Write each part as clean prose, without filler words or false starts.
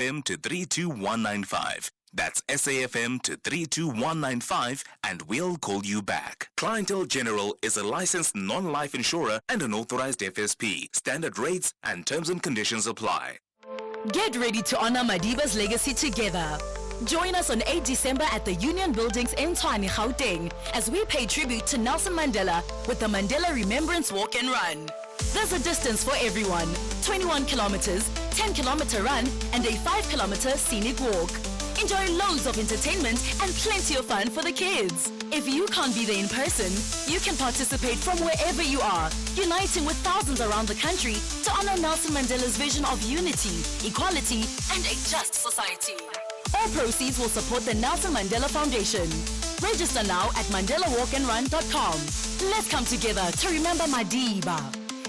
SAFM to 32195. That's SAFM to 32195 and we'll call you back. Clientele General is a licensed non-life insurer and an authorized FSP. Standard rates and terms and conditions apply. Get ready to honor Madiba's legacy together. Join us on 8 December at the Union Buildings in Tshwane, Gauteng, as we pay tribute to Nelson Mandela with the Mandela Remembrance Walk and Run. There's a distance for everyone: 21 kilometers, 10-kilometer run, and a 5-kilometer scenic walk. Enjoy loads of entertainment and plenty of fun for the kids. If you can't be there in person, you can participate from wherever you are, uniting with thousands around the country to honor Nelson Mandela's vision of unity, equality, and a just society. All proceeds will support the Nelson Mandela Foundation. Register now at mandelawalkandrun.com. Let's come together to remember Madiba.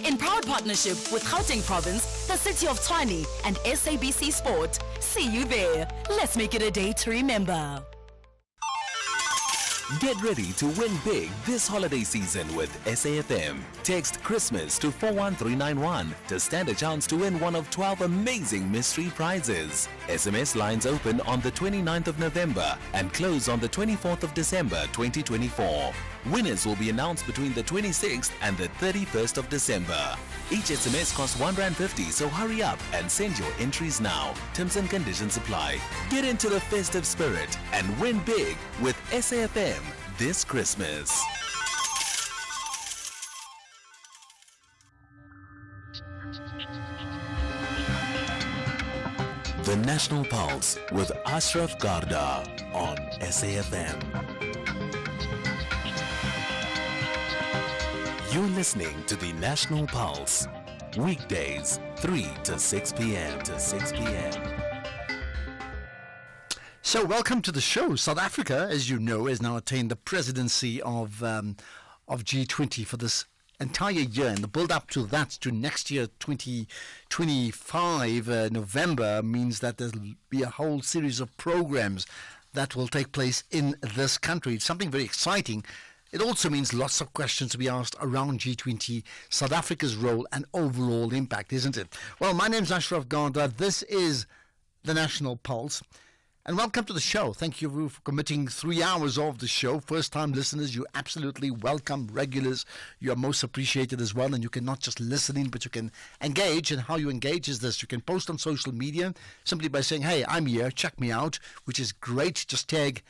In proud partnership with Gauteng Province, the City of Tshwane, and SABC Sport. See you there. Let's make it a day to remember. Get ready to win big this holiday season with SAFM. Text Christmas to 41391 to stand a chance to win one of 12 amazing mystery prizes. SMS lines open on the 29th of November and close on the 24th of December 2024. Winners will be announced between the 26th and the 31st of December. Each SMS costs R1.50, so hurry up and send your entries now. Terms and conditions apply. Get into the festive spirit and win big with SAFM this Christmas. The National Pulse with Ashraf Garda on SAFM. You're listening to the National Pulse, weekdays 3 to 6 p.m. So welcome to the show. South Africa, as you know, has now attained the presidency of G20 for this entire year, and the build up to that, to next year 2025 November, means that there'll be a whole series of programs that will take place in this country. It's something very exciting. It also means lots of questions to be asked around G20, South Africa's role and overall impact, isn't it? Well, my name's Ashraf Garda. This is the National Pulse. And welcome to the show. Thank you for committing 3 hours of the show. First-time listeners, you're absolutely welcome. Regulars, you are most appreciated as well. And you can not just listen in, but you can engage. And how you engage is this. You can post on social media simply by saying, hey, I'm here, check me out, which is great. Just tag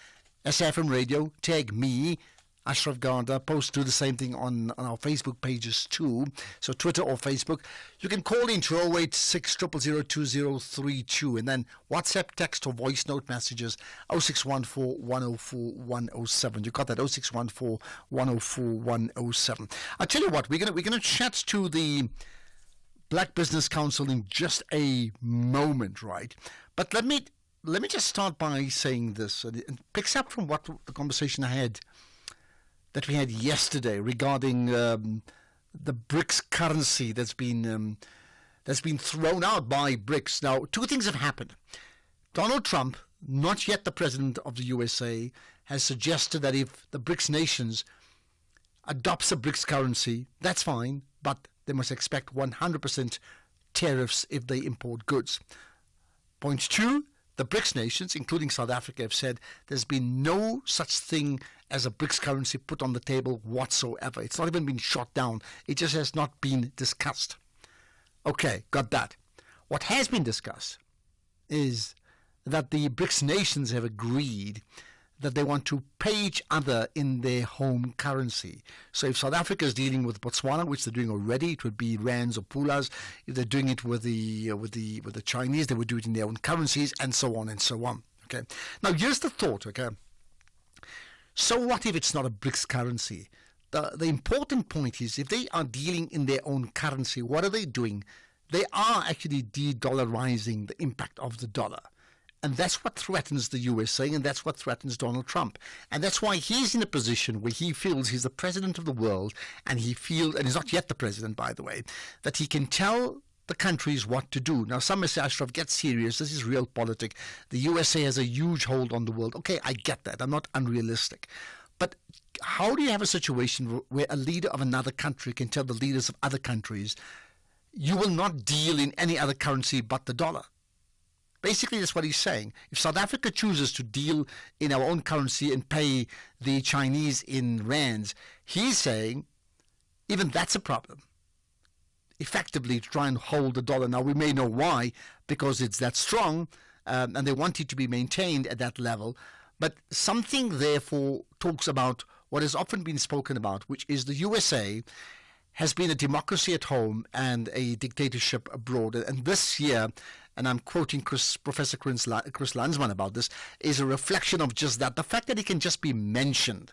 SAFM Radio, tag me, Ashraf Garda. Post, do the same thing on our Facebook pages too. So Twitter or Facebook. You can call in to 086 000 2032, and then WhatsApp, text or voice note messages 0614 104 107. You got that, 0614 104 107. I'll tell you what, we're gonna chat to the Black Business Council in just a moment, right? But let me just start by saying this. It picks up from what the conversation that we had yesterday regarding the BRICS currency that's been thrown out by BRICS. Now, two things have happened. Donald Trump, not yet the president of the USA, has suggested that if the BRICS nations adopts a BRICS currency, that's fine, but they must expect 100% tariffs if they import goods. Point two, the BRICS nations, including South Africa, have said there's been no such thing as a BRICS currency put on the table whatsoever. It's not even been shot down. It just has not been discussed. Okay, got that. What has been discussed is that the BRICS nations have agreed that they want to pay each other in their home currency. So if South Africa is dealing with Botswana, which they're doing already, it would be rands or pulas. If they're doing it with the Chinese, they would do it in their own currencies, and so on and so on. Okay. Now here's the thought. Okay. So what if it's not a BRICS currency? The important point is, if they are dealing in their own currency, what are they doing? They are actually de-dollarizing the impact of the dollar. And that's what threatens the USA, and that's what threatens Donald Trump. And that's why he's in a position where he feels he's the president of the world, and he feels, and he's not yet the president, by the way, that he can tell the countries what to do. Now, some may say, Ashraf, get serious. This is real politics. The USA has a huge hold on the world. Okay, I get that. I'm not unrealistic. But how do you have a situation where a leader of another country can tell the leaders of other countries, you will not deal in any other currency but the dollar? Basically, that's what he's saying. If South Africa chooses to deal in our own currency and pay the Chinese in rands, he's saying even that's a problem. Effectively, to try and hold the dollar. Now, we may know why, because it's that strong, and they want it to be maintained at that level. But something, therefore, talks about what has often been spoken about, which is the USA has been a democracy at home and a dictatorship abroad. And this year, and I'm quoting Professor Chris Landsman about this, is a reflection of just that. The fact that it can just be mentioned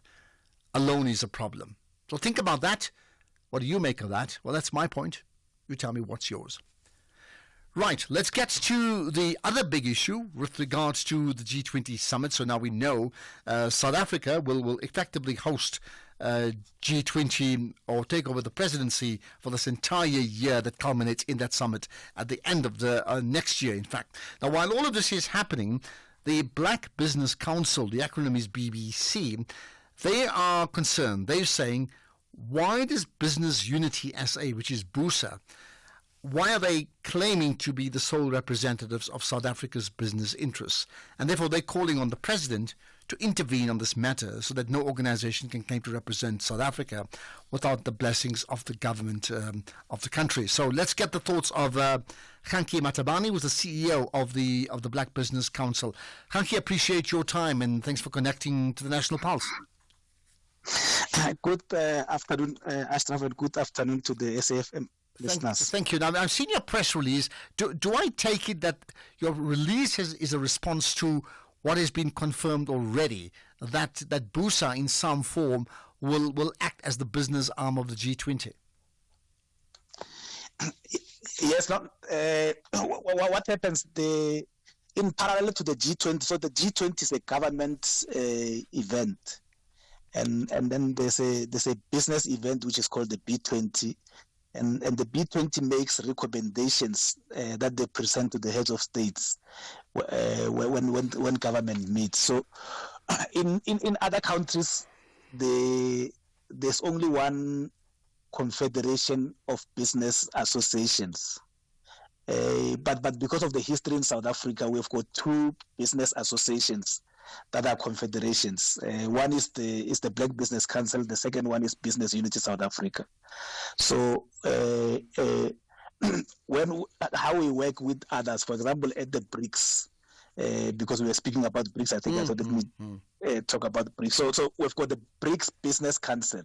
alone is a problem. So think about that. What do you make of that? Well, that's my point. You tell me what's yours. Right, let's get to the other big issue with regards to the G20 summit. So now we know South Africa will effectively host G20 or take over the presidency for this entire year that culminates in that summit at the end of the next year, in fact. Now, while all of this is happening, the Black Business Council, the acronym is BBC, they are concerned. They're saying, why does Business Unity SA, which is BUSA, why are they claiming to be the sole representatives of South Africa's business interests? And therefore, they're calling on the president to intervene on this matter so that no organization can claim to represent South Africa without the blessings of the government of the country. So let's get the thoughts of Hankie Matabane, who's the CEO of the Black Business Council. Hankie, appreciate your time and thanks for connecting to the National Pulse. Good afternoon, Ashraf, and good afternoon to the SAFM listeners. Thank you. Now, I've seen your press release. Do I take it that your release is a response to what has been confirmed already, that BUSA in some form will act as the business arm of the G20? Yes. What happens in parallel to the G20? So the G20 is a government event, and then there's a business event which is called the B20. And the B20 makes recommendations that they present to the heads of states when government meets. So in other countries, there's only one confederation of business associations. But because of the history in South Africa, we've got two business associations that are confederations. One is the Black Business Council. The second one is Business Unity South Africa. So how we work with others, for example, at the BRICS, because we were speaking about BRICS, I think I thought let me talk about BRICS. So we've got the BRICS Business Council.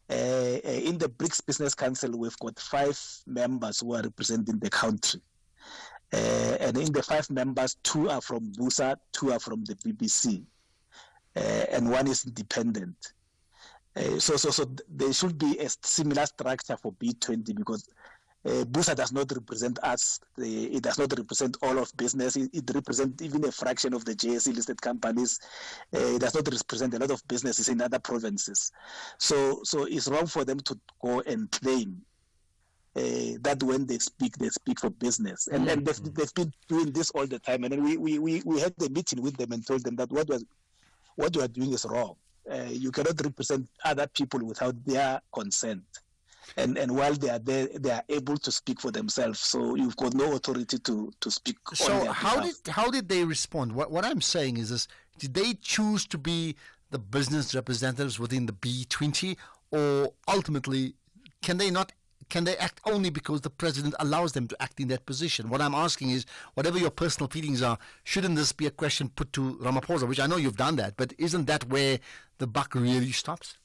In the BRICS Business Council, we've got 5 members who are representing the country. And in the 5 members, 2 are from BUSA, 2 are from the BBC, and 1 is independent. So there should be a similar structure for B20 because BUSA does not represent us. It does not represent all of business. It represents even a fraction of the JSE listed companies. It does not represent a lot of businesses in other provinces. So it's wrong for them to go and claim that when they speak for business, and they've been doing this all the time. And then we had a meeting with them and told them that what you are doing is wrong. You cannot represent other people without their consent. And while they are there, they are able to speak for themselves. So you've got no authority to speak. So how did they respond? What I'm saying is this: did they choose to be the business representatives within the B20, or ultimately can they act only because the president allows them to act in that position? What I'm asking is, whatever your personal feelings are, shouldn't this be a question put to Ramaphosa, which I know you've done that, but isn't that where the buck really stops?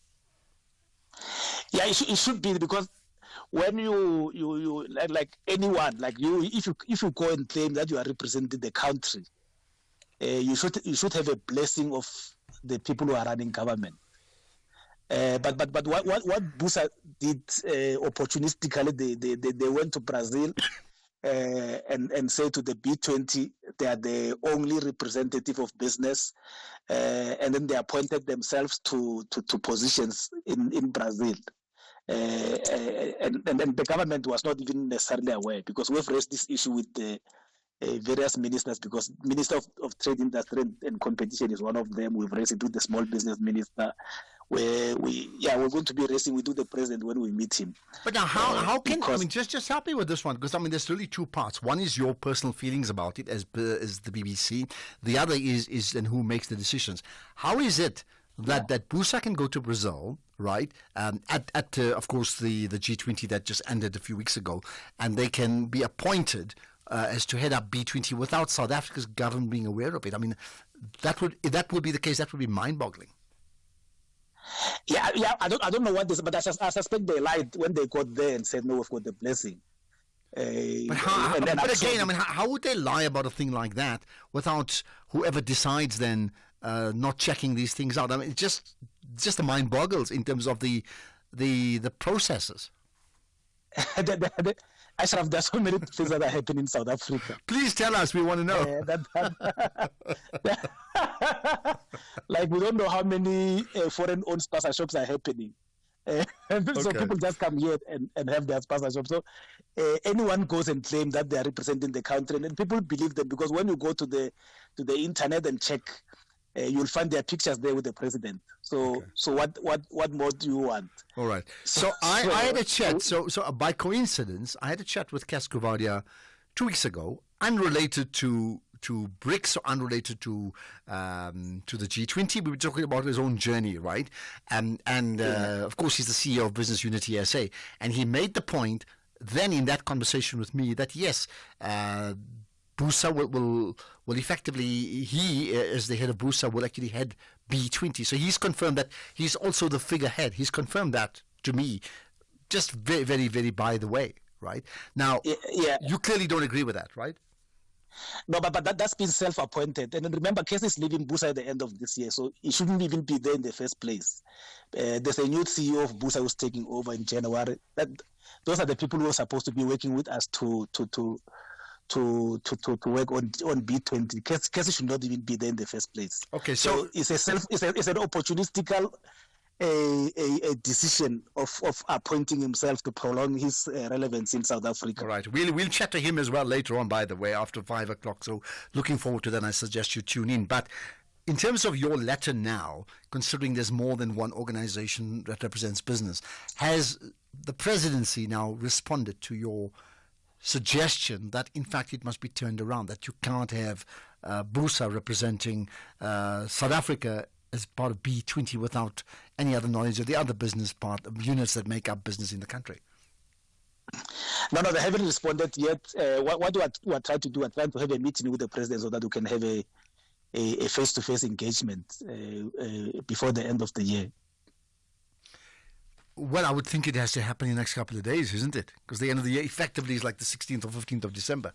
Yeah, it should be, because when you like anyone, like you, if you go and claim that you are representing the country, you should have a blessing of the people who are running government. But what BUSA did opportunistically, they went to Brazil and say to the B20 they are the only representative of business, and then they appointed themselves to positions in Brazil. And the government was not even necessarily aware, because we've raised this issue with the various ministers, because Minister of Trade, Industry and Competition is one of them. We've raised it with the Small Business Minister. where we're going to be racing with the president when we meet him. But now, how can just help me with this one, because there's really two parts. One is your personal feelings about it as the BBC. The other is then who makes the decisions. How is it that Busa can go to Brazil, right? At of course the G20 that just ended a few weeks ago, and they can be appointed as to head up B20 without South Africa's government being aware of it. I mean, if that would be the case, that would be mind-boggling. Yeah. I don't know what this, but I suspect they lied when they got there and said no, we've got the blessing. But again, I mean, how would they lie about a thing like that without whoever decides then not checking these things out? I mean, it just the mind boggles in terms of the processes. Ashraf, there's so many things that are happening in South Africa. Please tell us, we want to know. Like, we don't know how many foreign-owned sponsor shops are happening. So people just come here and have their sponsor shop. So anyone goes and claims that they are representing the country, and people believe them, because when you go to the internet and check, you'll find their pictures there with the president. So what more do you want? All right. So I had a chat. So by coincidence, I had a chat with Cas Coovadia 2 weeks ago, unrelated to BRICS, or unrelated to the G20. We were talking about his own journey, right? And of course, he's the CEO of Business Unity SA, and he made the point then in that conversation with me that yes, Busa will effectively, he as the head of Busa will actually head B20. So he's confirmed that he's also the figurehead. He's confirmed that to me, just very, very, very by the way, right? Now, you clearly don't agree with that, right? No, but that's been self-appointed. And then remember, Kes is leaving Busa at the end of this year, so he shouldn't even be there in the first place. There's a new CEO of Busa who's taking over in January. Those are the people who are supposed to be working with us to work on B20. Kes should not even be there in the first place. Okay, so it's an opportunistic a decision of appointing himself to prolong his relevance in South Africa. All right. We'll chat to him as well later on, by the way, after 5 o'clock. So looking forward to that. I suggest you tune in. But in terms of your letter now, considering there's more than one organization that represents business, has the presidency now responded to your suggestion that, in fact, it must be turned around, that you can't have Busa representing South Africa as part of B20 without any other knowledge of the other business part of units that make up business in the country? No, they haven't responded yet. What we are trying to do, we're trying to have a meeting with the president so that we can have a face-to-face engagement before the end of the year. Well, I would think it has to happen in the next couple of days, isn't it? Because the end of the year effectively is like the 16th or 15th of December.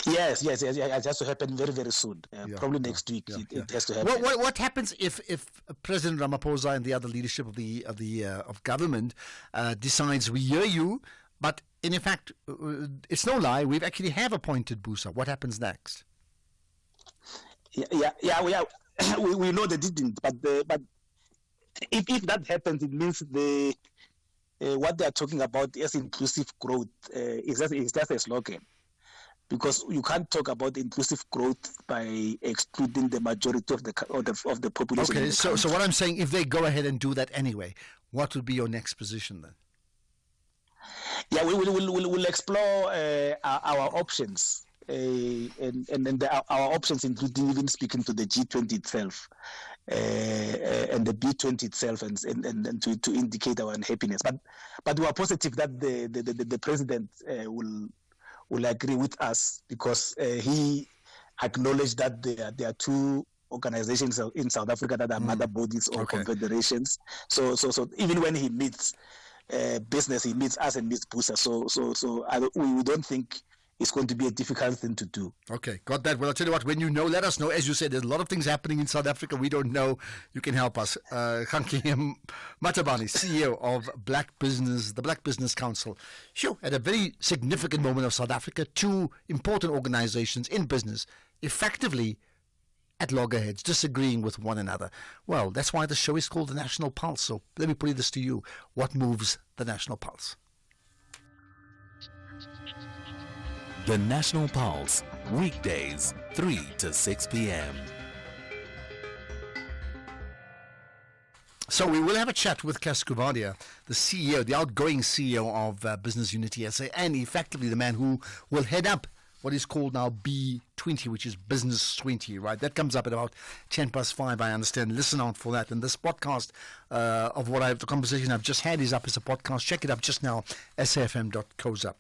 Yes. It has to happen very, very soon. Probably next week. It has to happen. What happens if President Ramaphosa and the other leadership of government decides we hear you, but in effect, it's no lie, we actually have appointed Busa? What happens next? We know they didn't, but if that happens, it means what they are talking about as inclusive growth is just a slogan. Because you can't talk about inclusive growth by excluding the majority of the population. Okay, so what I'm saying, if they go ahead and do that anyway, what would be your next position then? Yeah, we'll explore our options, our options including even speaking to the G20 itself and the B20 itself, and to indicate our unhappiness. But we are positive that the president will agree with us, because he acknowledged that there are two organizations in South Africa that are mother bodies or confederations. So even when he meets business, he meets us and meets Busa. So we don't think it's going to be a difficult thing to do. Okay, got that. Well, I'll tell you what, when you know, let us know. As you said, there's a lot of things happening in South Africa we don't know. You can help us. Hankie Matabane, CEO of the Black Business Council. Sure, at a very significant moment of South Africa, two important organizations in business effectively at loggerheads, disagreeing with one another. Well, that's why the show is called The National Pulse. So let me put this to you. What moves the National Pulse? The National Pulse, weekdays, 3 to 6 p.m. So we will have a chat with Cas Coovadia, the CEO, the outgoing CEO of Business Unity SA, and effectively the man who will head up what is called now B20, which is Business 20, right? That comes up at about 5:10, I understand. Listen out for that. And this podcast of the conversation I've just had is up as a podcast. Check it up just now, safm.coza.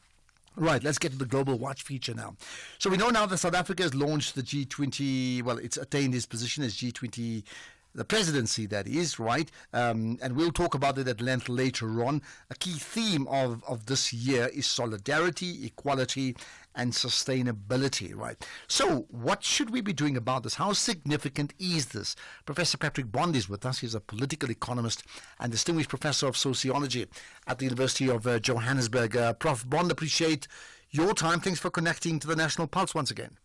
Right, let's get to the Global Watch feature now. So we know now that South Africa has launched the G20, well, it's attained its position as G20, the presidency, that is, right? And we'll talk about it at length later on. A key theme of this year is solidarity, equality, and sustainability, right? So what should we be doing about this? How significant is this? Professor Patrick Bond is with us. He's a political economist and distinguished professor of sociology at the University of Johannesburg. Prof. Bond, appreciate your time. Thanks for connecting to the National Pulse once again.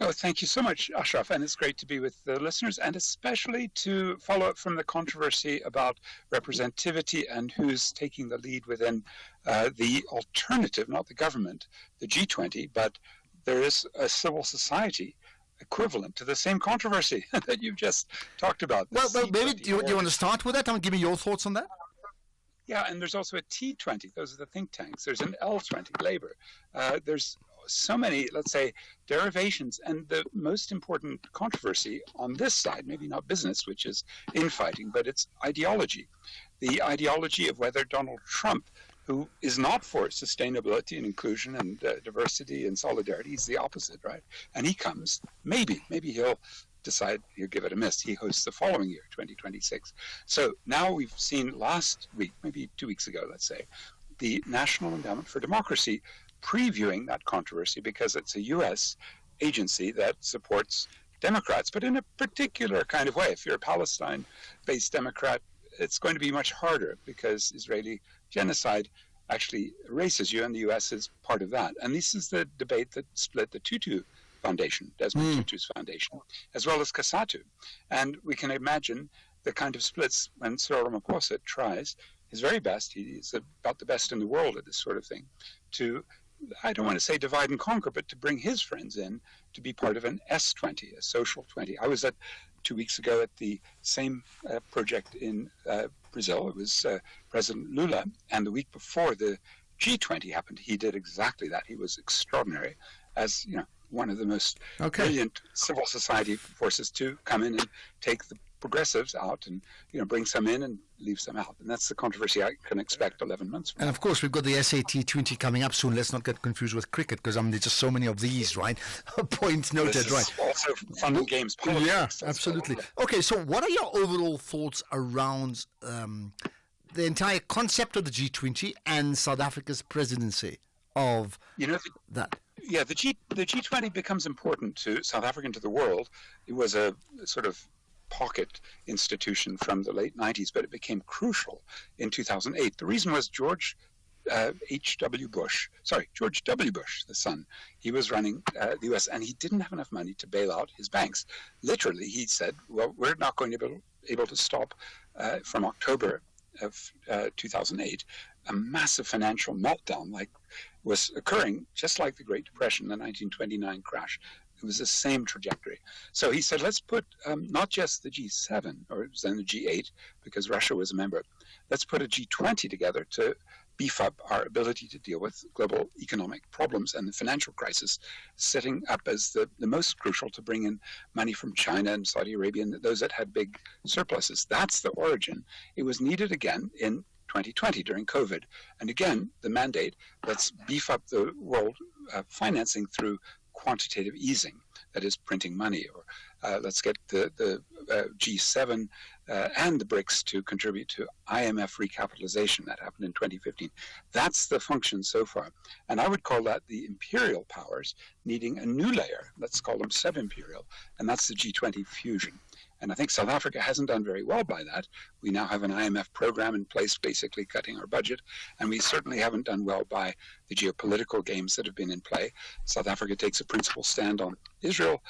Oh, thank you so much, Ashraf, and it's great to be with the listeners, and especially to follow up from the controversy about representativity and who's taking the lead within the alternative, not the government, the G20, but there is a civil society equivalent to the same controversy that you've just talked about. Well, maybe do you want to start with that and give me your thoughts on that? Yeah, and there's also a T20. Those are the think tanks. There's an L20, Labour. There's so many, let's say, derivations. And the most important controversy on this side, maybe not business, which is infighting, but it's ideology. The ideology of whether Donald Trump, who is not for sustainability and inclusion and diversity and solidarity, he's the opposite, right? And he comes, maybe he'll decide he'll give it a miss. He hosts the following year, 2026. So now we've seen last week, maybe 2 weeks ago, let's say, the National Endowment for Democracy previewing that controversy because it's a U.S. agency that supports Democrats, but in a particular kind of way. If you're a Palestine-based Democrat, it's going to be much harder because Israeli genocide actually erases you, and the U.S. is part of that. And this is the debate that split the Tutu Foundation, Desmond Tutu's foundation, as well as COSATU. And we can imagine the kind of splits when Cyril Ramaphosa tries his very best, he's about the best in the world at this sort of thing, to, I don't want to say divide and conquer, but to bring his friends in to be part of an S20, a social 20. I was 2 weeks ago at the same project in Brazil. It was President Lula, and the week before the G20 happened, he did exactly that. He was extraordinary as, one of the most brilliant civil society forces to come in and take the progressives out and bring some in and leave some out. And that's the controversy I can expect 11 months from now. And of course, we've got the SAT20 coming up soon. Let's not get confused with cricket because there's just so many of these, right? Point noted, this is right? Also fun and games politics. Yeah, absolutely. Okay, so what are your overall thoughts around the entire concept of the G20 and South Africa's presidency of that? Yeah, the G20 becomes important to South Africa and to the world. It was a sort of pocket institution from the late 90s, but it became crucial in 2008. The reason was George W. Bush, the son. He was running the U.S. and he didn't have enough money to bail out his banks. Literally, he said, well, we're not going to be able to stop from October of 2008 a massive financial meltdown was occurring just like the Great Depression, the 1929 crash. It was the same trajectory. So he said, let's put not just the G7, or it was then the G8, because Russia was a member. Let's put a G20 together to beef up our ability to deal with global economic problems and the financial crisis, setting up as the most crucial to bring in money from China and Saudi Arabia and those that had big surpluses. That's the origin. It was needed again in 2020 during COVID. And again, the mandate, let's beef up the world financing through quantitative easing, that is printing money, or let's get the G7 and the BRICS to contribute to IMF recapitalization. That happened in 2015. That's the function so far. And I would call that the imperial powers needing a new layer, let's call them sub-imperial, and that's the G20 fusion. And I think South Africa hasn't done very well by that. We now have an IMF program in place, basically cutting our budget, and we certainly haven't done well by the geopolitical games that have been in play. South Africa takes a principled stand on Israel,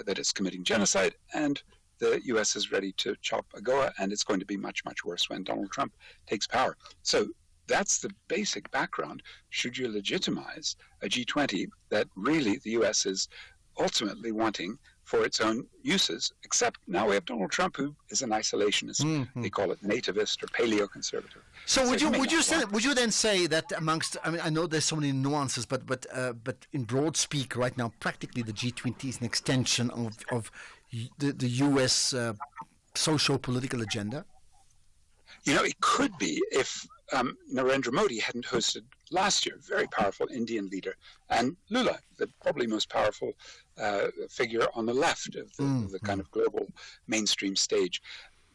that it's committing genocide, and the U.S. is ready to chop AGOA, and it's going to be much, much worse when Donald Trump takes power. So that's the basic background. Should you legitimize a G20 that really the U.S. is ultimately wanting for its own uses, except now we have Donald Trump, who is an isolationist. They call it nativist or paleoconservative. So would you then say that amongst, I mean, I know there's so many nuances, but in broad speak right now, practically the G20 is an extension of the U.S. Social-political agenda? You know, it could be if Narendra Modi hadn't hosted last year, very powerful Indian leader, and Lula, the probably most powerful figure on the left of the kind of global mainstream stage.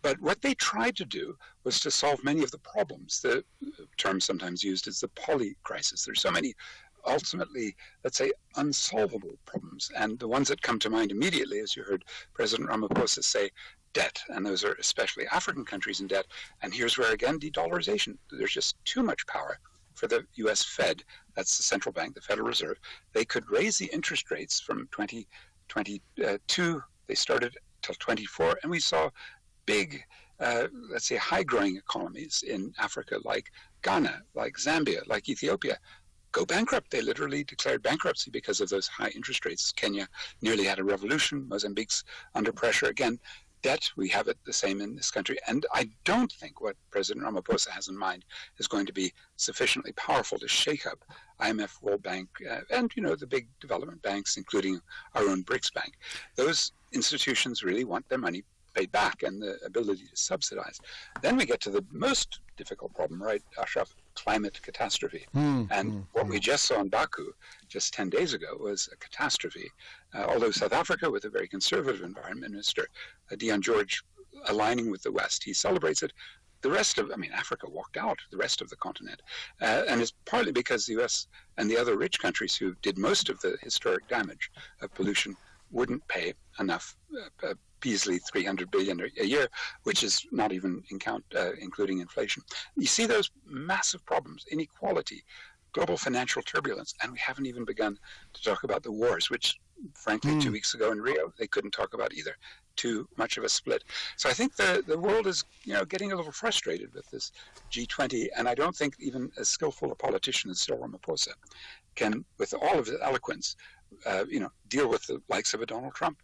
But what they tried to do was to solve many of the problems. The term sometimes used is the poly crisis. There's so many ultimately, let's say, unsolvable problems. And the ones that come to mind immediately, as you heard President Ramaphosa say, debt, and those are especially African countries in debt. And here's where, again, de-dollarization. There's just too much power for the U.S. Fed, that's the central bank, the Federal Reserve. They could raise the interest rates from 2022, they started till 24, and we saw big, let's say, high-growing economies in Africa like Ghana, like Zambia, like Ethiopia, go bankrupt. They literally declared bankruptcy because of those high interest rates. Kenya nearly had a revolution. Mozambique's under pressure again. Debt, we have it the same in this country. And I don't think what President Ramaphosa has in mind is going to be sufficiently powerful to shake up IMF, World Bank, and, you know, the big development banks, including our own BRICS Bank. Those institutions really want their money paid back and the ability to subsidize. Then we get to the most difficult problem, right, Ashraf? Climate catastrophe. What we just saw in Baku just 10 days ago was a catastrophe. Although South Africa, with a very conservative environment minister, Deon George, aligning with the West, he celebrates it. The rest of, Africa walked out, the rest of the continent. And it's partly because the U.S. and the other rich countries who did most of the historic damage of pollution wouldn't pay enough, measly $300 billion a year, which is not even including inflation. You see those massive problems, inequality, global financial turbulence, and we haven't even begun to talk about the wars, which, frankly, 2 weeks ago in Rio, they couldn't talk about either. Too much of a split. So I think the world is, getting a little frustrated with this G20, and I don't think even as skillful a politician as Cyril Ramaphosa can, with all of his eloquence, deal with the likes of a Donald Trump.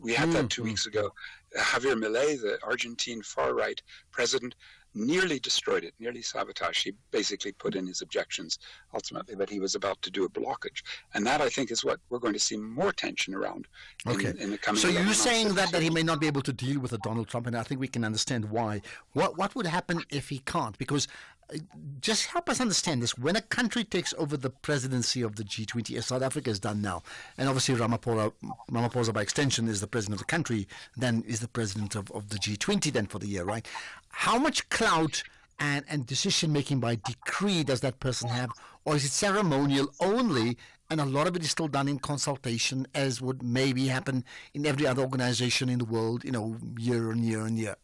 We had that 2 weeks ago. Javier Milei, the Argentine far-right president, nearly destroyed it, nearly sabotaged. He basically put in his objections ultimately, but he was about to do a blockage. And that, I think, is what we're going to see more tension around in the coming So you're months. saying that he may not be able to deal with a Donald Trump, and I think we can understand why. What would happen if he can't? Because just help us understand this. When a country takes over the presidency of the G20, as South Africa has done now, and obviously Ramaphosa by extension is the president of the country, then is the president of the G20 then for the year, right? How much clout and decision-making by decree does that person have? Or is it ceremonial only, and a lot of it is still done in consultation, as would maybe happen in every other organization in the world, year on year on year?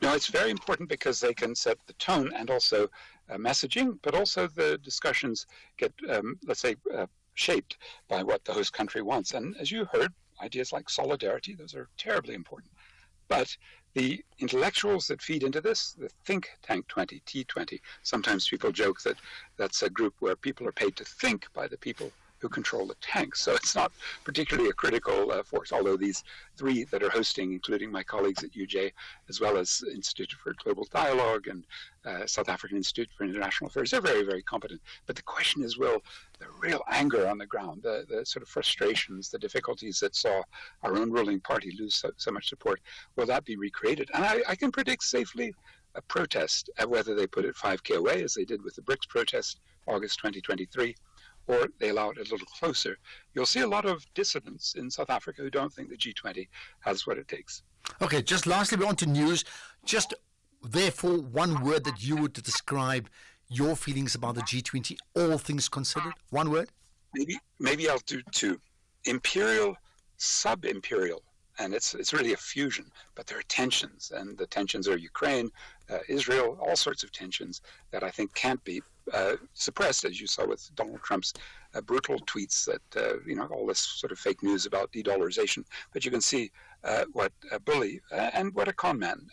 No, it's very important because they can set the tone and also messaging, but also the discussions get, shaped by what the host country wants. And as you heard, ideas like solidarity, those are terribly important. But the intellectuals that feed into this, the think tank 20, T20, sometimes people joke that that's a group where people are paid to think by the people who control the tanks. So it's not particularly a critical force, although these three that are hosting, including my colleagues at UJ, as well as Institute for Global Dialogue and South African Institute for International Affairs, they're very, very competent. But the question is, will the real anger on the ground, the sort of frustrations, the difficulties that saw our own ruling party lose so much support, will that be recreated? And I can predict safely a protest, whether they put it 5K away, as they did with the BRICS protest, August 2023, or they allow it a little closer. You'll see a lot of dissidents in South Africa who don't think the G20 has what it takes. Okay, just lastly, we're on to news. Just therefore, one word that you would describe your feelings about the G20, all things considered. One word? Maybe I'll do two. Imperial, sub-imperial. And it's really a fusion, but there are tensions, and the tensions are Ukraine, Israel, all sorts of tensions that I think can't be suppressed, as you saw with Donald Trump's brutal tweets that, all this sort of fake news about de-dollarization. But you can see what a bully and what a con man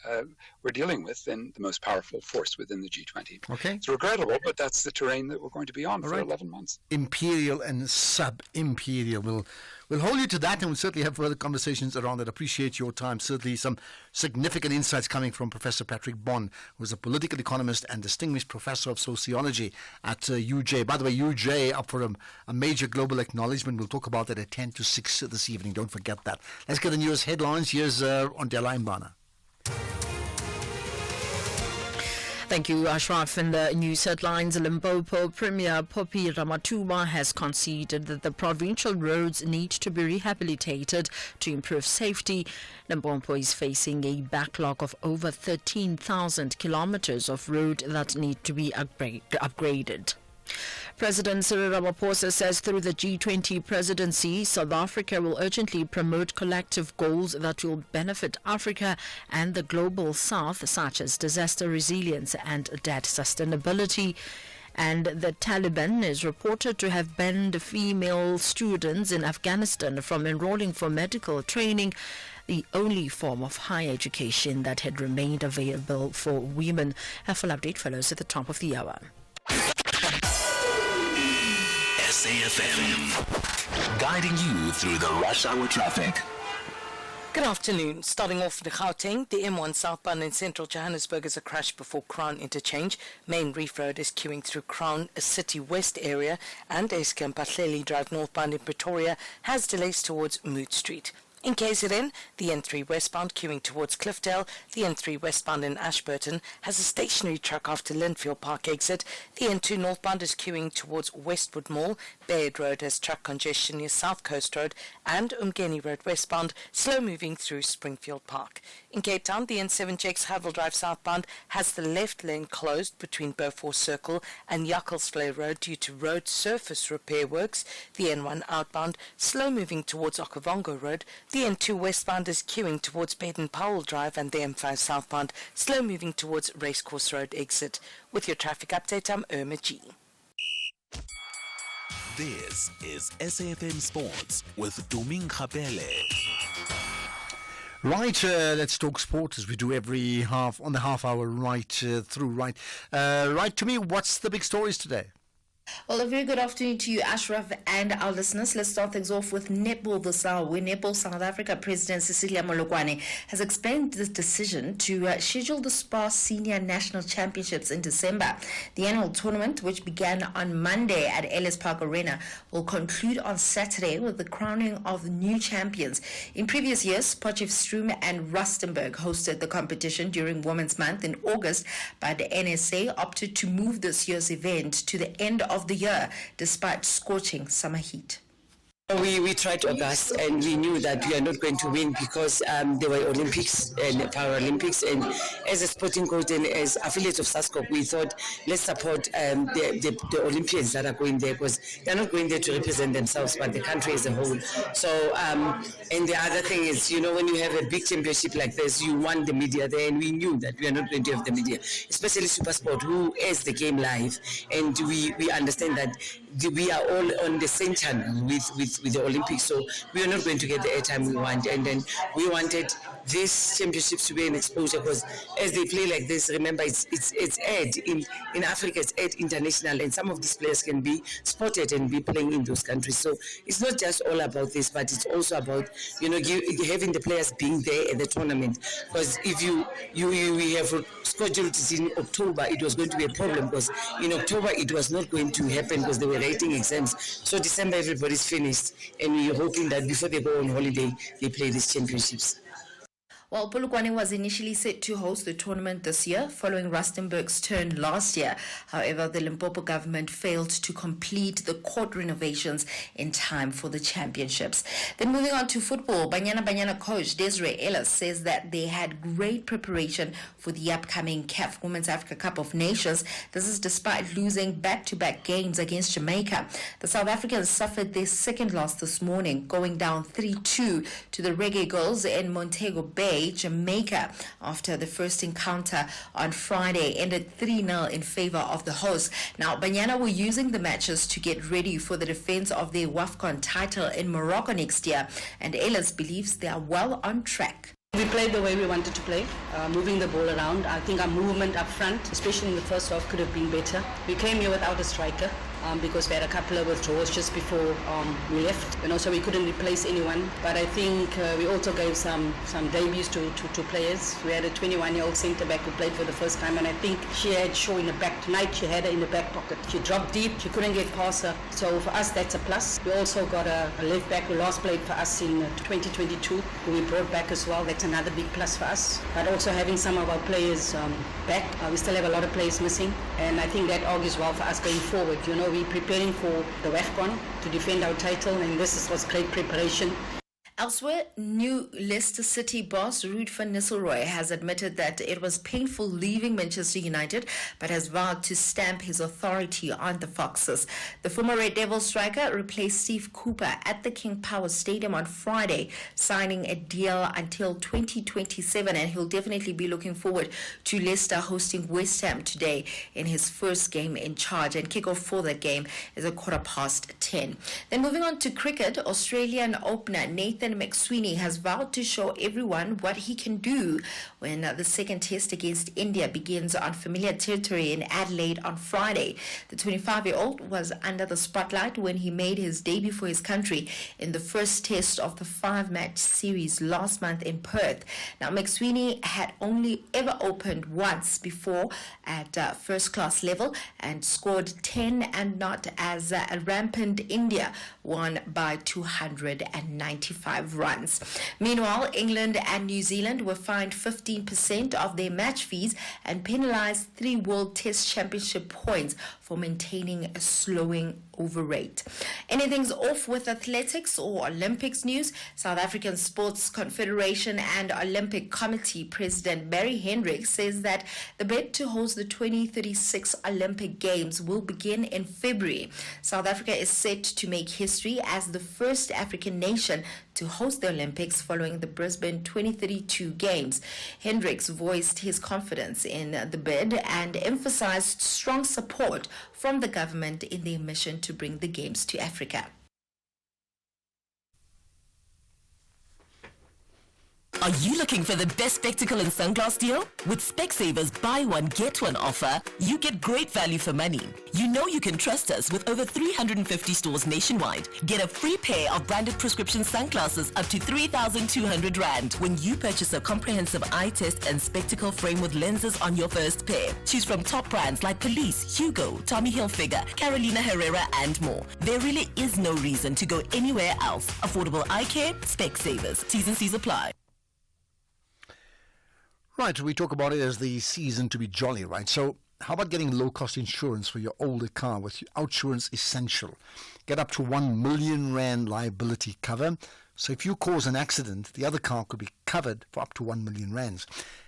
we're dealing with in the most powerful force within the G20. Okay. It's regrettable, but that's the terrain that we're going to be on for right. 11 months. Imperial and sub-imperial. We'll hold you to that, and we'll certainly have further conversations around it. Appreciate your time. Certainly some significant insights coming from Professor Patrick Bond, who is a political economist and distinguished professor of sociology at UJ. By the way, UJ up for a major global acknowledgement. We'll talk about that at 10 to 6 this evening. Don't forget that. Let's get the news headlines. Here's on Dela Mbana. Thank you, Ashraf. In the news headlines, Limpopo Premier Poppy Ramathuba has conceded that the provincial roads need to be rehabilitated to improve safety. Limpopo is facing a backlog of over 13,000 kilometers of road that need to be upgraded. President Cyril Ramaphosa says through the G20 presidency, South Africa will urgently promote collective goals that will benefit Africa and the global south, such as disaster resilience and debt sustainability. And the Taliban is reported to have banned female students in Afghanistan from enrolling for medical training, the only form of higher education that had remained available for women. A full update follows at the top of the hour. SAFM, guiding you through the rush hour traffic. Good afternoon. Starting off with Gauteng, the M1 southbound in central Johannesburg is a crash before Crown Interchange. Main Reef Road is queuing through Crown City West area, and Eskom Pahleli Drive northbound in Pretoria has delays towards Mood Street. In KZN, the N3 westbound queuing towards Cliffdale. The N3 westbound in Ashburton has a stationary truck after Linfield Park exit. The N2 northbound is queuing towards Westwood Mall. Bayard Road has truck congestion near South Coast Road, and Umgeni Road westbound slow moving through Springfield Park. In Cape Town, the N7 checks Havel Drive southbound has the left lane closed between Beaufort Circle and Jakkelsvlei Road due to road surface repair works. The N1 outbound slow moving towards Okavango Road. The N2 westbound is queuing towards Baden-Powell Drive, and the M5 southbound slow moving towards Racecourse Road exit. With your traffic update, I'm Irma G. This is SAFM Sports with Doming Kapele. Right, let's talk sport as we do every half on the half hour right through. Right, to me, what's the big stories today? Well, a very good afternoon to you, Ashraf, and our listeners. Let's start things off with netball this hour, where Netball South Africa President Cecilia Molokwane has explained the decision to schedule the SPAR Senior National Championships in December. The annual tournament, which began on Monday at Ellis Park Arena, will conclude on Saturday with the crowning of new champions. In previous years, Potchefstroom and Rustenburg hosted the competition during Women's Month in August, but the NSA opted to move this year's event to the end of the year despite scorching summer heat. We tried August, and we knew that we are not going to win because there were Olympics and Paralympics, and as a sporting coach and as affiliates of SASCOP, we thought let's support the Olympians that are going there, because they're not going there to represent themselves but the country as a whole. So and the other thing is, when you have a big championship like this, you want the media there, and we knew that we are not going to have the media, especially SuperSport, who airs the game live, and we understand that we are all on the same channel with the Olympics, so we are not going to get the airtime we want. And then we wanted these championships to be an exposure, because as they play like this, remember it's aired in Africa, it's aired international, and some of these players can be spotted and be playing in those countries. So it's not just all about this, but it's also about having the players being there at the tournament. Because if we have scheduled it in October, it was going to be a problem, because in October it was not going to happen because they were writing exams. So December everybody's finished, and we're hoping that before they go on holiday they play these championships. Well, Polokwane was initially set to host the tournament this year following Rustenburg's turn last year. However, the Limpopo government failed to complete the court renovations in time for the championships. Then moving on to football, Banyana coach Desiree Ellis says that they had great preparation for the upcoming CAF Women's Africa Cup of Nations. This is despite losing back-to-back games against Jamaica. The South Africans suffered their second loss this morning, going down 3-2 to the Reggae Girls in Montego Bay. away Jamaica after the first encounter on Friday ended 3-0 in favor of the hosts. Now, Banyana were using the matches to get ready for the defense of their WAFCON title in Morocco next year, and Ellis believes they are well on track. We played the way we wanted to play, moving the ball around. I think our movement up front, especially in the first half, could have been better. We came here without a striker because we had a couple of withdrawals just before we left, and also we couldn't replace anyone. But I think we also gave some debuts to players. We had a 21-year-old centre-back who played for the first time, and I think she had Shaw in the back. Tonight she had her in the back pocket. She dropped deep, she couldn't get past her. So for us, that's a plus. We also got a left-back who last played for us in 2022, who we brought back as well. That's another big plus for us. But also having some of our players back. We still have a lot of players missing, and I think that augurs well for us going forward. You know, we're preparing for the WAFCON to defend our title, and this was great preparation. Elsewhere, new Leicester City boss Ruud van Nistelrooy has admitted that it was painful leaving Manchester United, but has vowed to stamp his authority on the Foxes. The former Red Devil striker replaced Steve Cooper at the King Power Stadium on Friday, signing a deal until 2027, and he'll definitely be looking forward to Leicester hosting West Ham today in his first game in charge, and kickoff for that game is at 10:15. Then moving on to cricket, Australian opener Nathan McSweeney has vowed to show everyone what he can do when the second test against India begins on familiar territory in Adelaide on Friday. The 25-year-old was under the spotlight when he made his debut for his country in the first test of the 5-match series last month in Perth. Now, McSweeney had only ever opened once before at first-class level and scored 10 and not as a rampant India won by 295 runs. Meanwhile, England and New Zealand were fined 15% of their match fees and penalized 3 World Test Championship points for maintaining a slowing over rate. Anything's off with athletics or Olympics news? South African Sports Confederation and Olympic Committee President Barry Hendricks says that the bid to host the 2036 Olympic Games will begin in February. South Africa is set to make history as the first African nation to host the Olympics following the Brisbane 2032 Games. Hendricks voiced his confidence in the bid and emphasized strong support from the government in their mission to bring the Games to Africa. Are you looking for the best spectacle and sunglass deal? With Specsavers buy one get one offer, you get great value for money. You know you can trust us with over 350 stores nationwide. Get a free pair of branded prescription sunglasses up to 3,200 Rand when you purchase a comprehensive eye test and spectacle frame with lenses on your first pair. Choose from top brands like Police, Hugo, Tommy Hilfiger, Carolina Herrera and more. There really is no reason to go anywhere else. Affordable eye care, Specsavers. T's and C's apply. Right, we talk about it as the season to be jolly, right? So how about getting low-cost insurance for your older car with OUTsurance Essential? Get up to 1 million Rand liability cover. So if you cause an accident, the other car could be covered for up to 1 million Rands.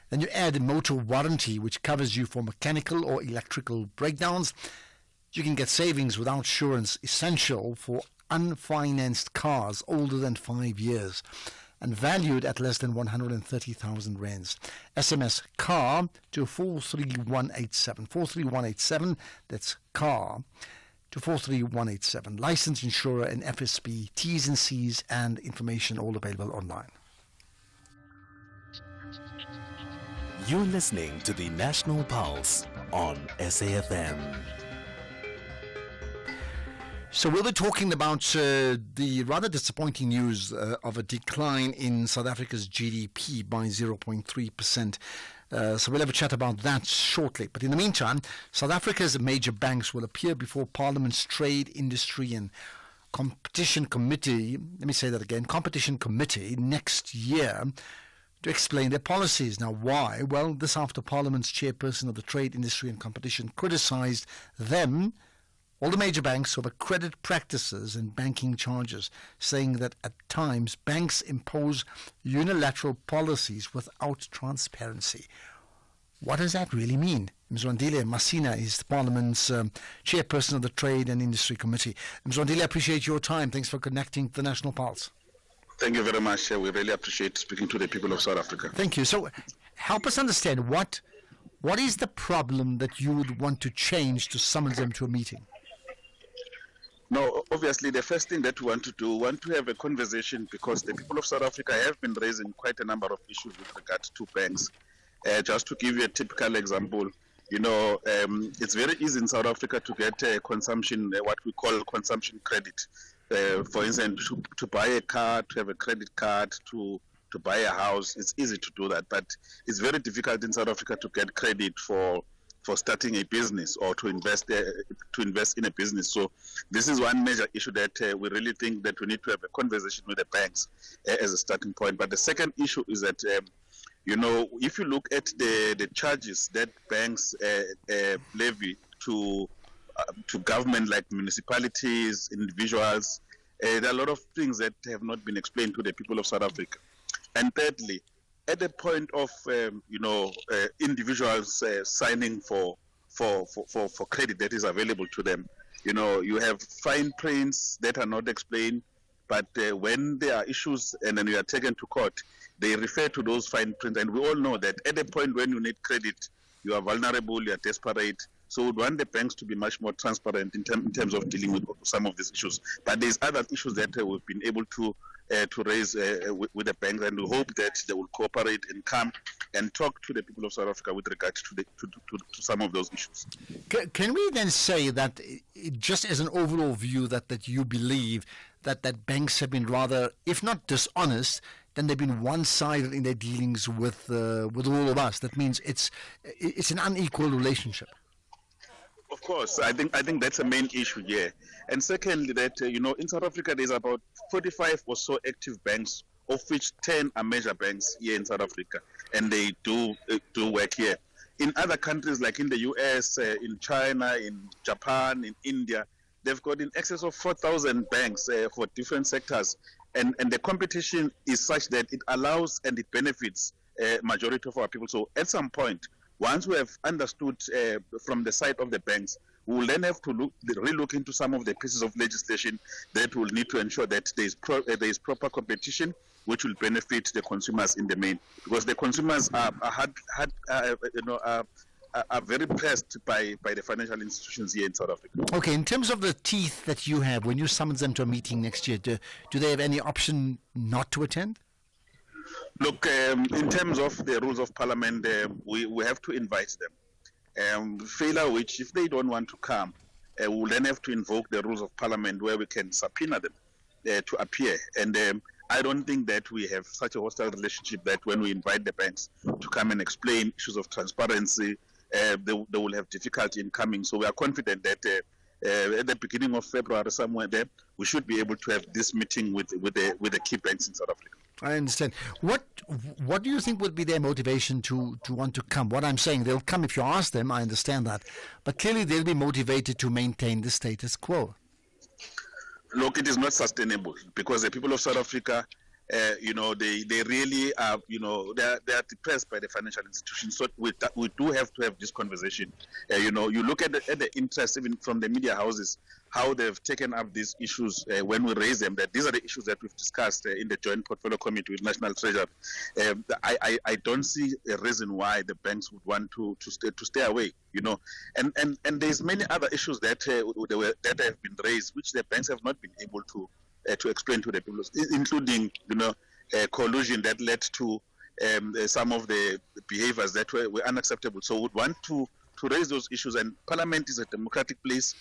Then you add a motor warranty, which covers you for mechanical or electrical breakdowns. You can get savings with OUTsurance Essential for unfinanced cars older than 5 years and valued at less than 130,000 Rands. SMS CAR to 43187. 43187, that's CAR to 43187. Licensed insurer and FSB, T's and C's and information all available online. You're listening to the National Pulse on SAFM. So we'll be talking about the rather disappointing news of a decline in South Africa's GDP by 0.3%. So we'll have a chat about that shortly. But in the meantime, South Africa's major banks will appear before Parliament's Trade, Industry and Competition Committee, Competition Committee next year to explain their policies. Now, why? Well, this after Parliament's chairperson of the Trade, Industry and Competition criticised them, all the major banks, over credit practices and banking charges, saying that at times banks impose unilateral policies without transparency. What does that really mean? Mzwandile Masina is the Parliament's chairperson of the Trade and Industry Committee. Mzwandile, I appreciate your time. Thanks for connecting to the National Pulse. Thank you very much. We really appreciate speaking to the people of South Africa. Thank you. So help us understand what is the problem that you would want to change to summon them to a meeting? No, obviously, the first thing that we want to have a conversation, because the people of South Africa have been raising quite a number of issues with regard to banks. Just to give you a typical example, it's very easy in South Africa to get consumption, what we call consumption credit. For instance, to buy a car, to have a credit card, to buy a house, it's easy to do that. But it's very difficult in South Africa to get credit for starting a business or to invest in a business. So this is one major issue that we really think that we need to have a conversation with the banks as a starting point. But the second issue is that if you look at the charges that banks levy to government, like municipalities, individuals, there are a lot of things that have not been explained to the people of South Africa. And thirdly, at the point of individuals signing for credit that is available to them, you have fine prints that are not explained. But when there are issues and then you are taken to court, they refer to those fine prints. And we all know that at the point when you need credit, you are vulnerable, you are desperate. So we want the banks to be much more transparent in terms of dealing with some of these issues. But there's other issues that we've been able to raise with the banks, and we hope that they will cooperate and come and talk to the people of South Africa with regard to some of those issues. Can we then say that, just as an overall view, that you believe that banks have been rather, if not dishonest, then they've been one-sided in their dealings with all of us? That means it's an unequal relationship. Of course, I think that's a main issue here. And secondly, that in South Africa there's about 45 or so active banks, of which 10 are major banks here in South Africa, and they do work here. In other countries, like in the US, in China, in Japan, in India, they've got in excess of 4,000 banks for different sectors, and the competition is such that it allows and it benefits majority of our people. So at some point, once we have understood from the side of the banks, we will then have to relook into some of the pieces of legislation that will need to ensure that there is proper competition, which will benefit the consumers in the main, because the consumers are very pressed by the financial institutions here in South Africa. Okay, in terms of the teeth that you have, when you summon them to a meeting next year, do they have any option not to attend? Look, in terms of the rules of parliament, we have to invite them. Failure which, if they don't want to come, we'll then have to invoke the rules of parliament where we can subpoena them to appear. And I don't think that we have such a hostile relationship that when we invite the banks to come and explain issues of transparency, they will have difficulty in coming. So we are confident that at the beginning of February, somewhere there, we should be able to have this meeting with the key banks in South Africa. I understand. What do you think would be their motivation to want to come? What I'm saying, they'll come if you ask them, I understand that. But clearly they'll be motivated to maintain the status quo. Look, it is not sustainable, because the people of South Africa, they really are, they are depressed by the financial institutions. So we do have to have this conversation. You look at the interest, even from the media houses, how they've taken up these issues when we raise them, that these are the issues that we've discussed in the Joint Portfolio Committee with National Treasury. I don't see a reason why the banks would want to stay away, And there's many other issues that have been raised, which the banks have not been able to explain to the people, including, collusion that led to some of the behaviors that were unacceptable. So we would want to raise those issues, and Parliament is a democratic place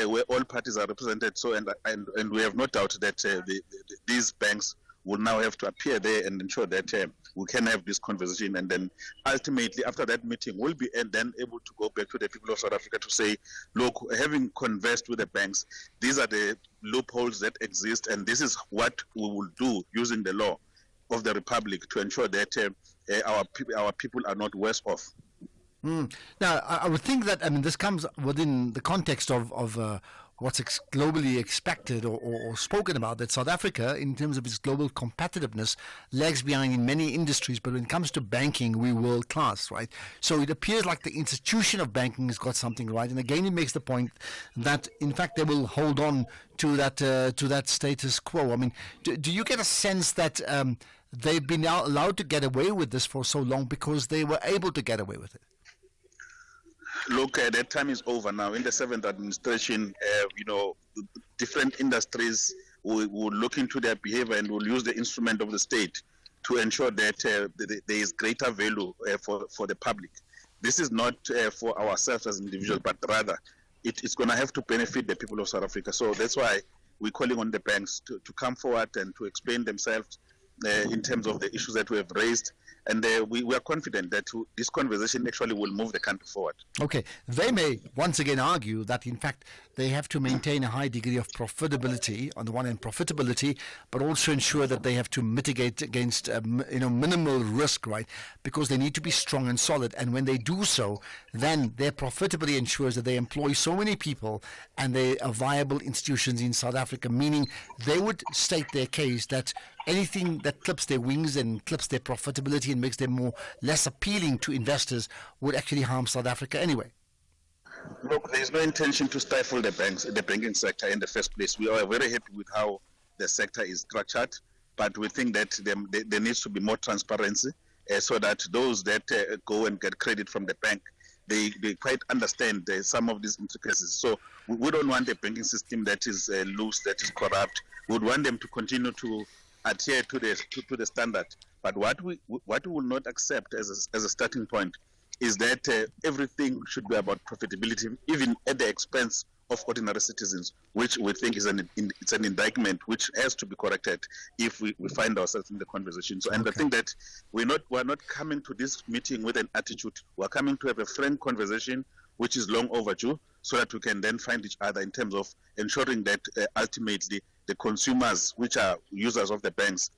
where all parties are represented. So and we have no doubt that these banks will now have to appear there and ensure that we can have this conversation, and then ultimately after that meeting we'll be then able to go back to the people of South Africa to say, look, having conversed with the banks, these are the loopholes that exist, and this is what we will do using the law of the Republic to ensure that our people are not worse off. Now, I would think that, this comes within the context of what's globally expected or spoken about, that South Africa, in terms of its global competitiveness, lags behind in many industries, but when it comes to banking, we're world class, right? So it appears like the institution of banking has got something right. And again, it makes the point that, in fact, they will hold on to that status quo. I mean, do you get a sense that they've been allowed to get away with this for so long because they were able to get away with it? Look, that time is over now. In the seventh administration, different industries will look into their behavior and will use the instrument of the state to ensure that there is greater value for the public. This is not for ourselves as individuals, but rather it's going to have to benefit the people of South Africa. So that's why we're calling on the banks to come forward and to explain themselves in terms of the issues that we have raised. And we are confident that this conversation actually will move the country forward. Okay. They may once again argue that, in fact, they have to maintain a high degree of profitability, on the one hand profitability, but also ensure that they have to mitigate against minimal risk, right? Because they need to be strong and solid. And when they do so, then their profitability ensures that they employ so many people and they are viable institutions in South Africa, meaning they would state their case that anything that clips their wings and clips their profitability and makes them less appealing to investors would actually harm South Africa anyway. Look, there is no intention to stifle the banking sector in the first place. We are very happy with how the sector is structured, but we think that there needs to be more transparency so that those that go and get credit from the bank, they quite understand some of these intricacies. So we don't want a banking system that is loose, that is corrupt. We would want them to continue to adhere to the standard. But what we will not accept as a starting point is that everything should be about profitability, even at the expense of ordinary citizens, which we think is an indictment which has to be corrected if we find ourselves in the conversation. So, and I think that we're not coming to this meeting with an attitude. We're coming to have a frank conversation, which is long overdue, so that we can then find each other in terms of ensuring that ultimately the consumers, which are users of the banks,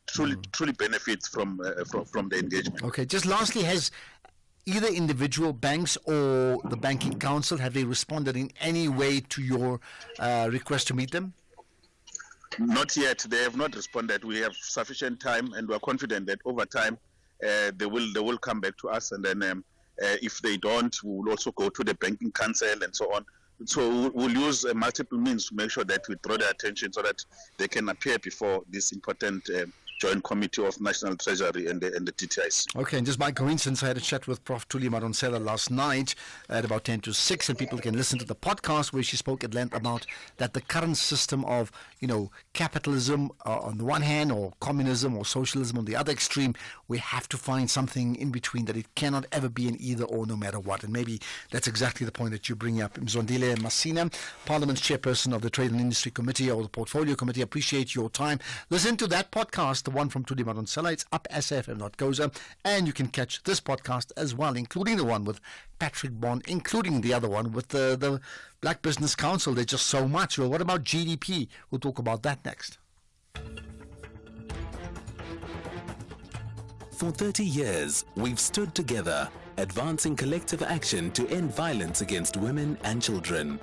truly benefit from the engagement. Okay. Just lastly, has either individual banks or the Banking Council, have they responded in any way to your request to meet them? Not yet. They have not responded. We have sufficient time, and we are confident that over time they will come back to us. And then if they don't, we will also go to the Banking Council and so on. So we'll use multiple means to make sure that we draw their attention so that they can appear before this important Joint Committee of National Treasury and the TTIs. Okay, and just by coincidence, I had a chat with Prof. Thuli Madonsela last night at about 10 to 6, and people can listen to the podcast where she spoke at length about that the current system of, capitalism on the one hand, or communism or socialism on the other extreme, we have to find something in between, that it cannot ever be an either or no matter what. And maybe that's exactly the point that you bring up. Mzondile Masina, Parliament's chairperson of the Trade and Industry Committee or the Portfolio Committee, appreciate your time. Listen to that podcast, the one from Thuli Madonsela. It's up SAFM.coza, and you can catch this podcast as well, including the one with Patrick Bond, including the other one with the Black Business Council. There's just so much. Well, what about GDP? We'll talk about that next. For 30 years, we've stood together, advancing collective action to end violence against women and children.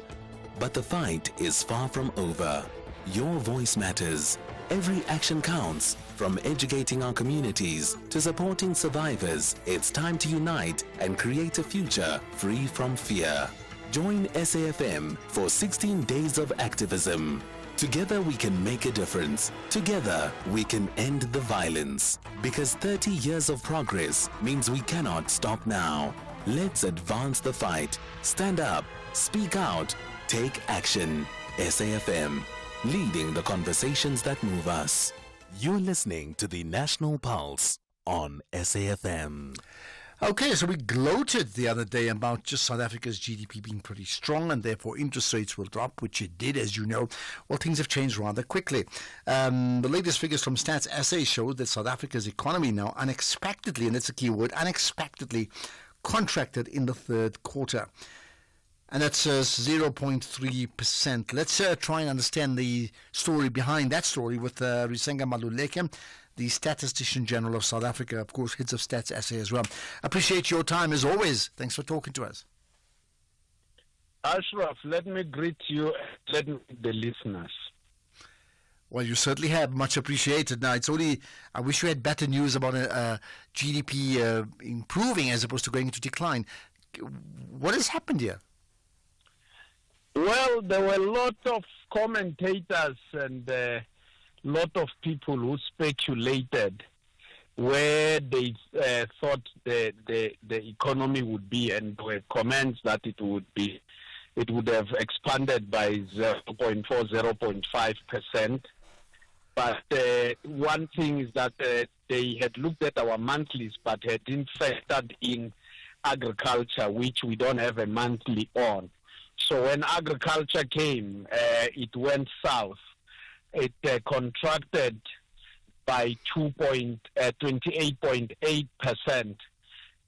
But the fight is far from over. Your voice matters. Every action counts. From educating our communities to supporting survivors, it's time to unite and create a future free from fear. Join SAFM for 16 days of activism. Together we can make a difference. Together we can end the violence. Because 30 years of progress means we cannot stop now. Let's advance the fight. Stand up, speak out, take action. SAFM, leading the conversations that move us. You're listening to the National Pulse on SAFM. Okay, so we gloated the other day about just South Africa's GDP being pretty strong and therefore interest rates will drop, which it did, as you know. Well, things have changed rather quickly. The latest figures from Stats SA show that South Africa's economy now unexpectedly, and it's a key word, unexpectedly contracted in the third quarter. And that's 0.3%. Let's try and understand the story behind that story with Risenga Maluleke, the Statistician General of South Africa, of course, heads of Stats SA as well. Appreciate your time as always. Thanks for talking to us. Ashraf, let me greet you. Let me greet the listeners. Well, you certainly have. Much appreciated. Now, it's only, I wish you had better news about GDP improving as opposed to going into decline. What has happened here? Well, there were a lot of commentators and a lot of people who speculated where they thought the economy would be, and there were comments that it would have expanded by 0.4, 0.5%. But one thing is that they had looked at our monthlies but hadn't factored in agriculture, which we don't have a monthly on. So when agriculture came, it went south. It contracted by 28.8%,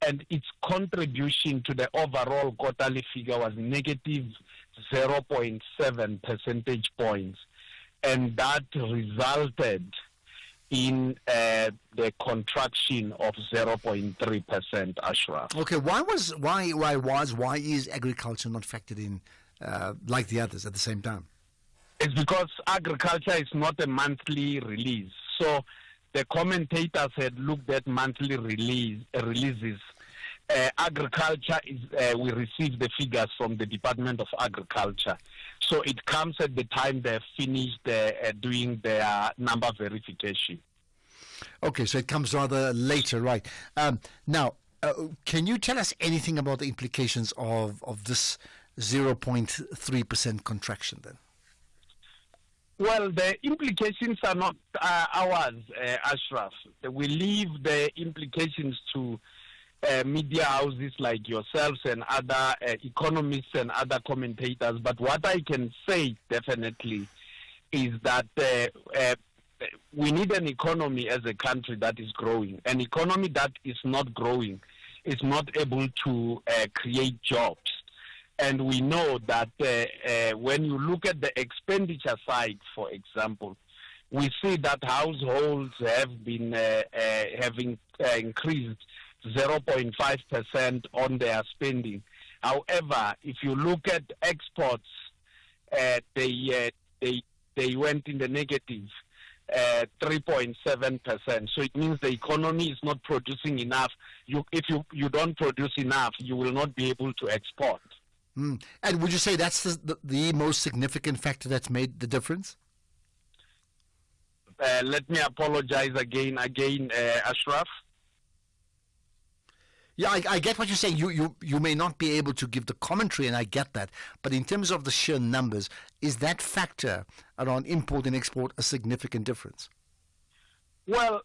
and its contribution to the overall quarterly figure was negative 0.7 percentage points, and that resulted in the contraction of 0.3%, Ashraf. Okay, why is agriculture not factored in like the others at the same time? It's because agriculture is not a monthly release. So the commentators had looked at monthly releases. Agriculture is, we receive the figures from the Department of Agriculture. So it comes at the time they've finished doing their number verification. Okay, so it comes rather later, right? Now, can you tell us anything about the implications of this 0.3% contraction then? Well, the implications are not ours, Ashraf. We leave the implications to media houses like yourselves and other economists and other commentators. But what I can say definitely is that we need an economy as a country that is growing. An economy that is not growing is not able to create jobs. And we know that when you look at the expenditure side, for example, we see that households have been having increased 0.5% on their spending. However, if you look at exports, they went in the negative 3.7%. So it means the economy is not producing enough. If you don't produce enough, you will not be able to export. And would you say that's the most significant factor that's made the difference? Let me apologize again, Ashraf. Yeah, I get what you're saying. You may not be able to give the commentary, and I get that. But in terms of the sheer numbers, is that factor around import and export a significant difference? Well,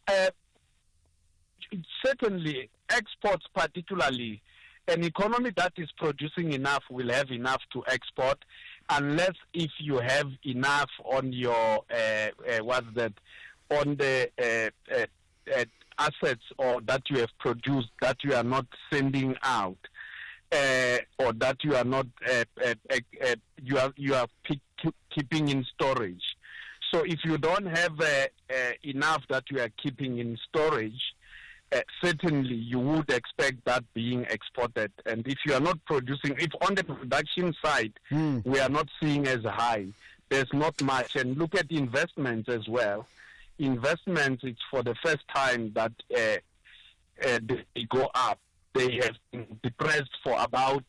certainly exports particularly. An economy that is producing enough will have enough to export, unless if you have enough on your on the assets or that you have produced that you are not sending out, or that you are not you are keeping in storage. So if you don't have enough that you are keeping in storage, certainly you would expect that being exported. And if you are not producing, if on the production side we are not seeing as high, there's not much. And look at investments as well. Investments, it's for the first time that they go up. They have been depressed for about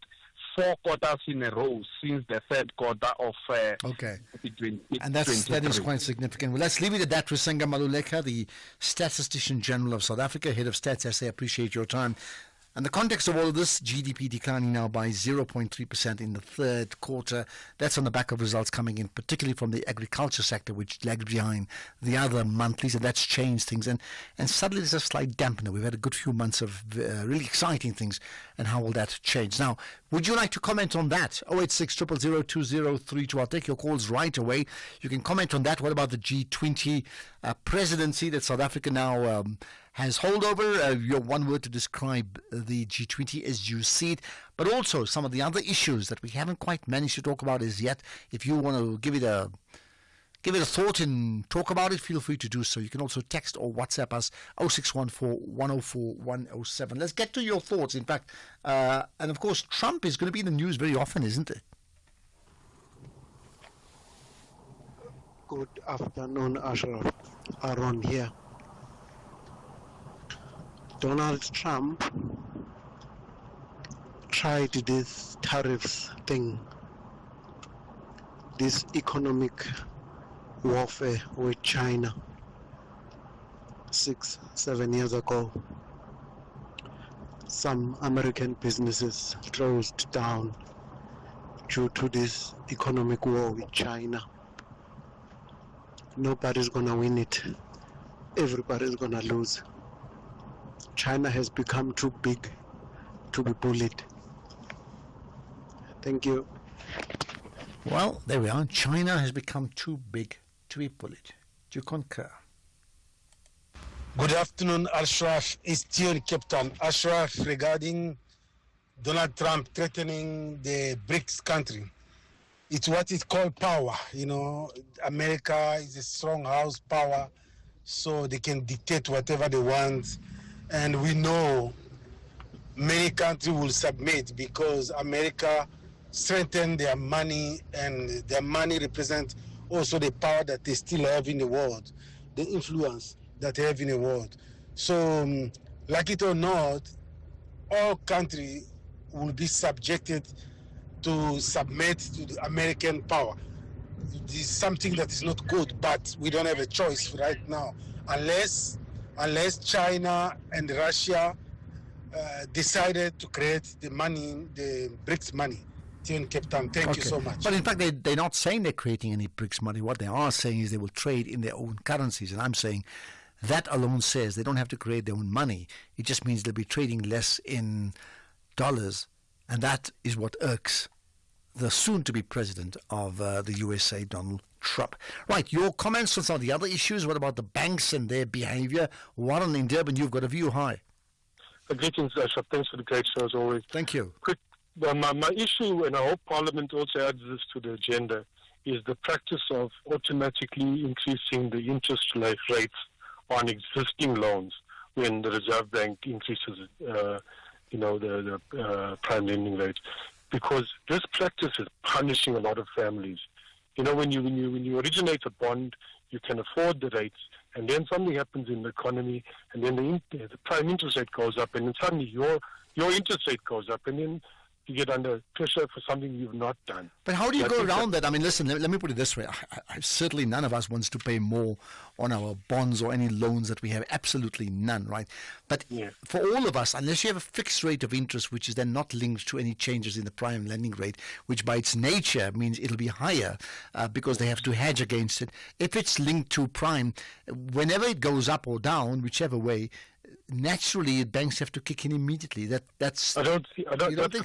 4 quarters in a row since the third quarter of and that is quite significant. Well, let's leave it at that. Risenga Maluleka, the Statistician General of South Africa, Head of Stats SA, appreciate your time. And the context of all of this, GDP declining now by 0.3% in the third quarter. That's on the back of results coming in, particularly from the agriculture sector, which lags behind the other monthlies, and that's changed things. And suddenly there's a slight dampener. We've had a good few months of really exciting things, and how will that change? Now, would you like to comment on that? 086 000 2032. I'll take your calls right away. You can comment on that. What about the G20 presidency that South Africa now has hold over? Your one word to describe the G20 as you see it, but also some of the other issues that we haven't quite managed to talk about as yet. If you want to give it a thought and talk about it, feel free to do so. You can also text or WhatsApp us 0614 104 107. Let's get to your thoughts. In fact, and of course, Trump is going to be in the news very often, isn't it? Good afternoon, Ashraf. Aaron here. Donald Trump tried this tariffs thing, this economic warfare with China 6-7 years ago. Some American businesses closed down due to this economic war with China. Nobody's gonna win it. Everybody's gonna lose. China has become too big to be bullied. Thank you. Well, there we are. China has become too big to be bullied. Do you concur? Good afternoon, Ashraf. It's Thierry Captain. Ashraf, regarding Donald Trump threatening the BRICS country. It's what is called power. You know, America is a strong house power, so they can dictate whatever they want. And we know many countries will submit because America strengthened their money, and their money represents also the power that they still have in the world, the influence that they have in the world. So, like it or not, all countries will be subjected to submit to the American power. This is something that is not good, but we don't have a choice right now, unless China and Russia decided to create the money, the BRICS money. Cape Town. Thank you so much. But in fact, they're not saying they're creating any BRICS money. What they are saying is they will trade in their own currencies. And I'm saying that alone says they don't have to create their own money. It just means they'll be trading less in dollars. And that is what irks the soon-to-be president of the USA, Donald Trump. Right, your comments on some of the other issues. What about the banks and their behavior? Warren in Durban, you've got a view. Hi. Greetings, Ashraf. Thanks for the great show as always. Thank you. Quick, my issue, and I hope Parliament also adds this to the agenda, is the practice of automatically increasing the interest rates on existing loans when the Reserve Bank increases, the prime lending rate, because this practice is punishing a lot of families. You know, when you originate a bond, you can afford the rates, and then something happens in the economy, and then the prime interest rate goes up, and then suddenly your interest rate goes up, and then you get under pressure for something you've not done. But how do you go around that? I mean, listen, let me put it this way. Certainly none of us wants to pay more on our bonds or any loans that we have. Absolutely none, right? But for all of us, unless you have a fixed rate of interest, which is then not linked to any changes in the prime lending rate, which by its nature means it'll be higher because they have to hedge against it. If it's linked to prime, whenever it goes up or down, whichever way, naturally banks have to kick in immediately. That's the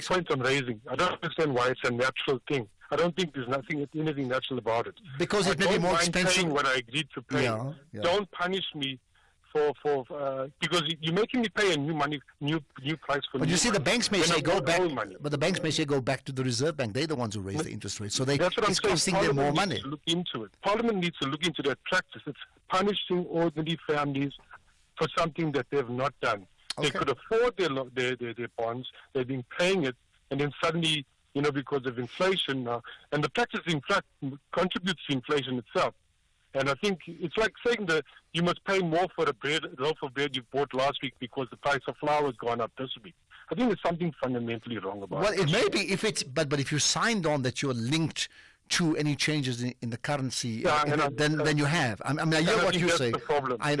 point I'm raising. I don't understand why it's a natural thing. I don't think there's anything natural about it. Because it may be more expensive. Paying what I agreed to pay. Don't punish me for because you're making me pay a new price for. But you see, the banks may say go back. But the banks may say go back to the Reserve Bank. They're the ones who raise the interest rate, so it's costing them more money. Look into it. Parliament needs to look into that practice. It's punishing ordinary families for something that they've not done. Okay. They could afford their bonds, they've been paying it, and then suddenly, because of inflation now, and the practice in fact contributes to inflation itself. And I think it's like saying that you must pay more for a loaf of bread you bought last week because the price of flour has gone up this week. I think there's something fundamentally wrong about it. Well, it may be but if you signed on that you're linked to any changes in the currency, then you have. I mean, I hear what you say. I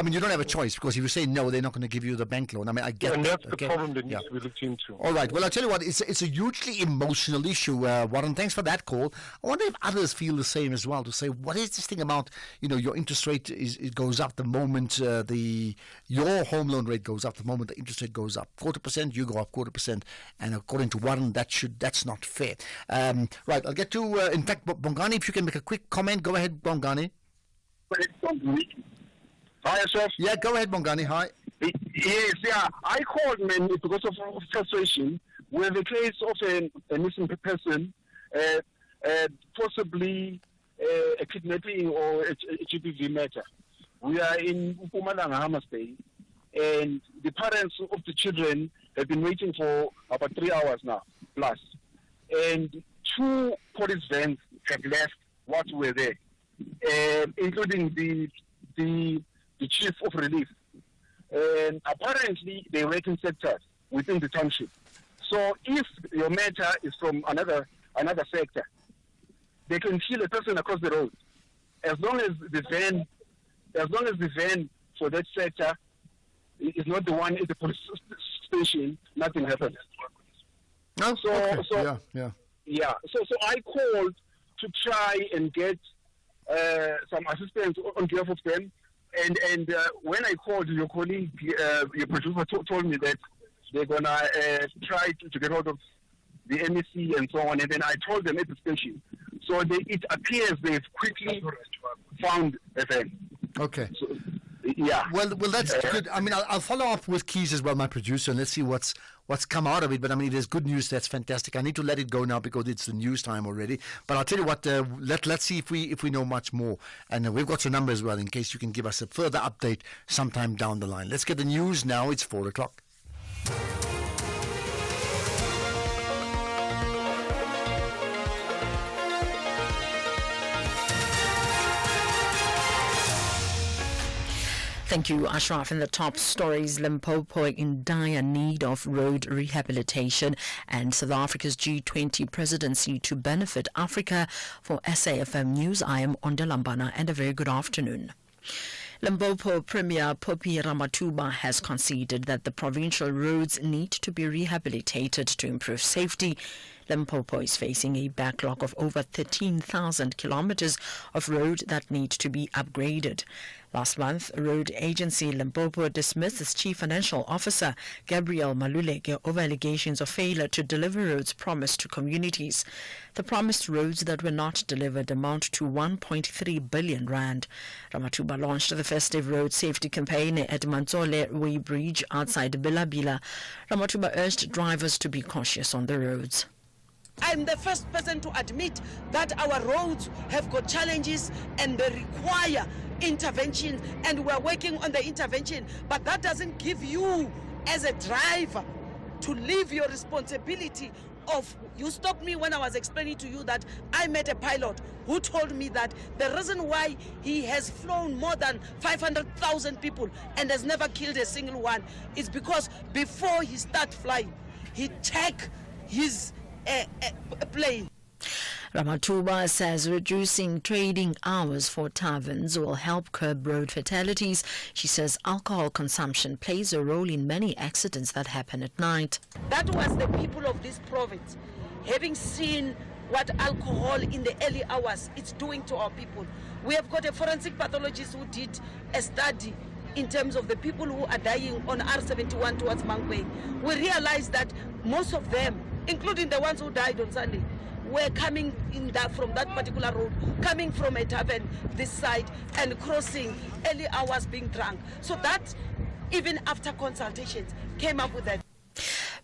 mean, you don't have a choice, because if you say no, they're not going to give you the bank loan. I mean, I get that. And that's the problem that needs to be looked into. All right. Well, I'll tell you what, it's a hugely emotional issue, Warren. Thanks for that call. I wonder if others feel the same as well, to say, what is this thing about, your interest rate it goes up the moment your home loan rate goes up, the moment the interest rate goes up 0.25%, you go up 0.25%, and according to Warren, that's not fair. Right. I'll get to. In fact, Bongani, if you can make a quick comment, go ahead, Bongani. Hi, Ashraf. Yeah, go ahead, Bongani. Hi. Yes, I called, man, because of frustration. We have a case of a missing person, possibly a kidnapping or a GBV matter. We are in Mpumalanga, Hamas Bay, and the parents of the children have been waiting for about 3 hours now, plus. And 2 police vans have left what were there. including the chief of relief. And apparently, they work in sectors within the township. So if your matter is from another sector, they can kill a person across the road. As long as the van for that sector is not the one at the police station, nothing happens. Oh, So I called to try and get some assistance on behalf of them. And when I called, your colleague, your producer, told me that they're gonna try to get hold of the MEC and so on. And then I told them at the station. So it appears they've quickly found a van. Okay. So, yeah. Well, that's good. I mean, I'll follow up with Keys as well, my producer, and let's see what's come out of it. But I mean, it is good news. That's fantastic. I need to let it go now because it's the news time already. But I'll tell you what. Let's see if we know much more, and we've got your number as well in case you can give us a further update sometime down the line. Let's get the news now. It's 4:00. Thank you, Ashraf. In the top stories, Limpopo in dire need of road rehabilitation and South Africa's G20 presidency to benefit Africa. For SAFM News, I am Onda Lambana, and a very good afternoon. Limpopo Premier Popi Ramathuba has conceded that the provincial roads need to be rehabilitated to improve safety. Limpopo is facing a backlog of over 13,000 kilometers of road that need to be upgraded. Last month, Road Agency Limpopo dismissed its Chief Financial Officer, Gabriel Maluleke, over allegations of failure to deliver roads promised to communities. The promised roads that were not delivered amount to 1.3 billion rand. Ramathuba launched the festive road safety campaign at Manzole Way Bridge outside Bilabila. Ramathuba urged drivers to be cautious on the roads. I'm the first person to admit that our roads have got challenges and they require intervention, and we're working on the intervention, but that doesn't give you as a driver to leave your responsibility of. You stopped me when I was explaining to you that I met a pilot who told me that the reason why he has flown more than 500,000 people and has never killed a single one is because before he starts flying, he check his plane. Ramathuba says reducing trading hours for taverns will help curb road fatalities. She says alcohol consumption plays a role in many accidents that happen at night. That was the people of this province, having seen what alcohol in the early hours is doing to our people. We have got a forensic pathologist who did a study in terms of the people who are dying on R71 towards Mangwe. We realized that most of them, including the ones who died on Sunday, were coming from that particular road, coming from a tavern this side and crossing early hours being drunk. So that, even after consultations, came up with that.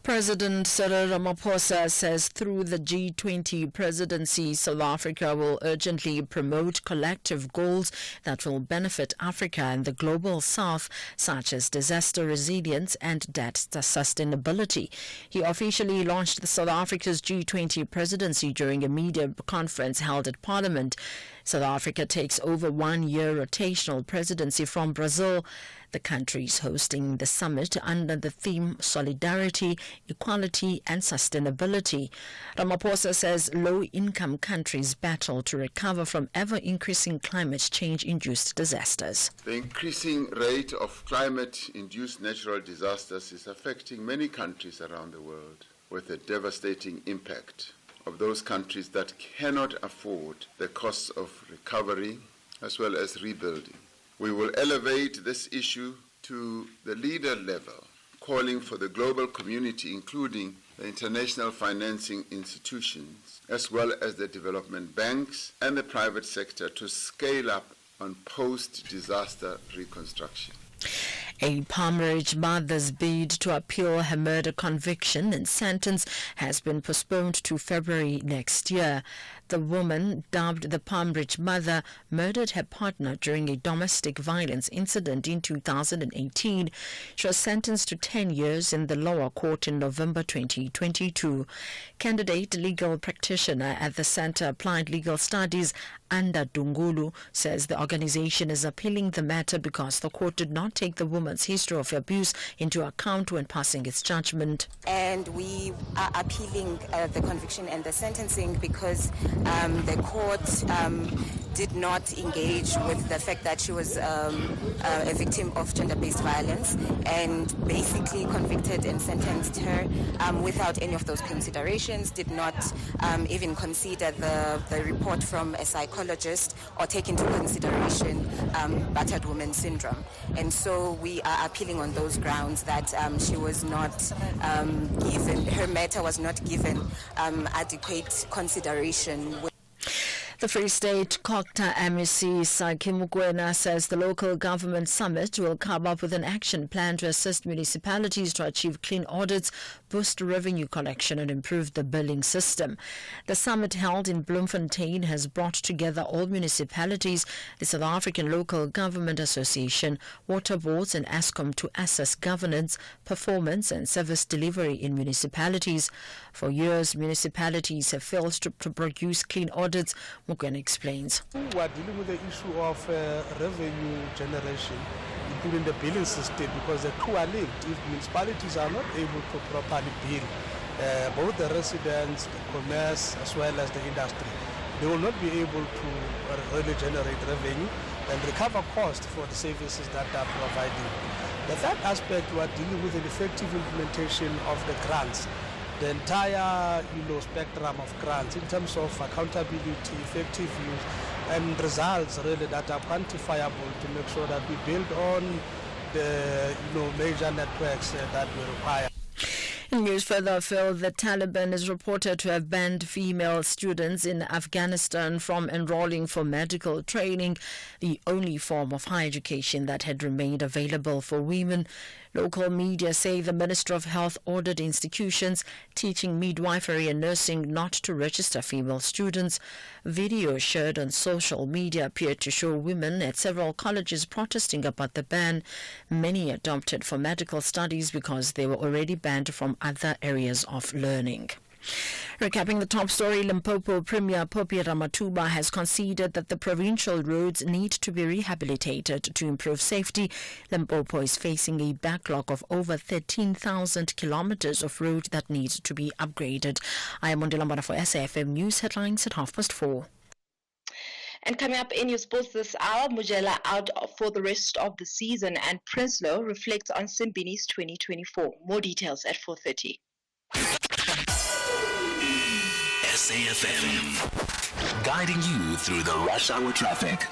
President Cyril Ramaphosa says through the G20 presidency, South Africa will urgently promote collective goals that will benefit Africa and the global south, such as disaster resilience and debt sustainability. He officially launched the South Africa's G20 presidency during a media conference held at Parliament. South Africa takes over 1 year rotational presidency from Brazil. The country is hosting the summit under the theme Solidarity, Equality and Sustainability. Ramaphosa says low-income countries battle to recover from ever-increasing climate change-induced disasters. The increasing rate of climate-induced natural disasters is affecting many countries around the world with a devastating impact of those countries that cannot afford the costs of recovery as well as rebuilding. We will elevate this issue to the leader level, calling for the global community, including the international financing institutions, as well as the development banks and the private sector, to scale up on post-disaster reconstruction. A Palm Ridge mother's bid to appeal her murder conviction and sentence has been postponed to February next year. The woman, dubbed the Palm Ridge Mother, murdered her partner during a domestic violence incident in 2018. She was sentenced to 10 years in the lower court in November 2022. Candidate legal practitioner at the Center Applied Legal Studies, Anda Dungulu, says the organization is appealing the matter because the court did not take the woman's history of abuse into account when passing its judgment. And we are appealing the conviction and the sentencing because the court did not engage with the fact that she was a victim of gender-based violence and basically convicted and sentenced her without any of those considerations, did not even consider the report from a psychologist or take into consideration battered woman syndrome. And so we are appealing on those grounds that she was not given, her matter was not given adequate consideration. The Free State Cocta MEC Sakhi Mokoena says the local government summit will come up with an action plan to assist municipalities to achieve clean audits, boost revenue collection and improve the billing system. The summit held in Bloemfontein has brought together all municipalities, the South African Local Government Association, water boards and Eskom to assess governance, performance and service delivery in municipalities. For years, municipalities have failed to produce clean audits. Mokoena explains. We are dealing with the issue of revenue generation, including the billing system, because the two are linked. If municipalities are not able to properly bill both the residents, the commerce, as well as the industry, they will not be able to really generate revenue and recover costs for the services that they are providing. The third aspect, we are dealing with an effective implementation of the grants. The entire spectrum of grants in terms of accountability, effective use, and results really that are quantifiable to make sure that we build on the major networks that we require. In news further afield, the Taliban is reported to have banned female students in Afghanistan from enrolling for medical training, the only form of higher education that had remained available for women. Local media say the Minister of Health ordered institutions teaching midwifery and nursing not to register female students. Videos shared on social media appeared to show women at several colleges protesting about the ban. Many adopted for medical studies because they were already banned from other areas of learning. Recapping the top story, Limpopo Premier Popi Ramathuba has conceded that the provincial roads need to be rehabilitated to improve safety. Limpopo is facing a backlog of over 13,000 kilometers of road that needs to be upgraded. I am Mondela Mara for SAFM News headlines at 4:30. And coming up in your sports this hour, Mujela out for the rest of the season and Prinsloo reflects on Simbini's 2024. More details at 4:30. SAFM, guiding you through the rush hour traffic.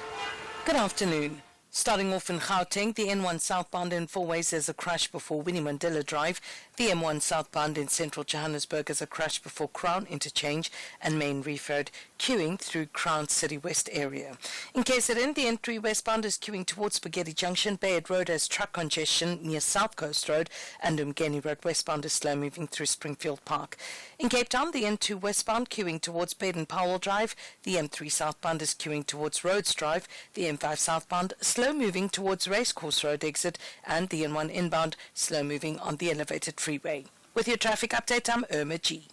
Good afternoon. Starting off in Gauteng, the N1 southbound in four ways there's a crash before Winnie Mandela Drive. The M1 southbound in central Johannesburg is a crash before Crown Interchange and Main Reef Road, queuing through Crown City West area. In KZN, the N3 westbound is queuing towards Spaghetti Junction. Bayard Road has truck congestion near South Coast Road, and Umgeni Road westbound is slow moving through Springfield Park. In Cape Town, the N2 westbound queuing towards Baden-Powell Drive. The M3 southbound is queuing towards Rhodes Drive. The M5 southbound slow moving towards Racecourse Road exit, and the N1 inbound slow moving on the elevated freeway. With your traffic update, I'm Irma G.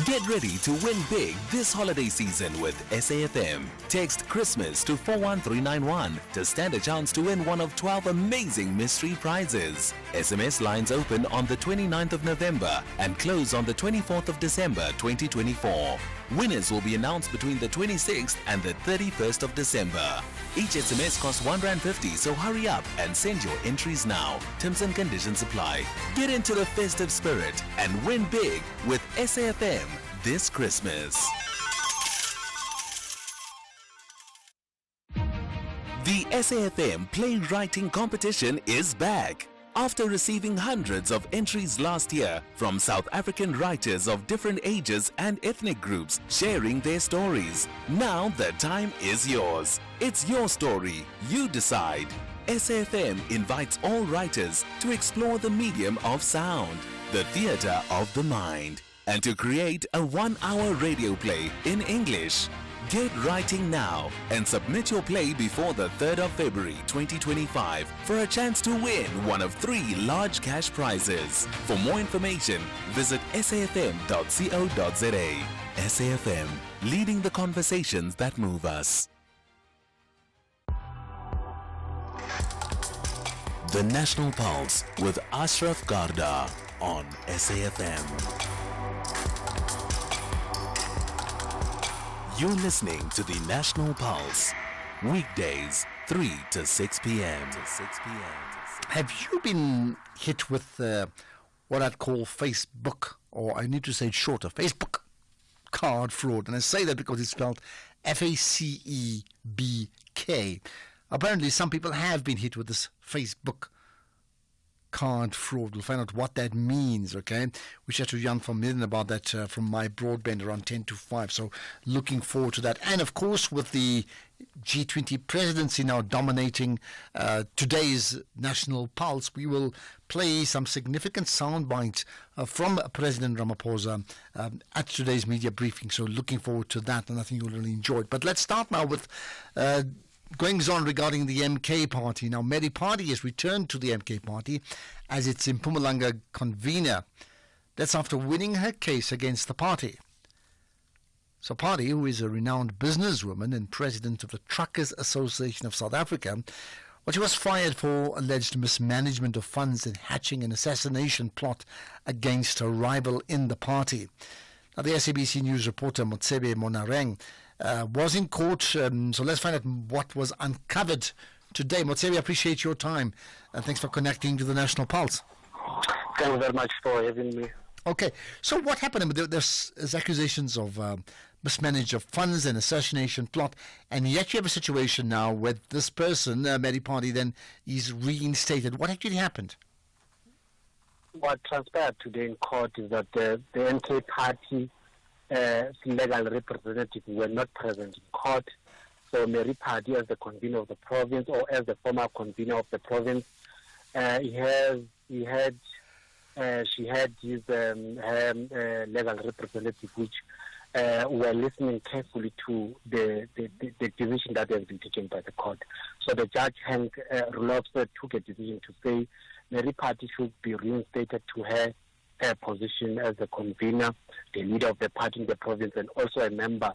Get ready to win big this holiday season with SAFM. Text Christmas to 41391 to stand a chance to win one of 12 amazing mystery prizes. SMS lines open on the 29th of November and close on the 24th of December 2024. Winners will be announced between the 26th and the 31st of December. Each SMS costs R1.50, so hurry up and send your entries now. Terms and conditions apply. Get into the festive spirit and win big with SAFM this Christmas. The SAFM Playwriting Competition is back. After receiving hundreds of entries last year from South African writers of different ages and ethnic groups sharing their stories, now the time is yours. It's your story. You decide. SAFM invites all writers to explore the medium of sound, the theatre of the mind. and to create a 1-hour radio play in English. Get writing now and submit your play before the 3rd of February 2025 for a chance to win one of 3 large cash prizes. For more information, visit safm.co.za. SAFM, leading the conversations that move us. The National Pulse with Ashraf Garda on SAFM. You're listening to the National Pulse, weekdays 3 to 6 p.m. Have you been hit with what I'd call Facebook, or I need to say it shorter, Facebook card fraud? And I say that because it's spelled FACEBK. Apparently, some people have been hit with this Facebook card fraud. We'll find out what that means, okay? We chat to Jan van Midden about that from my broadband around 10 to 5. So looking forward to that. And of course, with the G20 presidency now dominating today's National Pulse, we will play some significant sound bites from President Ramaphosa at today's media briefing. So looking forward to that, and I think you'll really enjoy it. But let's start now with goings on regarding the MK Party. Now, Mary Party has returned to the MK Party as its Mpumalanga convener. That's after winning her case against the party. So Party, who is a renowned businesswoman and president of the Truckers Association of South Africa, well, she was fired for alleged mismanagement of funds and hatching an assassination plot against her rival in the party. Now, the SABC News reporter Motsebe Monareng was in court, so let's find out what was uncovered today. Motsebe, I appreciate your time, and thanks for connecting to the National Pulse. Thank you very much for having me. Okay, so what happened? There's accusations of mismanagement of funds and assassination plot, and yet you have a situation now where this person, Mary Party, then is reinstated. What actually happened? What transpired today in court is that the MK Party legal representatives were not present in court. So Mary Party, as the convener of the province, or as the former convener of the province, she had his her legal representative, which were listening carefully to the decision that has been taken by the court. So the judge, Hank Rulofse, took a decision to say Mary Party should be reinstated to her position as the convener, the leader of the party in the province, and also a member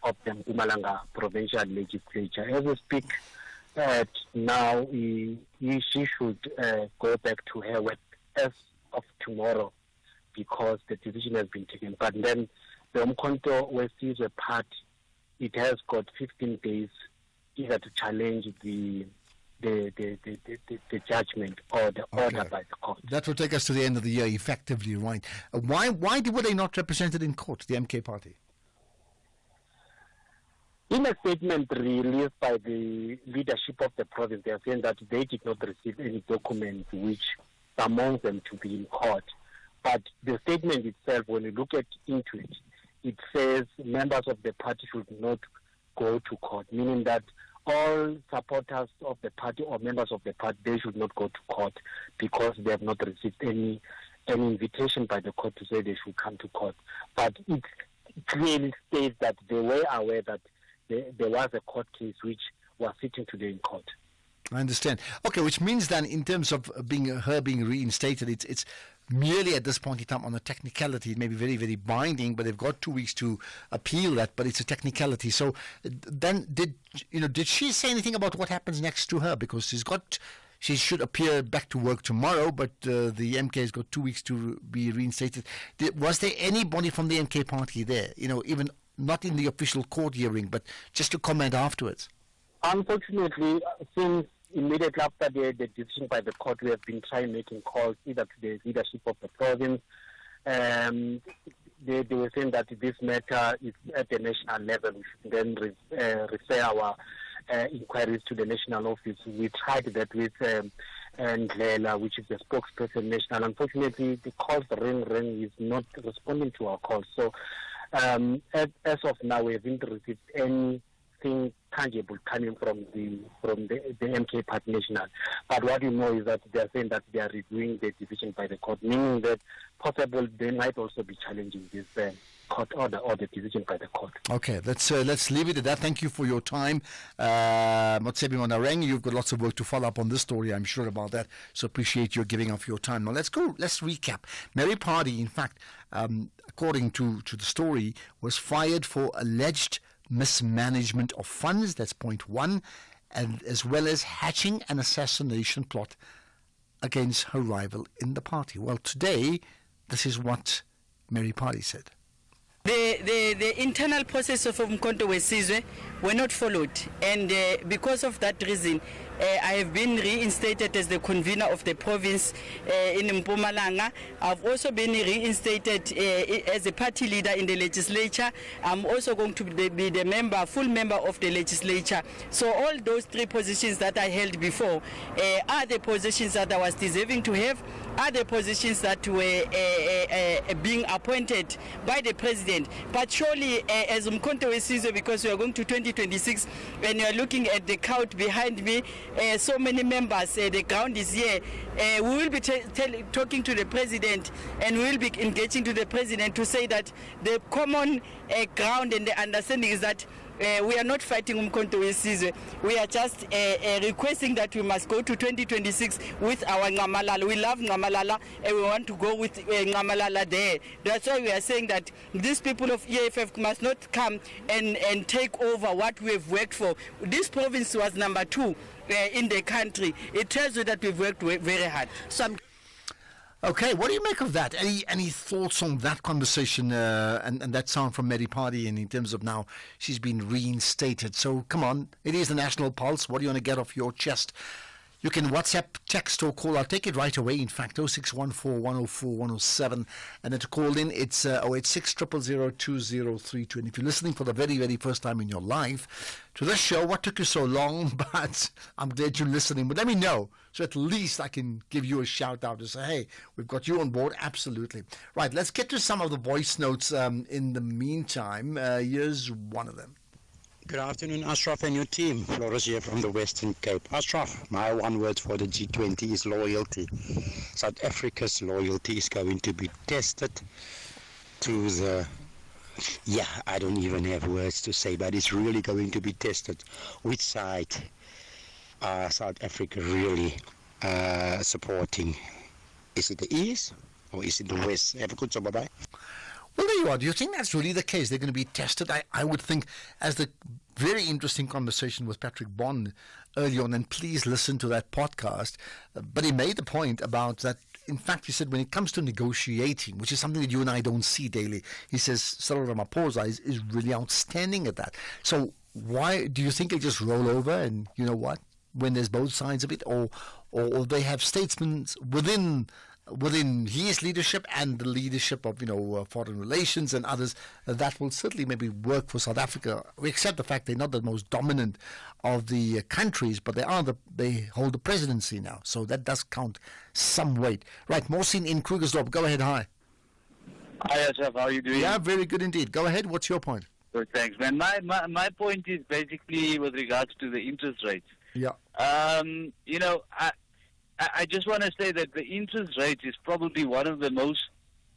of the Mpumalanga provincial legislature. As we speak now, she should go back to her work as of tomorrow because the decision has been taken. But then the Umkhonto Wesizwe Party, it has got 15 days either to challenge the judgment or the order by the court. That will take us to the end of the year, effectively, right? Why were they not represented in court, the MK Party? In a statement released by the leadership of the province, they are saying that they did not receive any documents which summons them to be in court. But the statement itself, when you look into it, it says members of the party should not go to court, meaning that all supporters of the party or members of the party, they should not go to court because they have not received any invitation by the court to say they should come to court. But it clearly states that they were aware that there was a court case which was sitting today in court. I understand. Okay, which means then in terms of being reinstated, it's merely at this point in time on a technicality. It may be very, very binding, but they've got 2 weeks to appeal that, but it's a technicality. So then did she say anything about what happens next to her? Because she should appear back to work tomorrow, but the MK has got 2 weeks to be reinstated. Was there anybody from the MK Party there, even not in the official court hearing, but just to comment afterwards? Unfortunately, since immediately after the decision by the court, we have been trying making calls either to the leadership of the province. They were saying that this matter is at the national level. We should then refer our inquiries to the national office. We tried that with Ndlela, which is the spokesperson national. Unfortunately, the calls ring is not responding to our calls. So as of now, we haven't received any nothing tangible coming from the MK Party National. But what we know is that they are saying that they are reviewing the decision by the court, meaning that possible they might also be challenging this court order or the decision by the court. Okay, let's leave it at that. Thank you for your time. Motsebi Monareng, you've got lots of work to follow up on this story, I'm sure about that. So appreciate your giving up your time. Now let's recap. Mary Party, in fact, according to the story, was fired for alleged mismanagement of funds. That's point one, and as well as hatching an assassination plot against her rival in the party. Well, today, this is what Mary Party said. The internal process of Umkhonto weSizwe were not followed, and because of that reason, I have been reinstated as the convener of the province in Mpumalanga. I've also been reinstated as a party leader in the legislature. I'm also going to be the full member of the legislature. So all those three positions that I held before are the positions that I was deserving to have, are the positions that were being appointed by the president. But surely, as Umkhonto weSizwe, because we are going to 2026, when you are looking at the crowd behind me, so many members, the ground is here. We will be talking to the president, and we will be engaging to the president to say that the common ground and the understanding is that we are not fighting Umkhonto weSizwe. We are just requesting that we must go to 2026 with our Ngqamalala. We love Ngqamalala and we want to go with Ngqamalala there. That's why we are saying that these people of EFF must not come and take over what we have worked for. This province was number 2 in the country. It tells you that we've worked very hard. So Okay, what do you make of that? Any thoughts on that conversation and that sound from Mary Party, and in terms of now she's been reinstated? So come on, it is the National Pulse. What do you want to get off your chest? You can WhatsApp, text or call. I'll take it right away. In fact, 0614 104 107. And then to call in, it's 086 000 2032. And if you're listening for the very, very first time in your life to this show, what took you so long? But I'm glad you're listening. But let me know, so at least I can give you a shout out to say, hey, we've got you on board. Absolutely. Right, let's get to some of the voice notes in the meantime. Here's one of them. Good afternoon, Ashraf and your team. Flores here from the Western Cape. Ashraf, my one word for the G20 is loyalty. South Africa's loyalty is going to be tested to the... Yeah, I don't even have words to say, but it's really going to be tested. Which side are South Africa really supporting? Is it the East or is it the West? Have a good job, bye-bye. Well, there you are. Do you think that's really the case? They're going to be tested? I would think, as the very interesting conversation with Patrick Bond early on, and please listen to that podcast, but he made the point about that. In fact, he said when it comes to negotiating, which is something that you and I don't see daily, he says Cyril Ramaphosa is really outstanding at that. So why do you think they just roll over and, you know what, when there's both sides of it, or they have statesmen within his leadership and the leadership of, foreign relations and others, that will certainly maybe work for South Africa. We accept the fact they're not the most dominant of the countries, but they hold the presidency now, so that does count some weight. Right, Mohsin in Krugersdorp, go ahead. Hi. Hi, Ashraf, how are you doing? Yeah, very good indeed. Go ahead, what's your point? Good, thanks, man. My point is basically with regards to the interest rates. Yeah. I just want to say that the interest rate is probably one of the most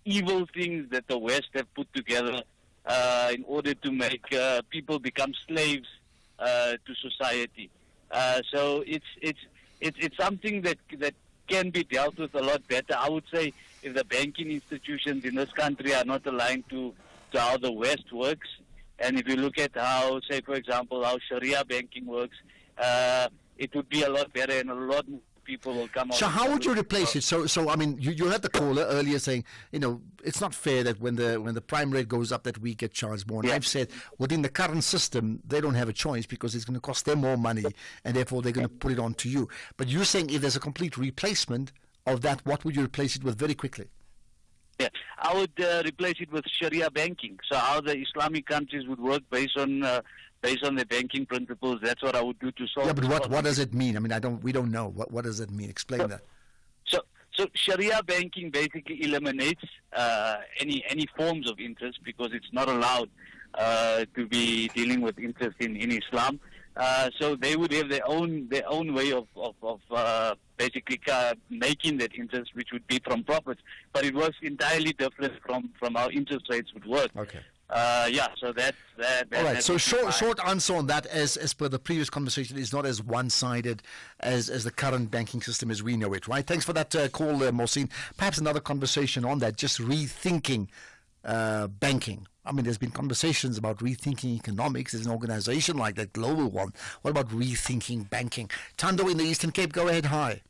evil things that the West have put together in order to make people become slaves to society. So it's something that can be dealt with a lot better. I would say if the banking institutions in this country are not aligned to how the West works, and if you look at how, say, for example, how Sharia banking works, it would be a lot better and a lot more people will come out. So how would you replace it? So I mean, you had the caller earlier saying, it's not fair that when the prime rate goes up that we get charged more. And I've said within the current system, they don't have a choice because it's going to cost them more money, and therefore they're going to put it on to you. But you're saying if there's a complete replacement of that, what would you replace it with very quickly? Yeah, I would replace it with Sharia banking. So how the Islamic countries would work based on the banking principles. That's what I would do to solve. Yeah, but what does it mean? I mean, we don't know. What does it mean? Explain that. So Sharia banking basically eliminates any forms of interest because it's not allowed to be dealing with interest in Islam. So they would have their own way of basically making that interest, which would be from profits. But it was entirely different from how interest rates would work. Okay. So that's that. All right. That's So short answer on that, as per the previous conversation, is not as one-sided as the current banking system as we know it. Right. Thanks for that call, Mohsin. Perhaps another conversation on that, just rethinking banking. I mean, there's been conversations about rethinking economics. There's an organization like that, global one. What about rethinking banking? Tando in the Eastern Cape, go ahead. Hi.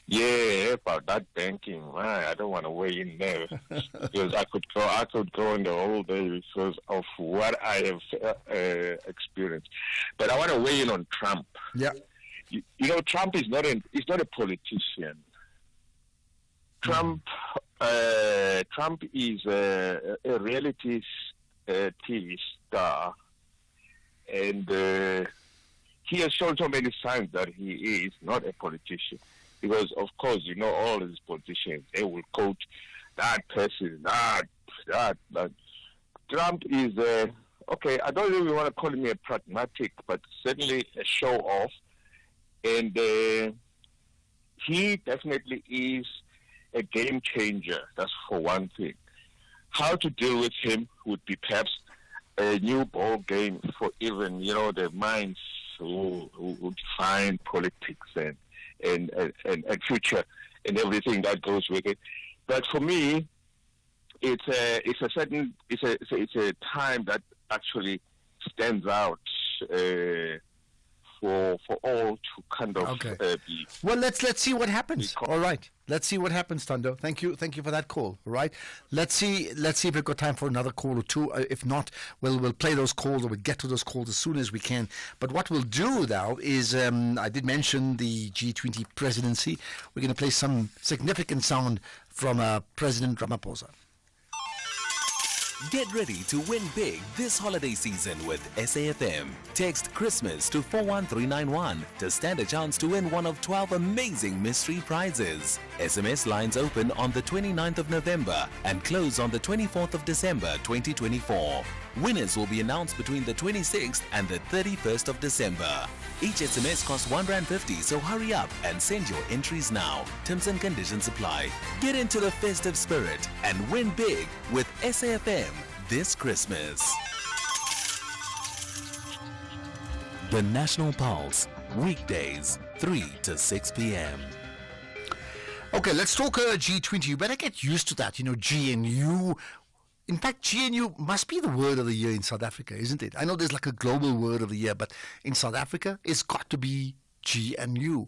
Yeah, about that banking, I don't want to weigh in there because I could go on the whole day because of what I have experienced. But I want to weigh in on Trump. Yeah. You know, Trump is not a politician. Trump is a reality TV star, and he has shown so many signs that he is not a politician. Because, of course, you know, all these politicians, they will quote that person, that. Trump is, okay, I don't really want to call him a pragmatic, but certainly a show-off. And he definitely is a game changer, that's for one thing. How to deal with him would be perhaps a new ball game for even, you know, the minds who define politics and future and everything that goes with it. But for me, it's a time that actually stands out for all to kind of be. Well, let's see what happens. All right, let's see what happens, Tando. Thank you for that call. All right, let's see if we've got time for another call or two. If not, we'll play those calls, or we'll get to those calls as soon as we can. But what we'll do now is, I did mention the G20 presidency. We're going to play some significant sound from President Ramaphosa. Get ready to win big this holiday season with SAFM. Text Christmas to 41391 to stand a chance to win one of 12 amazing mystery prizes. SMS lines open on the 29th of November and close on the 24th of December 2024. Winners will be announced between the 26th and the 31st of December. Each SMS costs R1.50, so hurry up and send your entries now. Terms and conditions apply. Get into the festive spirit and win big with SAFM this Christmas. The National Pulse, weekdays, 3 to 6 p.m. Okay, let's talk G20. You better get used to that. You know, GNU. In fact, GNU must be the word of the year in South Africa, isn't it? I know there's like a global word of the year, but in South Africa, it's got to be GNU.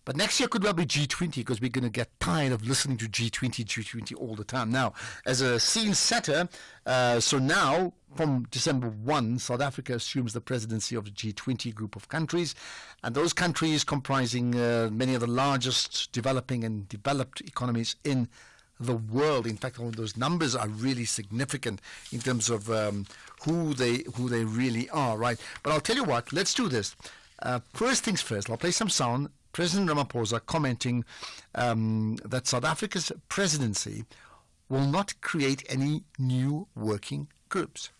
But next year could well be G20, because we're going to get tired of listening to G20 all the time. Now, as a scene setter, so now from December 1, South Africa assumes the presidency of the G20 group of countries. And those countries comprising many of the largest developing and developed economies in the world. In fact, all those numbers are really significant in terms of who they really are, right? But I'll tell you what, let's do this. First things first, I'll play some sound. President Ramaphosa commenting that South Africa's presidency will not create any new working groups.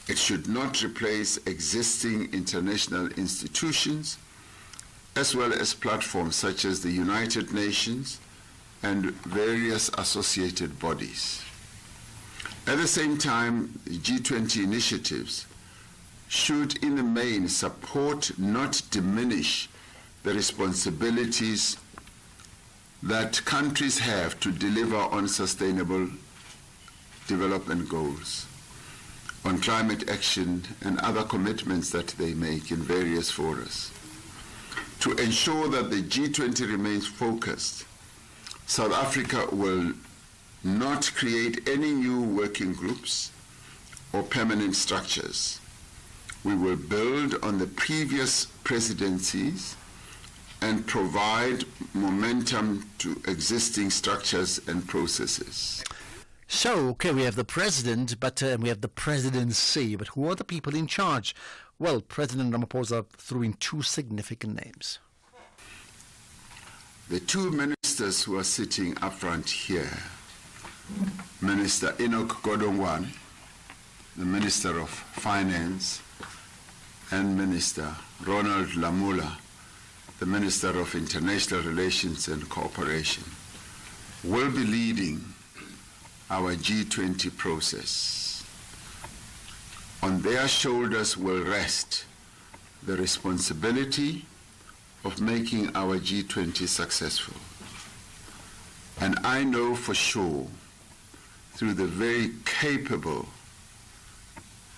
It should not replace existing international institutions, as well as platforms such as the United Nations and various associated bodies. At the same time, the G20 initiatives should in the main support, not diminish, the responsibilities that countries have to deliver on sustainable development goals, on climate action and other commitments that they make in various forums. To ensure that the G20 remains focused, South Africa will not create any new working groups or permanent structures. We will build on the previous presidencies and provide momentum to existing structures and processes. So, okay, we have the president, but we have the presidency. But who are the people in charge? Well, President Ramaphosa threw in two significant names. The two ministers who are sitting up front here Minister Enoch Godongwan, the Minister of Finance, and Minister Ronald Lamula, the Minister of International Relations and Cooperation, will be leading our G20 process. On their shoulders will rest the responsibility of making our G20 successful. And I know for sure, through the very capable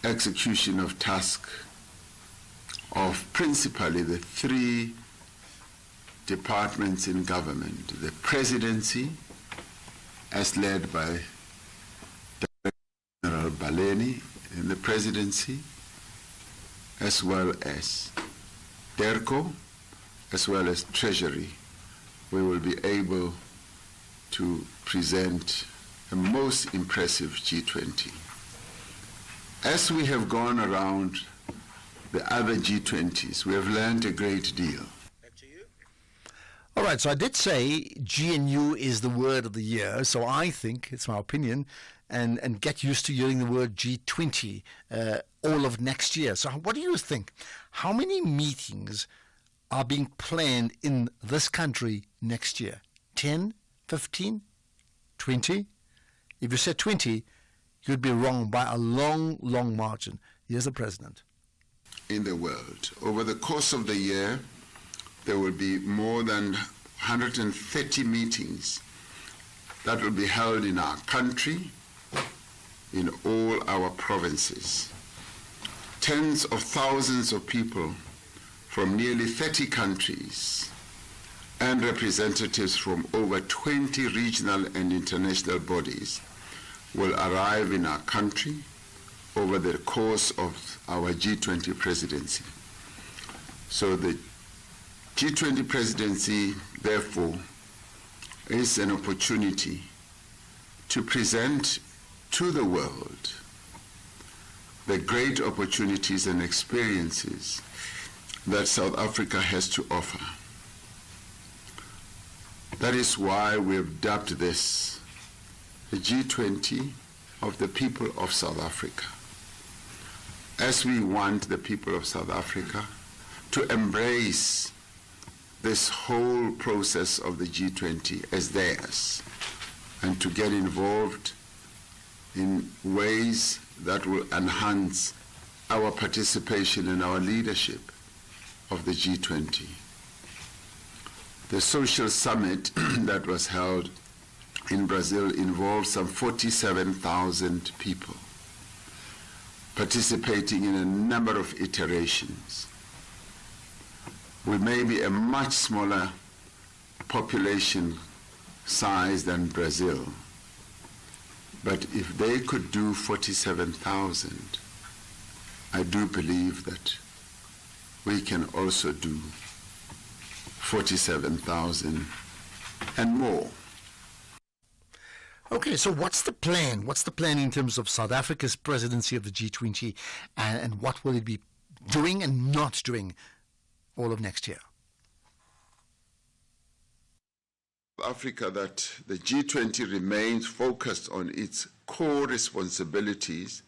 execution of task of principally the three departments in government, the presidency, as led by General Baleni in the presidency, as well as DERCO, as well as Treasury, we will be able to present a most impressive G20. As we have gone around the other G20s, we have learned a great deal. All right, so I did say GNU is the word of the year, so I think, it's my opinion, and get used to hearing the word G20 all of next year. So what do you think? How many meetings are being planned in this country next year? 10, 15, 20? If you said 20, you'd be wrong by a long, long margin. Here's the president. In the world, over the course of the year, there will be more than 130 meetings that will be held in our country, in all our provinces. Tens of thousands of people from nearly 30 countries and representatives from over 20 regional and international bodies will arrive in our country over the course of our G20 presidency. So the G20 presidency, therefore, is an opportunity to present to the world the great opportunities and experiences that South Africa has to offer. That is why we have dubbed this the G20 of the people of South Africa, as we want the people of South Africa to embrace this whole process of the G20 as theirs and to get involved in ways that will enhance our participation and our leadership of the G20. The social summit that was held in Brazil involved some 47,000 people participating in a number of iterations. We may be a much smaller population size than Brazil, but if they could do 47,000, I do believe that we can also do 47,000 and more. Okay, so what's the plan? What's the plan in terms of South Africa's presidency of the G20, and what will it be doing and not doing all of next year? Africa, that the G20 remains focused on its core responsibilities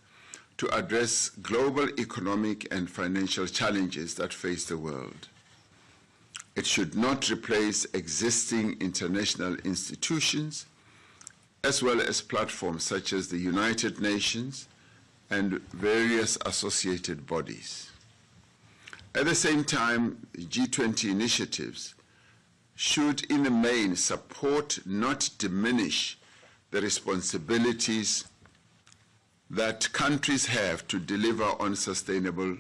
to address global economic and financial challenges that face the world. It should not replace existing international institutions, as well as platforms such as the United Nations and various associated bodies. At the same time, G20 initiatives should in the main support, not diminish, the responsibilities that countries have to deliver on sustainable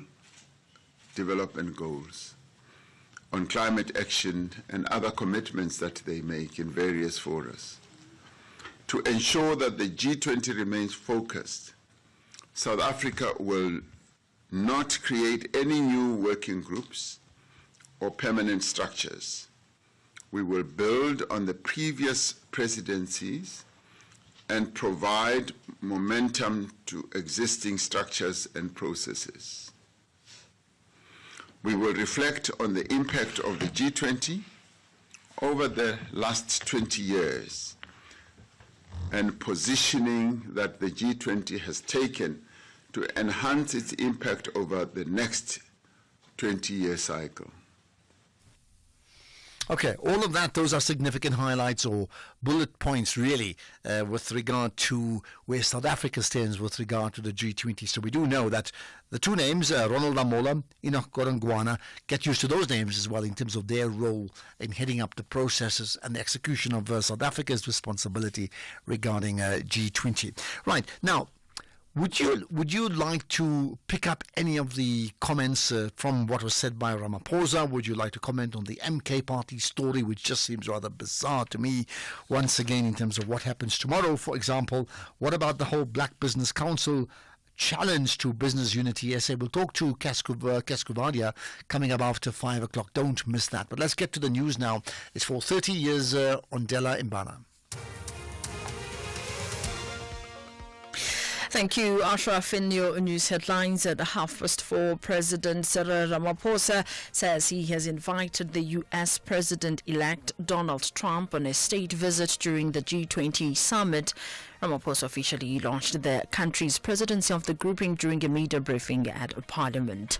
development goals, on climate action and other commitments that they make in various forums. To ensure that the G20 remains focused, South Africa will not create any new working groups or permanent structures. We will build on the previous presidencies and provide momentum to existing structures and processes. We will reflect on the impact of the G20 over the last 20 years and positioning that the G20 has taken to enhance its impact over the next 20-year cycle. Okay, all of that, those are significant highlights or bullet points, really, with regard to where South Africa stands with regard to the G20. So we do know that the two names, Ronald Lamola, Enoch Godongwana, get used to those names as well in terms of their role in heading up the processes and the execution of South Africa's responsibility regarding G20. Right, now, would you like to pick up any of the comments from what was said by Ramaphosa? Would you like to comment on the MK party story, which just seems rather bizarre to me, once again, in terms of what happens tomorrow, for example? What about the whole Black Business Council challenge to business unity SA? We'll talk to Cascovadia coming up after 5 o'clock. Don't miss that. But let's get to the news now. It's for 30 years on Della Mbana. Thank you, Ashraf. In your news headlines at 4:30, President Cyril Ramaphosa says he has invited the U.S. President-elect Donald Trump on a state visit during the G20 summit. Ramaphosa officially launched the country's presidency of the grouping during a media briefing at Parliament.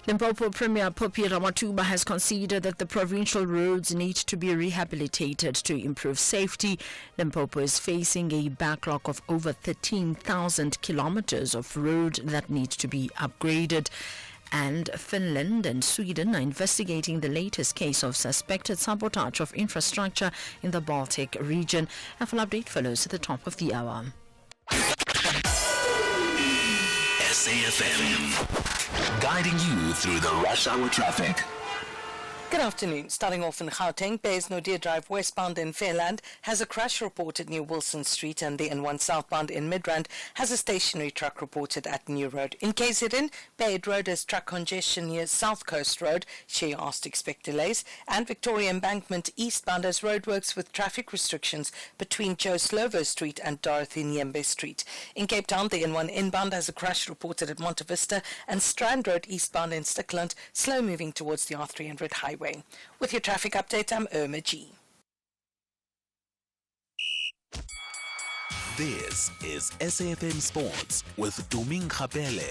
Limpopo Premier Poppy Ramathuba has conceded that the provincial roads need to be rehabilitated to improve safety. Limpopo is facing a backlog of over 13,000 kilometers of road that needs to be upgraded. And Finland and Sweden are investigating the latest case of suspected sabotage of infrastructure in the Baltic region. A full update follows at the top of the hour. SAFM, guiding you through the rush hour traffic. Good afternoon. Starting off in Gauteng, Bayes Naudé Drive westbound in Fairland has a crash reported near Wilson Street, and the N1 southbound in Midrand has a stationary truck reported at New Road. In KZN, Bayard Road has truck congestion near South Coast Road. She asked to expect delays. And Victoria Embankment eastbound has roadworks with traffic restrictions between Joe Slovo Street and Dorothy Nyembe Street. In Cape Town, the N1 inbound has a crash reported at Monte Vista, and Strand Road eastbound in Stickland slow moving towards the R300 highway. With your traffic update, I'm Irma G. This is SAFM Sports with Tuming Khapele.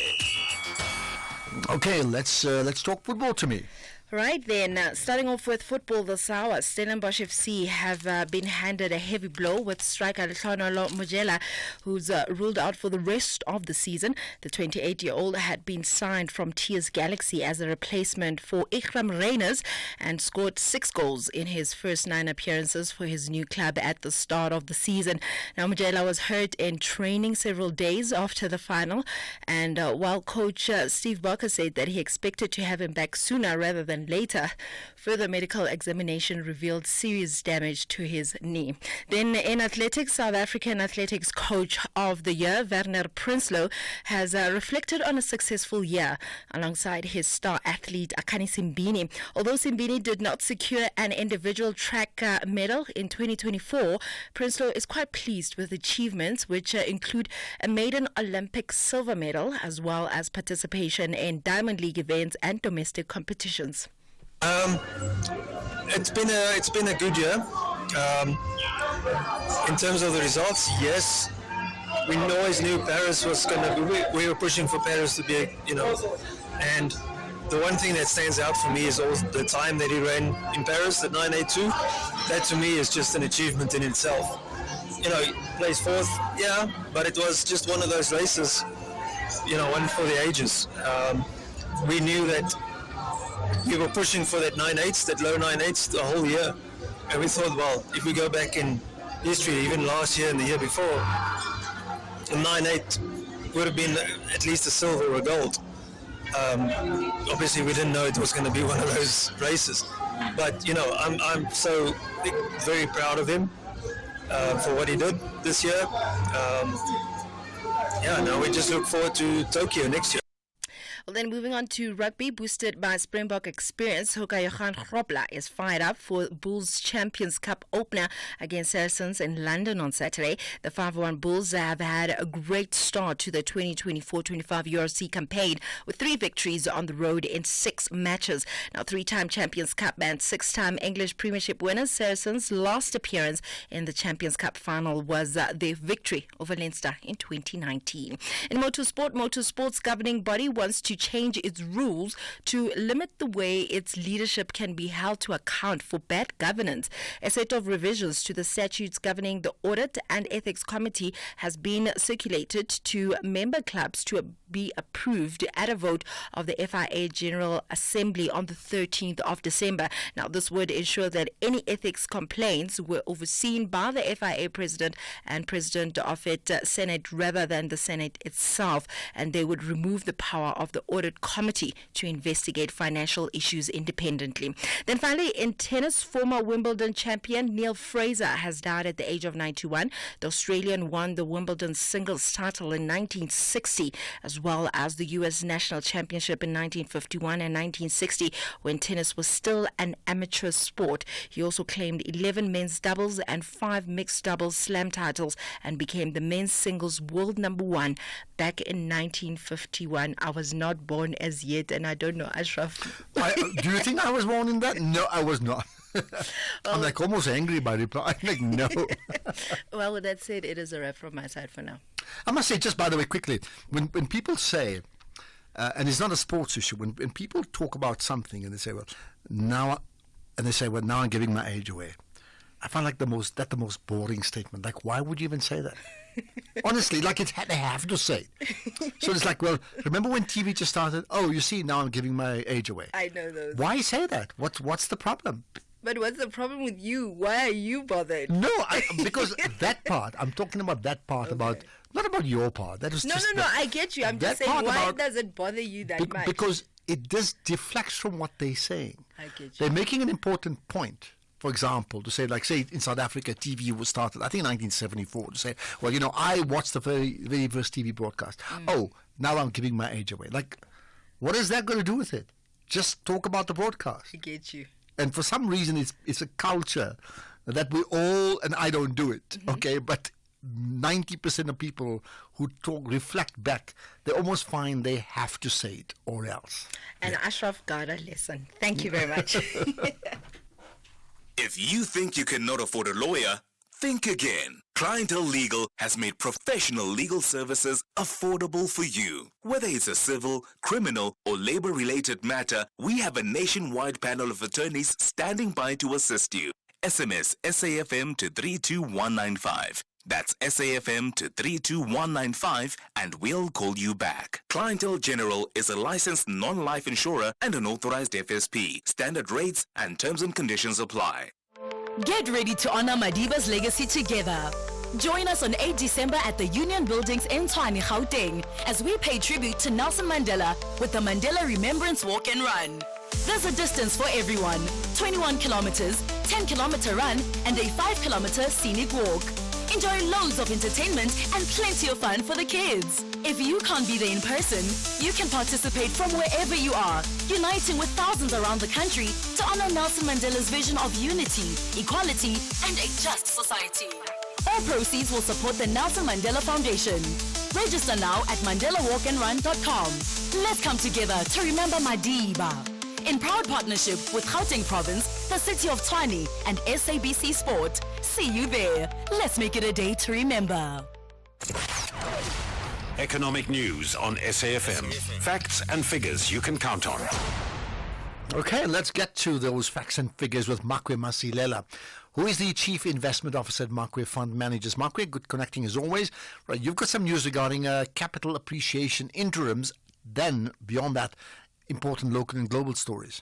Okay, let's talk football to me. Right then, starting off with football this hour, Stellenbosch FC have been handed a heavy blow with striker Lehlonolo Mojela, who's ruled out for the rest of the season. The 28-year-old had been signed from TS Galaxy as a replacement for Ikram Reyners and scored 6 goals in his first 9 appearances for his new club at the start of the season. Now, Mojela was hurt in training several days after the final, and while coach Steve Barker said that he expected to have him back sooner rather than later, further medical examination revealed serious damage to his knee. Then in athletics, South African Athletics Coach of the Year, Werner Prinsloo, has reflected on a successful year alongside his star athlete Akani Simbini. Although Simbini did not secure an individual track medal in 2024, Prinsloo is quite pleased with achievements which include a maiden Olympic silver medal as well as participation in Diamond League events and domestic competitions. It's been a good year. In terms of the results, yes, we always knew Paris was gonna be. We were pushing for Paris to be, and the one thing that stands out for me is all the time that he ran in Paris, the 982. That to me is just an achievement in itself. He placed fourth, yeah, but it was just one of those races, one for the ages. We knew that we were pushing for that 9.8s, that low 9.8s the whole year. And we thought, well, if we go back in history, even last year and the year before, a 9.8 would have been at least a silver or a gold. Obviously, we didn't know it was going to be one of those races. But, I'm so very proud of him for what he did this year. Now we just look forward to Tokyo next year. Well, then moving on to rugby, boosted by Springbok experience, Johan Grobler is fired up for Bulls Champions Cup opener against Saracens in London on Saturday. The 5-1 Bulls have had a great start to the 2024-25 URC campaign with 3 victories on the road in 6 matches. Now, 3-time Champions Cup and 6-time English Premiership winners, Saracens' last appearance in the Champions Cup final was their victory over Leinster in 2019. In motorsport's governing body wants to change its rules to limit the way its leadership can be held to account for bad governance. A set of revisions to the statutes governing the Audit and Ethics Committee has been circulated to member clubs to be approved at a vote of the FIA General Assembly on the 13th of December. Now, this would ensure that any ethics complaints were overseen by the FIA President and President of it, Senate, rather than the Senate itself, and they would remove the power of the Audit Committee to investigate financial issues independently. Then finally, in tennis, former Wimbledon champion Neil Fraser has died at the age of 91. The Australian won the Wimbledon singles title in 1960, as well as the U.S. National Championship in 1951 and 1960, when tennis was still an amateur sport. He also claimed 11 men's doubles and 5 mixed doubles slam titles and became the men's singles world number 1 back in 1951. I was not born as yet, and I don't know, Ashraf. Do you think I was born in that? No, I was not. I'm like almost angry by reply. I'm like, no. Well, with that said, it is a wrap from my side for now. I must say, just by the way, quickly, when people say, and it's not a sports issue, when people talk about something and they say, well, now I'm giving my age away, I find like the most boring statement. Like, why would you even say that? Honestly, like they have to say it. So it's like, well, remember when TV just started? Oh, you see, now I'm giving my age away. I know those. Why say that? What's the problem? But what's the problem with you? Why are you bothered? No, because that part, I'm talking about that part, about not about your part. That was no, just I get you. I'm just saying, why does it bother you that much? Because it just deflects from what they're saying. I get you. They're making an important point. For example, to say, like, say in South Africa, TV was started, I think, in 1974, to say, well, I watched the very, very first TV broadcast. Oh, now I'm giving my age away. Like, what is that going to do with it? Just talk about the broadcast. I get you. And for some reason, it's a culture that we all, and I don't do it, okay, but 90% of people who reflect back, they almost find they have to say it or else. And Ashraf got a lesson. Thank you very much. If you think you cannot afford a lawyer, think again. Clientele Legal has made professional legal services affordable for you. Whether it's a civil, criminal, or labor-related matter, we have a nationwide panel of attorneys standing by to assist you. SMS SAFM to 32195. That's SAFM to 32195 and we'll call you back. Clientele General is a licensed non-life insurer and an authorized FSP. Standard rates and terms and conditions apply. Get ready to honor Madiba's legacy together. Join us on 8 December at the Union Buildings in Tshwane, Gauteng, as we pay tribute to Nelson Mandela with the Mandela Remembrance Walk and Run. There's a distance for everyone: 21 kilometers, 10-kilometer run, and a 5-kilometer scenic walk. Enjoy loads of entertainment and plenty of fun for the kids. If you can't be there in person, you can participate from wherever you are, uniting with thousands around the country to honor Nelson Mandela's vision of unity, equality, and a just society. All proceeds will support the Nelson Mandela Foundation. Register now at mandelawalkandrun.com. Let's come together to remember Madiba. In proud partnership with Gauteng Province, the City of Tshwane, and SABC Sport. See you there. Let's make it a day to remember. Economic news on SAFM. Facts and figures you can count on. Okay, let's get to those facts and figures with Makwe Masilela, who is the Chief Investment Officer at Makwe Fund Managers. Makwe, good connecting as always. Right, you've got some news regarding capital appreciation interims. Then, beyond that, important local and global stories.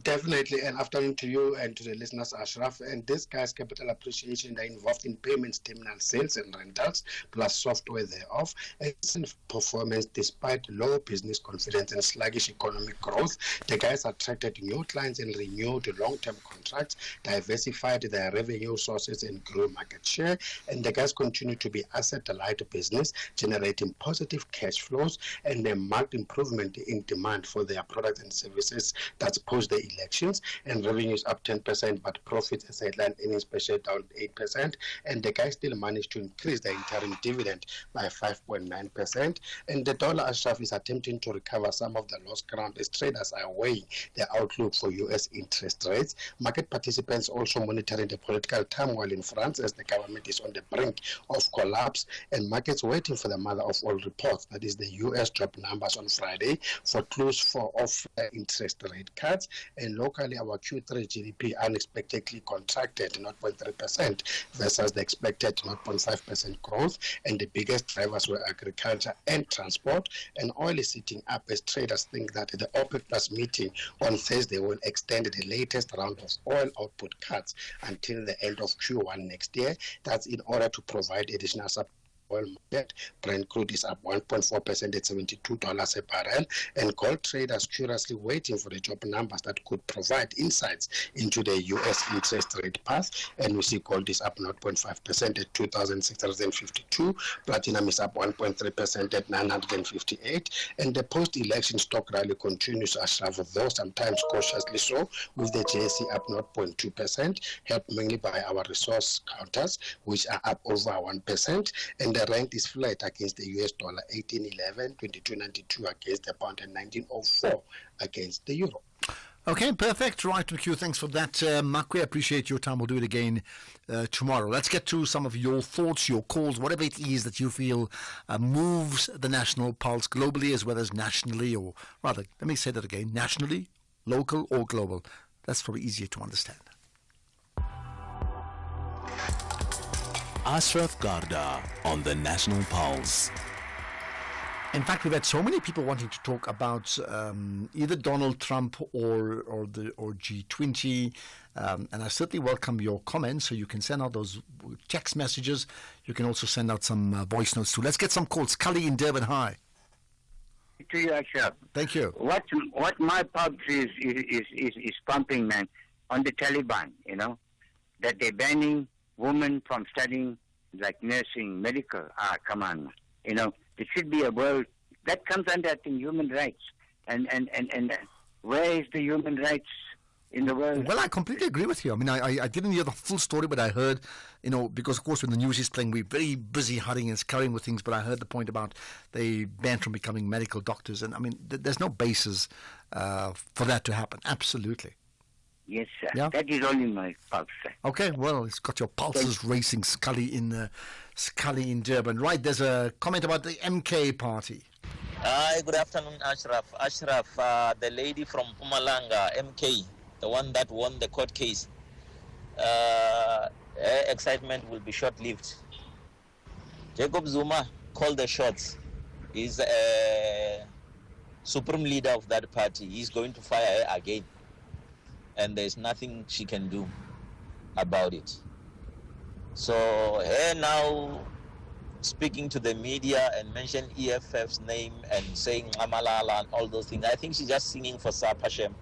Definitely, and afternoon to you and to the listeners, Ashraf. And this guy's capital appreciation, they're involved in payments, terminal sales and rentals, plus software thereof. Excellent performance despite low business confidence and sluggish economic growth. The guys attracted new clients and renewed long-term contracts, diversified their revenue sources and grew market share. And the guys continue to be asset-light business, generating positive cash flows and a marked improvement in demand for their products and services that's post the elections, and revenues up 10%, but profits as headline earnings per share down 8%, and the guys still managed to increase the interim dividend by 5.9%, and the dollar, Ashraf, is attempting to recover some of the lost ground as traders are weighing the outlook for U.S. interest rates. Market participants also monitoring the political turmoil in France as the government is on the brink of collapse, and markets waiting for the mother of all reports, that is the U.S. job numbers on Friday, for clues of interest rate cuts. And locally, our Q3 GDP unexpectedly contracted 0.3% versus the expected 0.5% growth. And the biggest drivers were agriculture and transport. And oil is sitting up as traders think that the OPEC Plus meeting on Thursday will extend the latest round of oil output cuts until the end of Q1 next year. That's in order to provide additional support. Oil market. Brent crude is up 1.4% at $72 a barrel, and gold traders curiously waiting for the job numbers that could provide insights into the U.S. interest rate path. And we see gold is up 0.5% at $2,652. Platinum is up 1.3% at $958. And the post-election stock rally continues, Ashraf, though sometimes cautiously so, with the JSE up 0.2%, helped mainly by our resource counters, which are up over 1%. And the rand is flat against the US dollar, 18.11, 22.92 against the pound, and 19.04 against the euro. Okay, perfect. Right, McHugh, thanks for that. Mark, we appreciate your time. We'll do it again tomorrow. Let's get to some of your thoughts, your calls, whatever it is that you feel moves the national pulse globally as well as nationally, or rather, let me say that again, nationally, local or global. That's probably easier to understand. Ashraf Garda on the National Pulse. In fact, we've had so many people wanting to talk about either Donald Trump or G20, and I certainly welcome your comments. So you can send out those text messages. You can also send out some voice notes too. Let's get some calls. Cully in Durban, hi. To you, Ashraf. Thank you. What my pulse is pumping, man, on the Taliban, that they're banning women from studying like nursing, medical. Come on, there should be a world that comes under, I think, human rights. And where is the human rights in the world? Well, I completely agree with you. I mean, I didn't hear the full story, but I heard, because of course when the news is playing, we're very busy hurrying and scurrying with things. But I heard the point about they banned from becoming medical doctors, and I mean, there's no basis for that to happen. Absolutely. Yes, sir. Yeah? That is only my pulse, sir. Okay, well, it's got your pulses racing, Scully in Durban. Right, there's a comment about the MK party. Hi, good afternoon, Ashraf. Ashraf, the lady from Mpumalanga, MK, the one that won the court case, her excitement will be short-lived. Jacob Zuma called the shots. He's a supreme leader of that party. He's going to fire her again. And there's nothing she can do about it. So her now speaking to the media and mention EFF's name and saying Malala and all those things, I think she's just singing for Sapa Shem.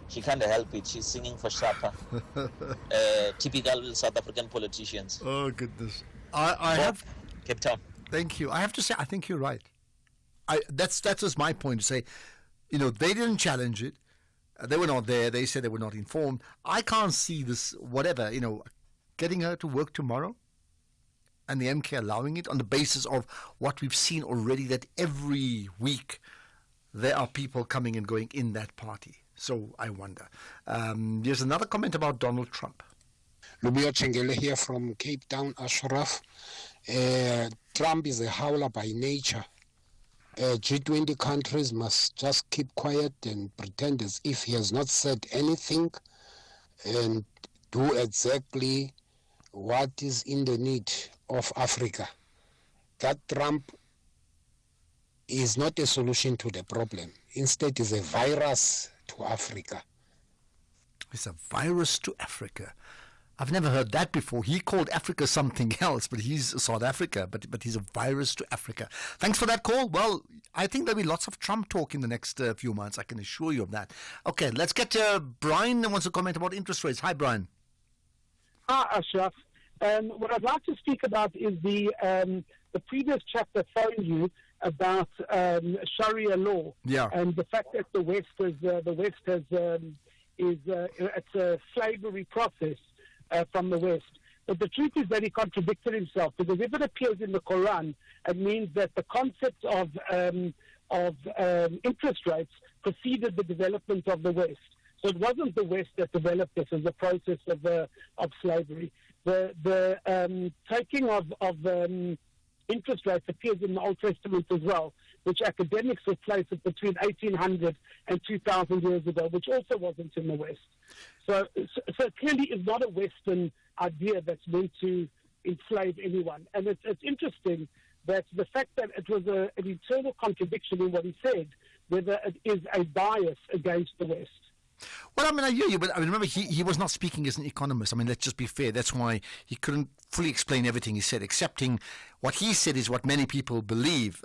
She can't help it. She's singing for Sapa. Typical South African politicians. Oh, goodness. I have... Cape Town. Thank you. I have to say, I think you're right. That's just my point to say, they didn't challenge it. They were not there. They said they were not informed. I can't see this, whatever, getting her to work tomorrow and the MK allowing it on the basis of what we've seen already, that every week there are people coming and going in that party. So I wonder. Here's another comment about Donald Trump. Lubio Chengele here from Cape Town, Ashraf. Trump is a howler by nature. G20 countries must just keep quiet and pretend as if he has not said anything and do exactly what is in the need of Africa. That Trump is not a solution to the problem. Instead, is a virus to Africa. It's a virus to Africa. I've never heard that before. He called Africa something else, but he's South Africa, but he's a virus to Africa. Thanks for that call. Well, I think there'll be lots of Trump talk in the next few months. I can assure you of that. Okay, let's get to Brian, who wants to comment about interest rates. Hi, Brian. Hi, Ashraf. What I'd like to speak about is the previous chap that phoned you about Sharia law, and the fact that the West it's a slavery process from the West. But the truth is that he contradicted himself, because if it appears in the Quran, it means that the concept of interest rates preceded the development of the West. So it wasn't the West that developed this as a process of slavery. The taking of interest rates appears in the Old Testament as well, which academics have placed it between 1800 and 2000 years ago, which also wasn't in the West. So it clearly is not a Western idea that's meant to enslave anyone. And it's interesting that the fact that it was an internal contradiction in what he said, whether it is a bias against the West. Well, I mean, I hear you, but I mean, remember, he was not speaking as an economist. I mean, let's just be fair. That's why he couldn't fully explain everything he said, accepting what he said is what many people believe,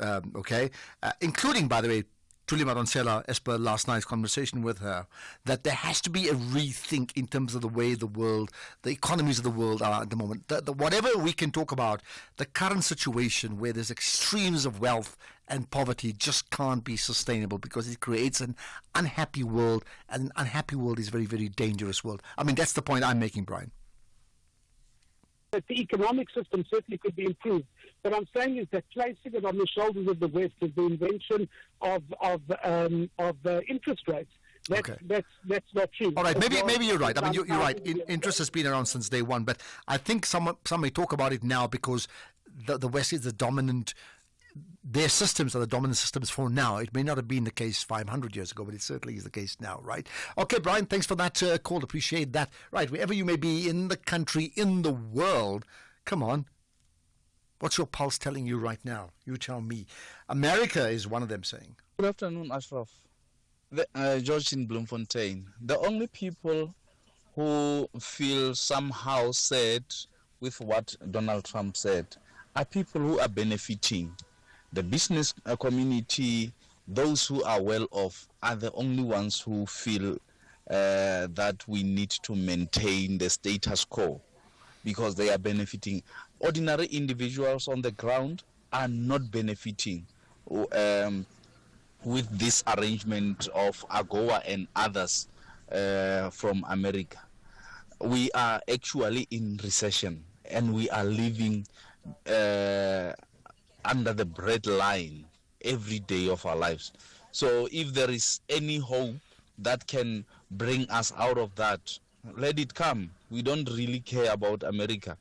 including, by the way, Thuli Madonsela, as per last night's conversation with her, that there has to be a rethink in terms of the way the world, the economies of the world are at the moment. Whatever we can talk about, the current situation where there's extremes of wealth and poverty just can't be sustainable, because it creates an unhappy world, and an unhappy world is a very, very dangerous world. I mean, that's the point I'm making, Brian. That the economic system certainly could be improved. What I'm saying is that placing it on the shoulders of the West is the invention of interest rates. That's not true. All right, maybe you're right. I mean, you're right. Interest has been around since day one, but I think some may talk about it now because the West is the dominant. Their systems are the dominant systems for now. It may not have been the case 500 years ago, but it certainly is the case now, right? Okay, Brian, thanks for that call. Appreciate that. Right, wherever you may be in the country, in the world, come on. What's your pulse telling you right now? You tell me. America is one of them saying. Good afternoon, Ashraf. George in Bloemfontein. The only people who feel somehow sad with what Donald Trump said are people who are benefiting. The business community, those who are well off, are the only ones who feel that we need to maintain the status quo because they are benefiting. Ordinary individuals on the ground are not benefiting with this arrangement of AGOA and others from America. We are actually in recession, and we are living under the breadline every day of our lives. So if there is any hope that can bring us out of that, let it come. We don't really care about America.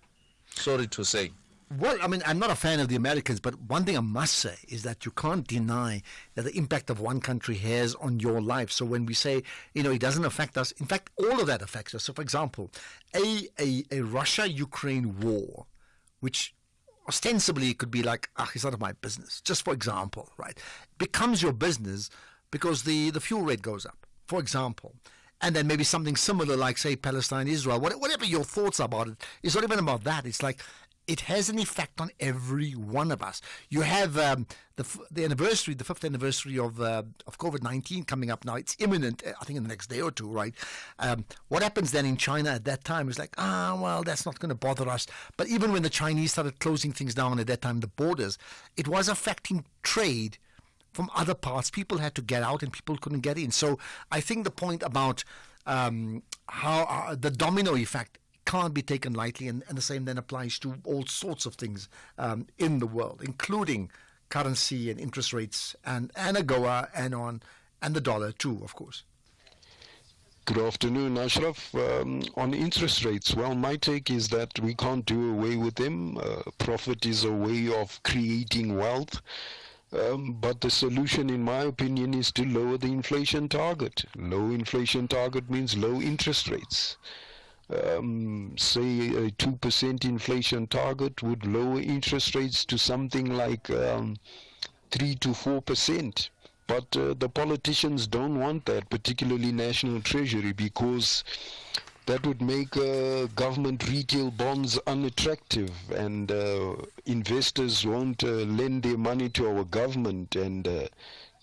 Sorry to say. Well, I mean, I'm not a fan of the Americans, but one thing I must say is that you can't deny that the impact of one country has on your life. So when we say, it doesn't affect us, in fact, all of that affects us. So, for example, a Russia-Ukraine war, which ostensibly it could be like, it's none of my business, just for example, right, becomes your business because the fuel rate goes up, for example. And then maybe something similar like, say, Palestine, Israel, whatever your thoughts about it, it's not even about that. It's like it has an effect on every one of us. You have the anniversary, the 5th anniversary of COVID-19 coming up now. It's imminent, I think in the next day or two, right? What happens then in China at that time is like, well, that's not going to bother us. But even when the Chinese started closing things down at that time, the borders, it was affecting trade from other parts. People had to get out and people couldn't get in. So I think the point about how the domino effect can't be taken lightly, and the same then applies to all sorts of things in the world, including currency and interest rates and AGOA and the dollar too, of course. Good afternoon, Ashraf. On interest rates, well, my take is that we can't do away with them. Profit is a way of creating wealth. But the solution, in my opinion, is to lower the inflation target. Low inflation target means low interest rates. Say a 2% inflation target would lower interest rates to something like 3 to 4%. But the politicians don't want that, particularly National Treasury, because that would make government retail bonds unattractive, and investors won't lend their money to our government, and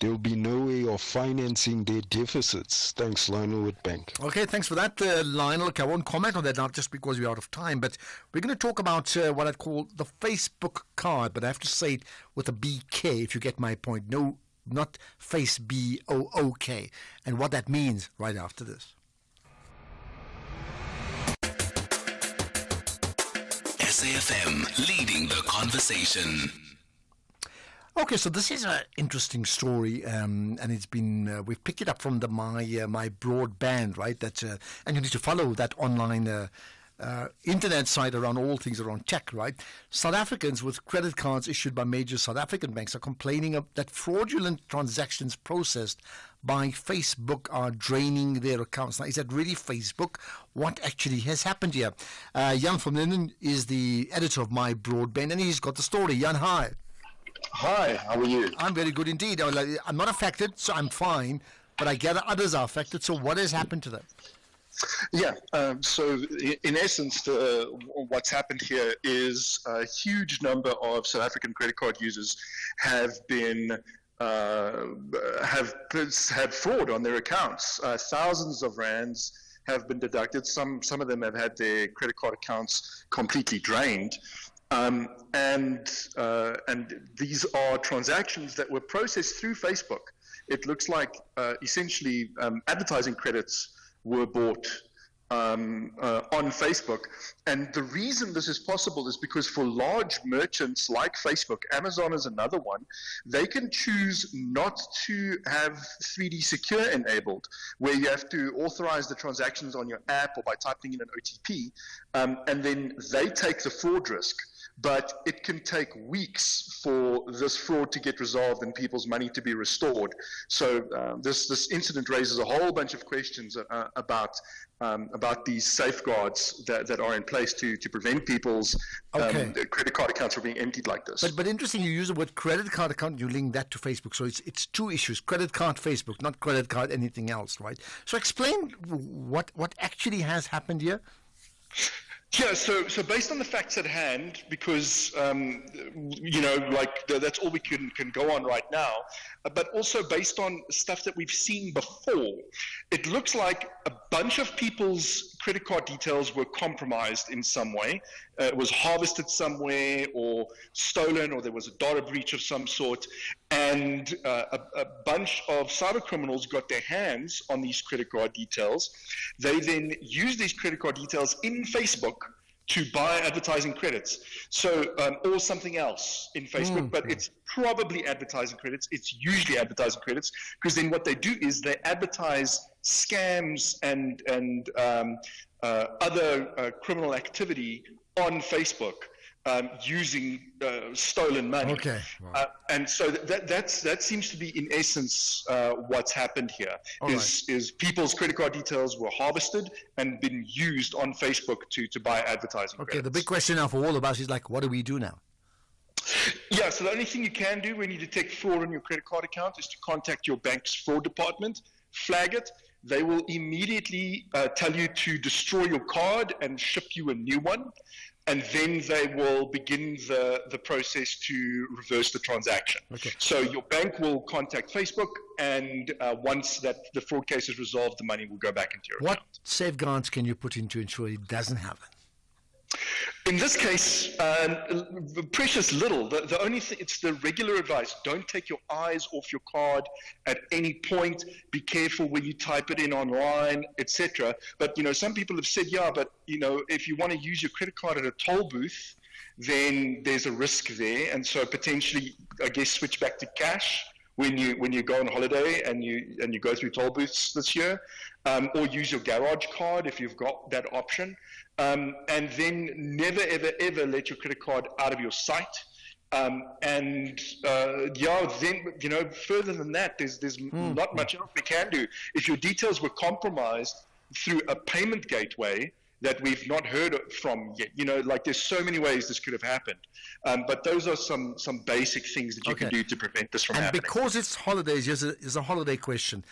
there'll be no way of financing their deficits. Thanks, Lionel Witbank. Okay, thanks for that, Lionel. Okay, I won't comment on that now just because we're out of time, but we're going to talk about what I'd call the Facebook card, but I have to say it with a BK, if you get my point. No, not Face B-O-O-K, and what that means right after this. SAFM leading the conversation. Okay, so this is an interesting story, and it's been we've picked it up from the my broadband, right? That and you need to follow that online internet site around all things around tech, right? South Africans with credit cards issued by major South African banks are complaining that fraudulent transactions processed by Facebook are draining their accounts. Now, is that really Facebook? What actually has happened here? Jan van Linden is the editor of My Broadband, and he's got the story. Jan, hi. Hi, how are you? I'm very good indeed. I'm not affected, so I'm fine, but I gather others are affected. So what has happened to them? Yeah, so in essence, what's happened here is a huge number of South African credit card users have been have had fraud on their accounts. Thousands of rands have been deducted. Some of them have had their credit card accounts completely drained. And these are transactions that were processed through Facebook. It looks like essentially advertising credits were bought on Facebook. And the reason this is possible is because for large merchants like Facebook, Amazon is another one, they can choose not to have 3D Secure enabled, where you have to authorize the transactions on your app or by typing in an OTP, and then they take the fraud risk. But it can take weeks for this fraud to get resolved and people's money to be restored. So this incident raises a whole bunch of questions about these safeguards that are in place to prevent people's credit card accounts from being emptied like this. But interesting, you use the word credit card account, you link that to Facebook. So it's two issues: credit card, Facebook, not credit card, anything else, right? So explain what actually has happened here. Yeah, so based on the facts at hand, because that's all we can go on right now, but also based on stuff that we've seen before, it looks like a bunch of people's credit card details were compromised in some way. It was harvested somewhere or stolen, or there was a data breach of some sort, and a bunch of cyber criminals got their hands on these credit card details. They then used these credit card details in Facebook to buy advertising credits, or something else in Facebook, but it's probably advertising credits. It's usually advertising credits, because then what they do is they advertise scams and other criminal activity on Facebook using stolen money. Okay. Wow. And so that seems to be in essence what's happened here. Is people's credit card details were harvested and been used on Facebook to buy advertising credits. The big question now for all of us is what do we do now? Yeah, so the only thing you can do when you detect fraud on your credit card account is to contact your bank's fraud department, flag it. They will immediately tell you to destroy your card and ship you a new one. And then they will begin the process to reverse the transaction. Okay. So your bank will contact Facebook, and once that the fraud case is resolved, the money will go back into your account. What safeguards can you put in to ensure it doesn't happen? In this case, precious little. The only thing, it's the regular advice. Don't take your eyes off your card at any point. Be careful when you type it in online, etc. But, some people have said, if you want to use your credit card at a toll booth, then there's a risk there. And so potentially, I guess, switch back to cash when you go on holiday and you go through toll booths this year, or use your garage card if you've got that option. And then never, ever, ever let your credit card out of your sight. Then, further than that, there's not much else we can do. If your details were compromised through a payment gateway, that we've not heard from yet. You know, like there's so many ways this could have happened. But those are some basic things that you can do to prevent this from happening. And because it's holidays, here's a holiday question.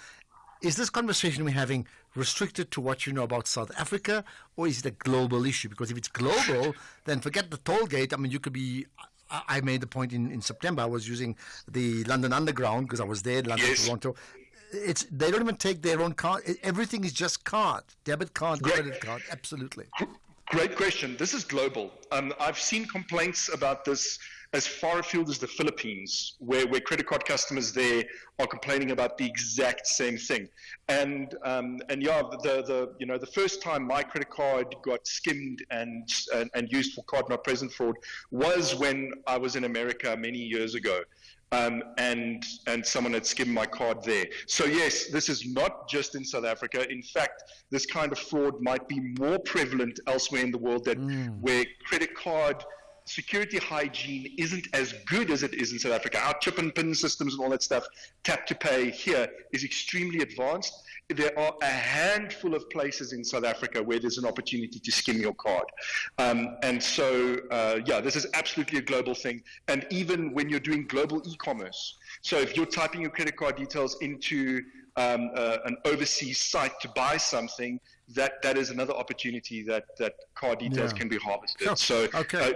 Is this conversation we're having restricted to what you know about South Africa, or is it a global issue? Because if it's global, then forget the toll gate. I mean, you could be... I made the point in September. I was using the London Underground because I was there, London, Toronto. They don't even take their own card. Everything is just card, debit card, credit card. Absolutely. Great question. This is global. I've seen complaints about this as far afield as the Philippines, where credit card customers there are complaining about the exact same thing. And the first time my credit card got skimmed and used for card not present fraud was when I was in America many years ago. And someone had skimmed my card there. So yes, this is not just in South Africa. In fact, this kind of fraud might be more prevalent elsewhere in the world, where credit card security hygiene isn't as good as it is in South Africa. Our chip and pin systems and all that stuff, tap to pay here, is extremely advanced. There are a handful of places in South Africa where there's an opportunity to skim your card. This is absolutely a global thing. And even when you're doing global e-commerce, so if you're typing your credit card details into an overseas site to buy something, that is another opportunity that card details can be harvested. Sure. So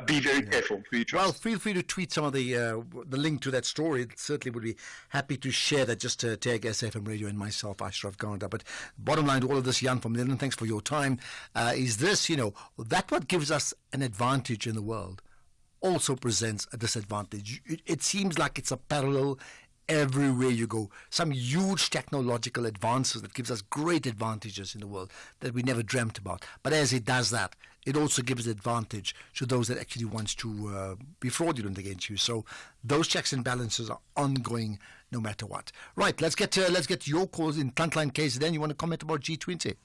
be very careful who you trust. Well, feel free to tweet some of the link to that story. Certainly would be happy to share that. Just to tag SAFM Radio and myself, Ashraf Garda. But bottom line to all of this, Jan from London, thanks for your time. Is this, that what gives us an advantage in the world also presents a disadvantage. It seems like it's a parallel everywhere you go. Some huge technological advances that gives us great advantages in the world that we never dreamt about. But as it does that, it also gives advantage to those that actually wants to be fraudulent against you. So those checks and balances are ongoing no matter what. Right, let's get your calls in Frontline KZN. You want to comment about G20?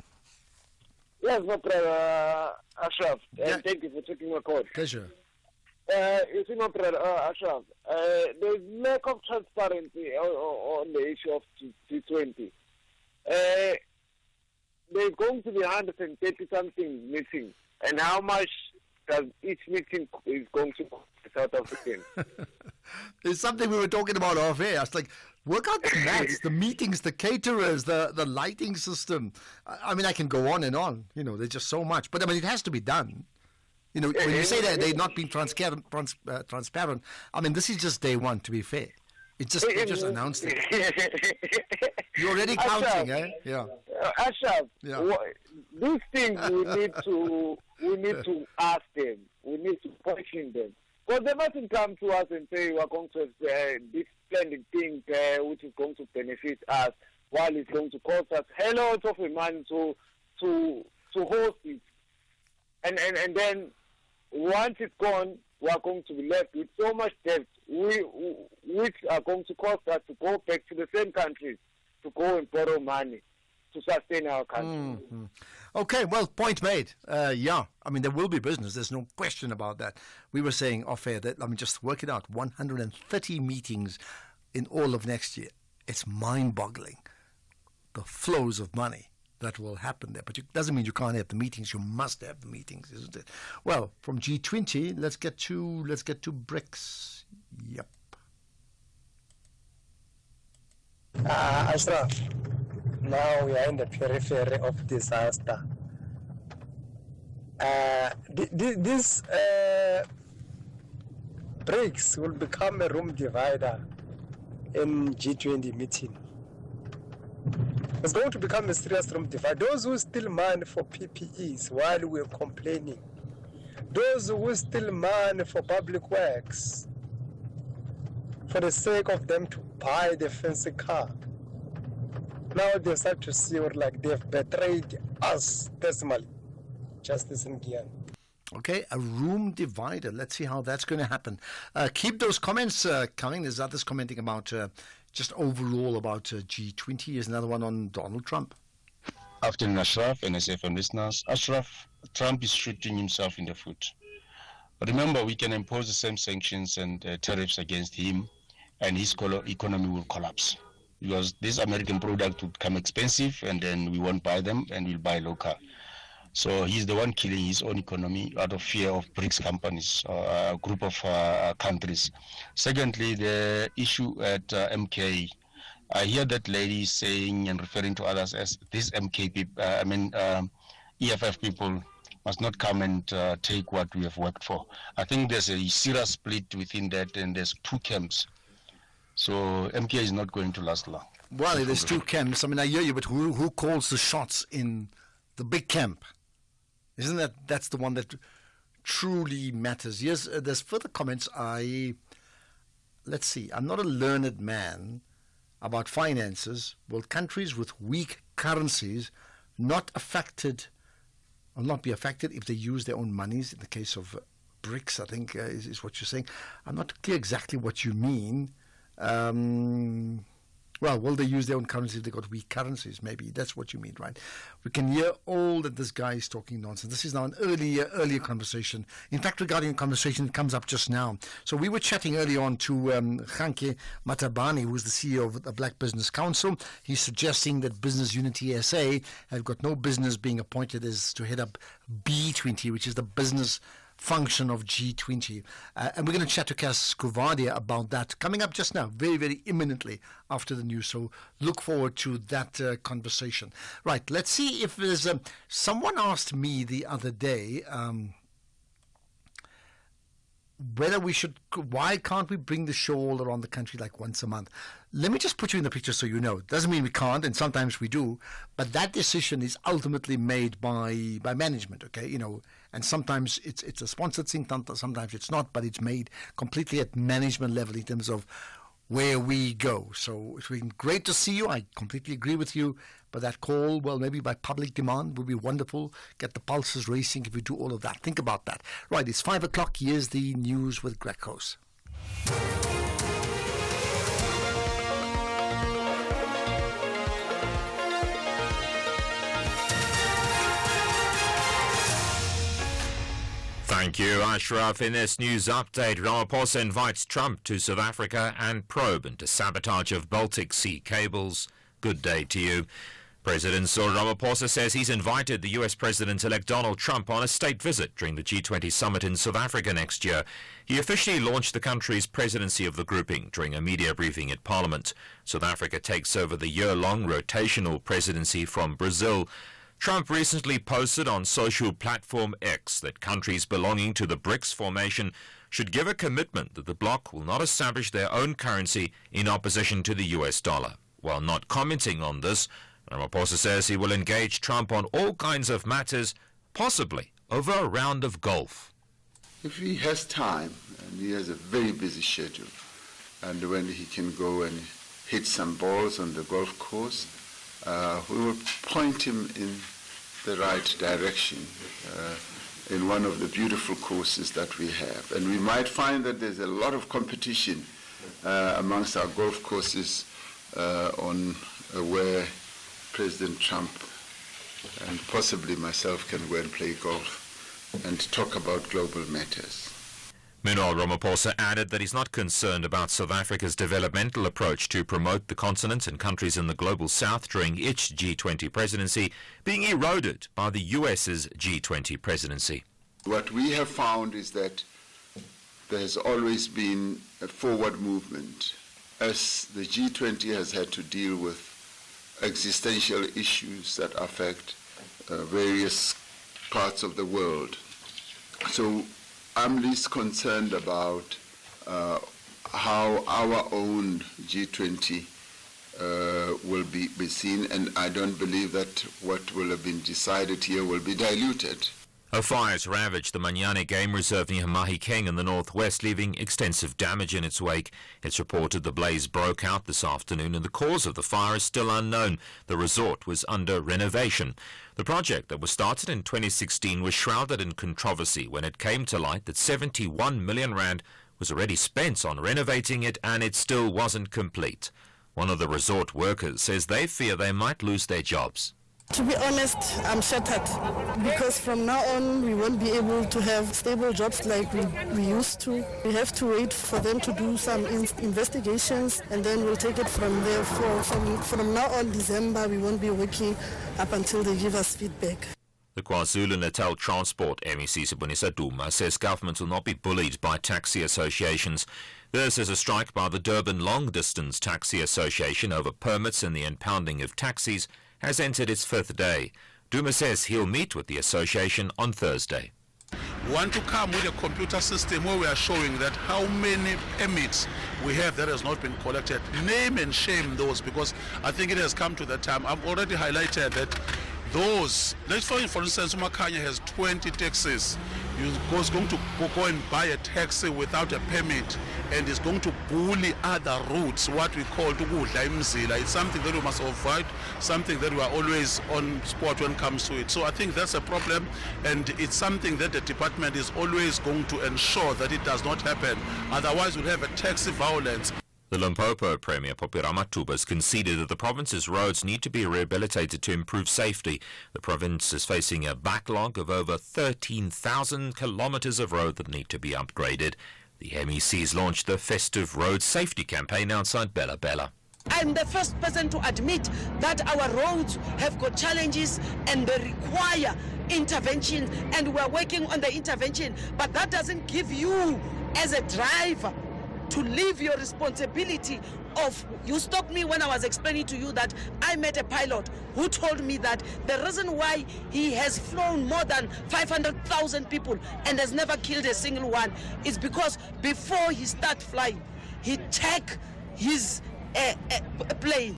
Yes, no problem, Ashraf. And thank you for taking my call. Pleasure. You see, no problem, Ashraf. There's lack of transparency on the issue of G20. There's going to be 130-something meetings. And how much does each meeting is going to cost South African? It's something we were talking about off air. It's like, work out the maths, the meetings, the caterers, the lighting system. I mean, I can go on and on. There's just so much. But, I mean, it has to be done. When you say that they're not being transparent, I mean, this is just day one, to be fair. They just announced it. You're already counting, eh? Yeah. Ashraf, these things we need to ask them. We need to question them. Because they mustn't come to us and say we're going to have this splendid thing which is going to benefit us, while it's going to cost us a lot of money to host it. And then once it's gone, we are going to be left with so much debt, which are going to cost us to go back to the same countries to go and borrow money to sustain our country. Mm-hmm. Okay, well, point made. I mean, there will be business. There's no question about that. We were saying off air that, just work it out, 130 meetings in all of next year. It's mind-boggling, the flows of money that will happen there. But it doesn't mean you can't have the meetings. You must have the meetings, isn't it? Well, from G20, let's get to BRICS. Yep. Ashraf, now we are in the periphery of disaster. This BRICS will become a room divider in G20 meeting. It's going to become a serious room divide. Those who steal money for PPEs while we're complaining, those who steal money for public works, for the sake of them to buy the fancy car, now they start to see like they've betrayed us personally. Justice in Guyana. Okay, a room divider. Let's see how that's going to happen. Keep those comments coming. There's others commenting about just overall about G20. Here's another one on Donald Trump. Afternoon, Ashraf and SAFM listeners. Ashraf, Trump is shooting himself in the foot. Remember, we can impose the same sanctions and tariffs against him, and his economy will collapse. Because this American product would become expensive, and then we won't buy them, and we'll buy local. So he's the one killing his own economy out of fear of BRICS companies, a group of countries. Secondly, the issue at MK. I hear that lady saying and referring to others as these MK people, EFF people must not come and take what we have worked for. I think there's a serious split within that, and there's two camps. So MK is not going to last long. Well, there's two camps. I mean, I hear you, but who calls the shots in the big camp? Isn't that's the one that truly matters? Yes, there's further comments. Let's see. I'm not a learned man about finances. Will countries with weak currencies not be affected if they use their own monies? In the case of BRICS, I think is what you're saying. I'm not clear exactly what you mean. Well, will they use their own currency if they got weak currencies? Maybe that's what you mean, right? We can hear all that this guy is talking nonsense. This is now an earlier conversation. In fact, regarding a conversation that comes up just now. So we were chatting earlier on to Khanke Matabane, who is the CEO of the Black Business Council. He's suggesting that Business Unity SA have got no business being appointed as to head up B20, which is the business function of G20. And we're going to chat to Cass Kuvadia about that coming up just now, very, very imminently after the news. So look forward to that conversation. Right, let's see if there's... someone asked me the other day whether we should... Why can't we bring the show all around the country like once a month? Let me just put you in the picture so you know. It doesn't mean we can't, and sometimes we do, but that decision is ultimately made by management, okay? You know, and sometimes it's a sponsored thing, sometimes it's not, but it's made completely at management level in terms of where we go. So it's been great to see you. I completely agree with you. But that call, well, maybe by public demand would be wonderful. Get the pulses racing if we do all of that. Think about that. Right, it's 5 o'clock. Here's the news with Greg Coase. Thank you, Ashraf. In this news update, Ramaphosa invites Trump to South Africa and probe into sabotage of Baltic Sea cables. Good day to you. President Cyril Ramaphosa says he's invited the U.S. President-elect Donald Trump on a state visit during the G20 summit in South Africa next year. He officially launched the country's presidency of the grouping during a media briefing at Parliament. South Africa takes over the year-long rotational presidency from Brazil. Trump recently posted on social platform X that countries belonging to the BRICS formation should give a commitment that the bloc will not establish their own currency in opposition to the US dollar. While not commenting on this, Ramaphosa says he will engage Trump on all kinds of matters, possibly over a round of golf. If he has time, and he has a very busy schedule, and when he can go and hit some balls on the golf course, we will point him in the right direction in one of the beautiful courses that we have. And we might find that there's a lot of competition amongst our golf courses on where President Trump and possibly myself can go and play golf and talk about global matters. Meanwhile, Ramaphosa added that he's not concerned about South Africa's developmental approach to promote the continent and countries in the global south during its G20 presidency being eroded by the US's G20 presidency. What we have found is that there has always been a forward movement as the G20 has had to deal with existential issues that affect various parts of the world. So I'm least concerned about how our own G20 will be seen, and I don't believe that what will have been decided here will be diluted. A fire has ravaged the Manyane Game Reserve near Mahikeng in the northwest, leaving extensive damage in its wake. It's reported the blaze broke out this afternoon and the cause of the fire is still unknown. The resort was under renovation. The project that was started in 2016 was shrouded in controversy when it came to light that 71 million rand was already spent on renovating it and it still wasn't complete. One of the resort workers says they fear they might lose their jobs. To be honest, I'm shattered because from now on we won't be able to have stable jobs like we used to. We have to wait for them to do some investigations and then we'll take it from there. From now on, December, we won't be working up until they give us feedback. The KwaZulu-Natal Transport MEC Sibonisa Duma says government will not be bullied by taxi associations. This is a strike by the Durban Long Distance Taxi Association over permits and the impounding of taxis has entered its 5th day. Duma says he'll meet with the association on Thursday. We want to come with a computer system where we are showing that how many permits we have that has not been collected. Name and shame those, because I think it has come to that time. I've already highlighted that those, let's for instance, Umakanya has 20 taxis. He's going to go and buy a taxi without a permit and is going to bully other routes, what we call tukudla imzila. It's something that we must avoid, something that we are always on spot when it comes to it. So I think that's a problem, and it's something that the department is always going to ensure that it does not happen. Otherwise we'll have a taxi violence. The Limpopo Premier Popira Matuba has conceded that the province's roads need to be rehabilitated to improve safety. The province is facing a backlog of over 13,000 kilometres of road that need to be upgraded. The MEC's launched the Festive Road Safety Campaign outside Bella Bella. I'm the first person to admit that our roads have got challenges and they require intervention, and we're working on the intervention, but that doesn't give you as a driver to leave your responsibility of, you stopped me when I was explaining to you that I met a pilot who told me that the reason why he has flown more than 500,000 people and has never killed a single one is because before he starts flying, he check his plane.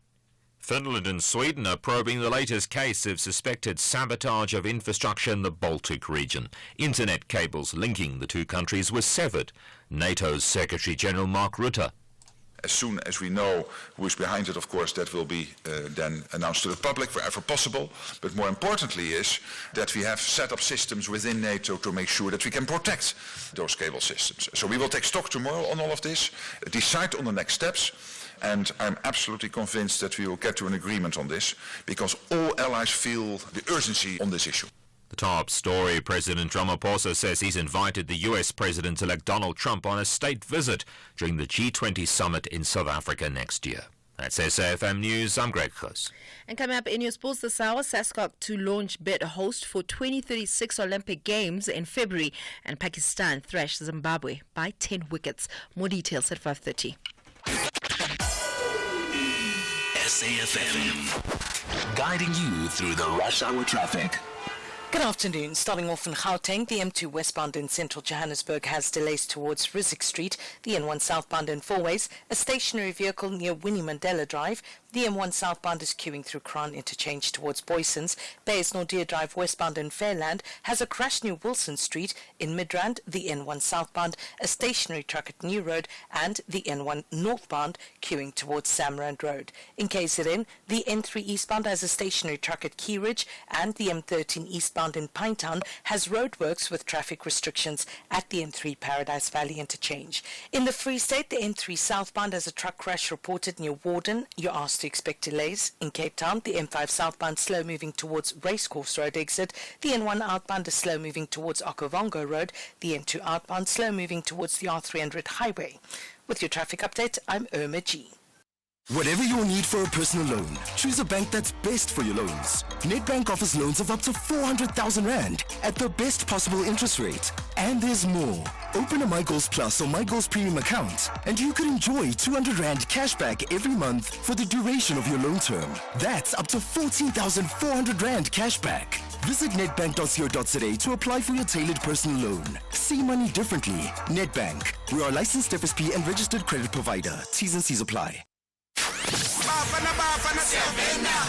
Finland and Sweden are probing the latest case of suspected sabotage of infrastructure in the Baltic region. Internet cables linking the two countries were severed. NATO's Secretary-General Mark Rutte. As soon as we know who is behind it, of course, that will be then announced to the public wherever possible. But more importantly is that we have set up systems within NATO to make sure that we can protect those cable systems. So we will take stock tomorrow on all of this, decide on the next steps. And I'm absolutely convinced that we will get to an agreement on this, because all allies feel the urgency on this issue. The top story, President Ramaphosa says he's invited the US President-elect Donald Trump on a state visit during the G20 summit in South Africa next year. That's SAFM News. I'm Greg Close. And coming up in your sports this hour, SASCOC to launch bid host for 2036 Olympic Games in February, and Pakistan thrashed Zimbabwe by 10 wickets. More details at 5:30. SAFM, guiding you through the rush hour traffic. Good afternoon. Starting off in Gauteng, the M2 westbound in central Johannesburg has delays towards Rizik Street, the N1 southbound in four ways, a stationary vehicle near Winnie Mandela Drive. The M1 southbound is queuing through Crown Interchange towards Boysons. Bayes Nordia Drive westbound in Fairland has a crash near Wilson Street. In Midrand, the N1 southbound, a stationary truck at New Road, and the N1 northbound queuing towards Samrand Road. In KZN, the N3 eastbound has a stationary truck at Key Ridge, and the M13 eastbound in Pinetown has roadworks with traffic restrictions at the N3 Paradise Valley Interchange. In the Free State, the N3 southbound has a truck crash reported near Warden. You're asked to expect delays. In Cape Town, the M5 southbound slow moving towards Racecourse Road exit. The N1 outbound is slow moving towards Okavango Road. The N2 outbound slow moving towards the R300 highway. With your traffic update, I'm Irma G. Whatever your need for a personal loan, choose a bank that's best for your loans. Nedbank offers loans of up to 400,000 Rand at the best possible interest rate. And there's more. Open a MyGoals Plus or MyGoals Premium account and you could enjoy 200 Rand cashback every month for the duration of your loan term. That's up to 14,400 Rand cashback. Visit nedbank.co.za to apply for your tailored personal loan. See money differently. Nedbank. We are a licensed FSP and registered credit provider. T's and C's apply.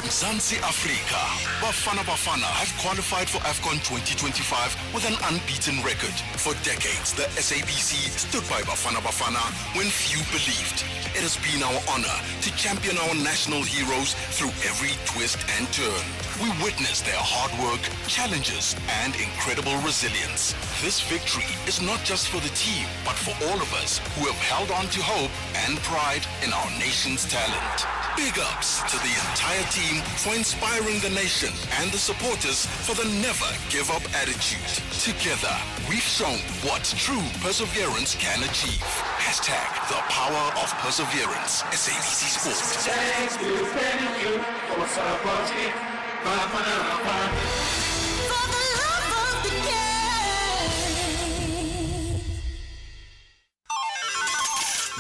Mzansi Africa. Bafana Bafana have qualified for AFCON 2025 with an unbeaten record. For decades, the SABC stood by Bafana Bafana when few believed. It has been our honor to champion our national heroes through every twist and turn. We witnessed their hard work, challenges, and incredible resilience. This victory is not just for the team, but for all of us who have held on to hope and pride in our nation's talent. Big ups to the entire team for inspiring the nation and the supporters for the never give up attitude. Together, we've shown what true perseverance can achieve. Hashtag the power of perseverance. SABC Sport. Thank you for supporting Bafana Bafana.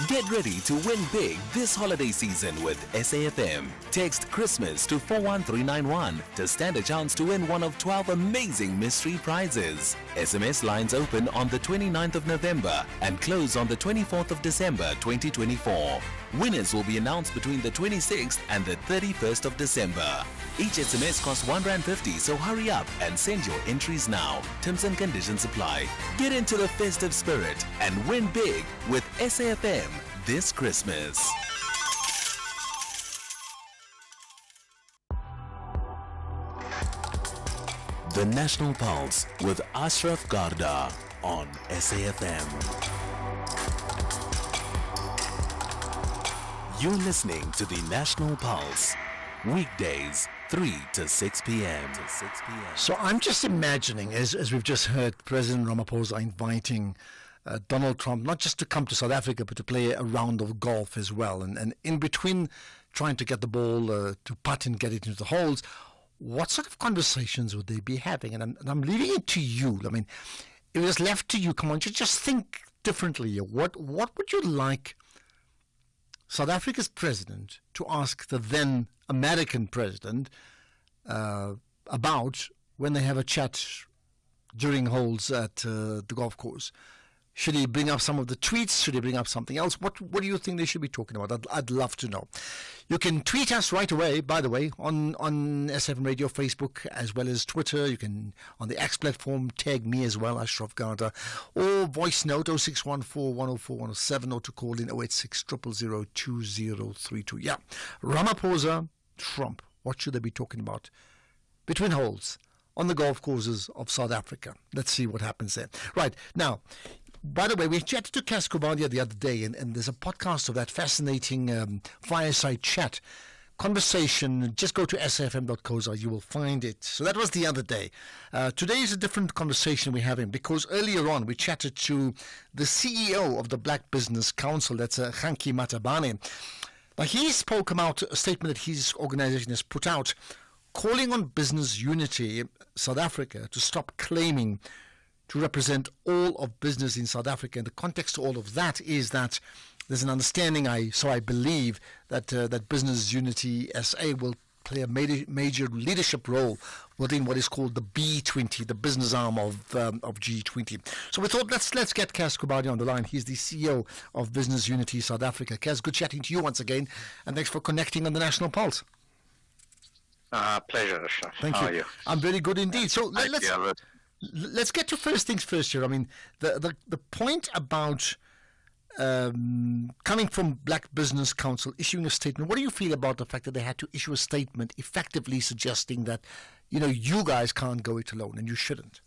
Get ready to win big this holiday season with SAFM. Text Christmas to 41391 to stand a chance to win one of 12 amazing mystery prizes. SMS lines open on the 29th of November and close on the 24th of December 2024. Winners will be announced between the 26th and the 31st of December. Each SMS costs R1.50, so hurry up and send your entries now. Terms and conditions apply. Get into the festive spirit and win big with SAFM this Christmas. The National Pulse with Ashraf Garda on SAFM. You're listening to the National Pulse, weekdays 3 to 6 p.m. So I'm just imagining, as we've just heard, President Ramaphosa inviting Donald Trump not just to come to South Africa, but to play a round of golf as well. And in between trying to get the ball to putt and get it into the holes, what sort of conversations would they be having? And I'm leaving it to you. I mean, if it was left to you, come on, just think differently. What would you like South Africa's president to ask the then American president about when they have a chat during holes at the golf course? Should he bring up some of the tweets? Should he bring up something else? What do you think they should be talking about? I'd love to know. You can tweet us right away, by the way, on SFM Radio Facebook as well as Twitter. You can, on the X platform, tag me as well, Ashraf Garda, or voice note 0614 104 107, or to call in 086 000 2032. Yeah, Ramaphosa, Trump, what should they be talking about between holes on the golf courses of South Africa? Let's see what happens there. Right, now, by the way, we chatted to Cas Kuvadia the other day, and there's a podcast of that fascinating fireside chat conversation. Just go to safm.co.za, you will find it. So that was the other day. Today is a different conversation we're having, because earlier on we chatted to the CEO of the Black Business Council, that's Khanki Matabane. Now, he spoke about a statement that his organization has put out, calling on Business Unity South Africa to stop claiming to represent all of business in South Africa. And the context to all of that is that there's an understanding, I believe, that that Business Unity SA will play a major leadership role within what is called the B20, the business arm of G20. So we thought let's get Cas Kuvadia on the line. He's the CEO of Business Unity South Africa. Cas, good chatting to you once again, and thanks for connecting on the National Pulse. Pleasure, Ashraf. Thank How you. are you? I'm very good indeed. So let's get to first things first here. I mean, the point about coming from Black Business Council issuing a statement, what do you feel about the fact that they had to issue a statement effectively suggesting that, you guys can't go it alone and you shouldn't?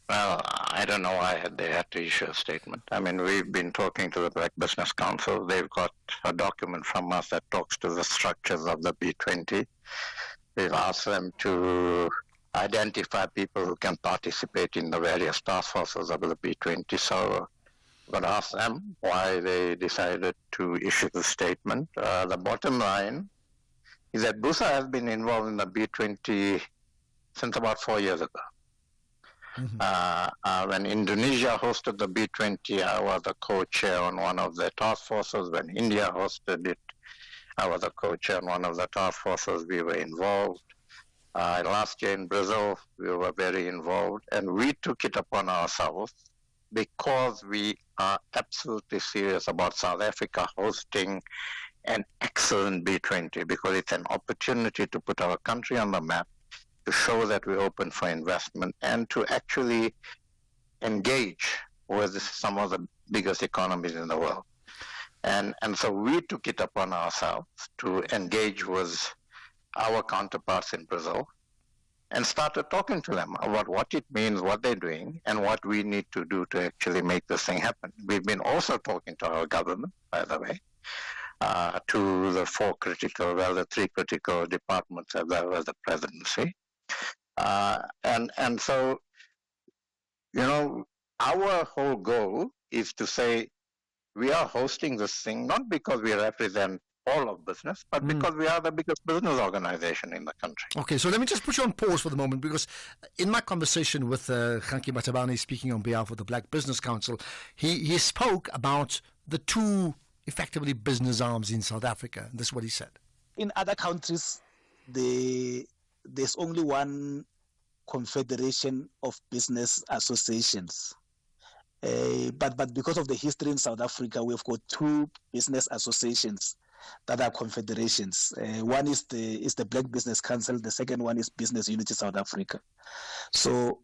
Well, I don't know why they had to issue a statement. I mean, we've been talking to the Black Business Council. They've got a document from us that talks to the structures of the B20. We've asked them to identify people who can participate in the various task forces of the B20. So we're going to ask them why they decided to issue the statement. The bottom line is that BUSA has been involved in the B20 since about 4 years ago. Mm-hmm. When Indonesia hosted the B20, I was a co-chair on one of the task forces. When India hosted it, I was a co-chair on one of the task forces. We were involved. Last year in Brazil, we were very involved, and we took it upon ourselves because we are absolutely serious about South Africa hosting an excellent B20, because it's an opportunity to put our country on the map, to show that we're open for investment, and to actually engage with some of the biggest economies in the world. And so we took it upon ourselves to engage with our counterparts in Brazil and started talking to them about what it means, what they're doing, and what we need to do to actually make this thing happen. We've been also talking to our government, by the way, to the the three critical departments as well as the presidency. And so, our whole goal is to say we are hosting this thing not because we represent all of business, but because we are the biggest business organization in the country. Okay, so let me just put you on pause for the moment, because in my conversation with Khanki Matabane, speaking on behalf of the Black Business Council, he spoke about the two effectively business arms in South Africa. This is what he said. In other countries, there's only one confederation of business associations. But because of the history in South Africa, we've got two business associations that are confederations. One is the Black Business Council. The second one is Business Unity South Africa. So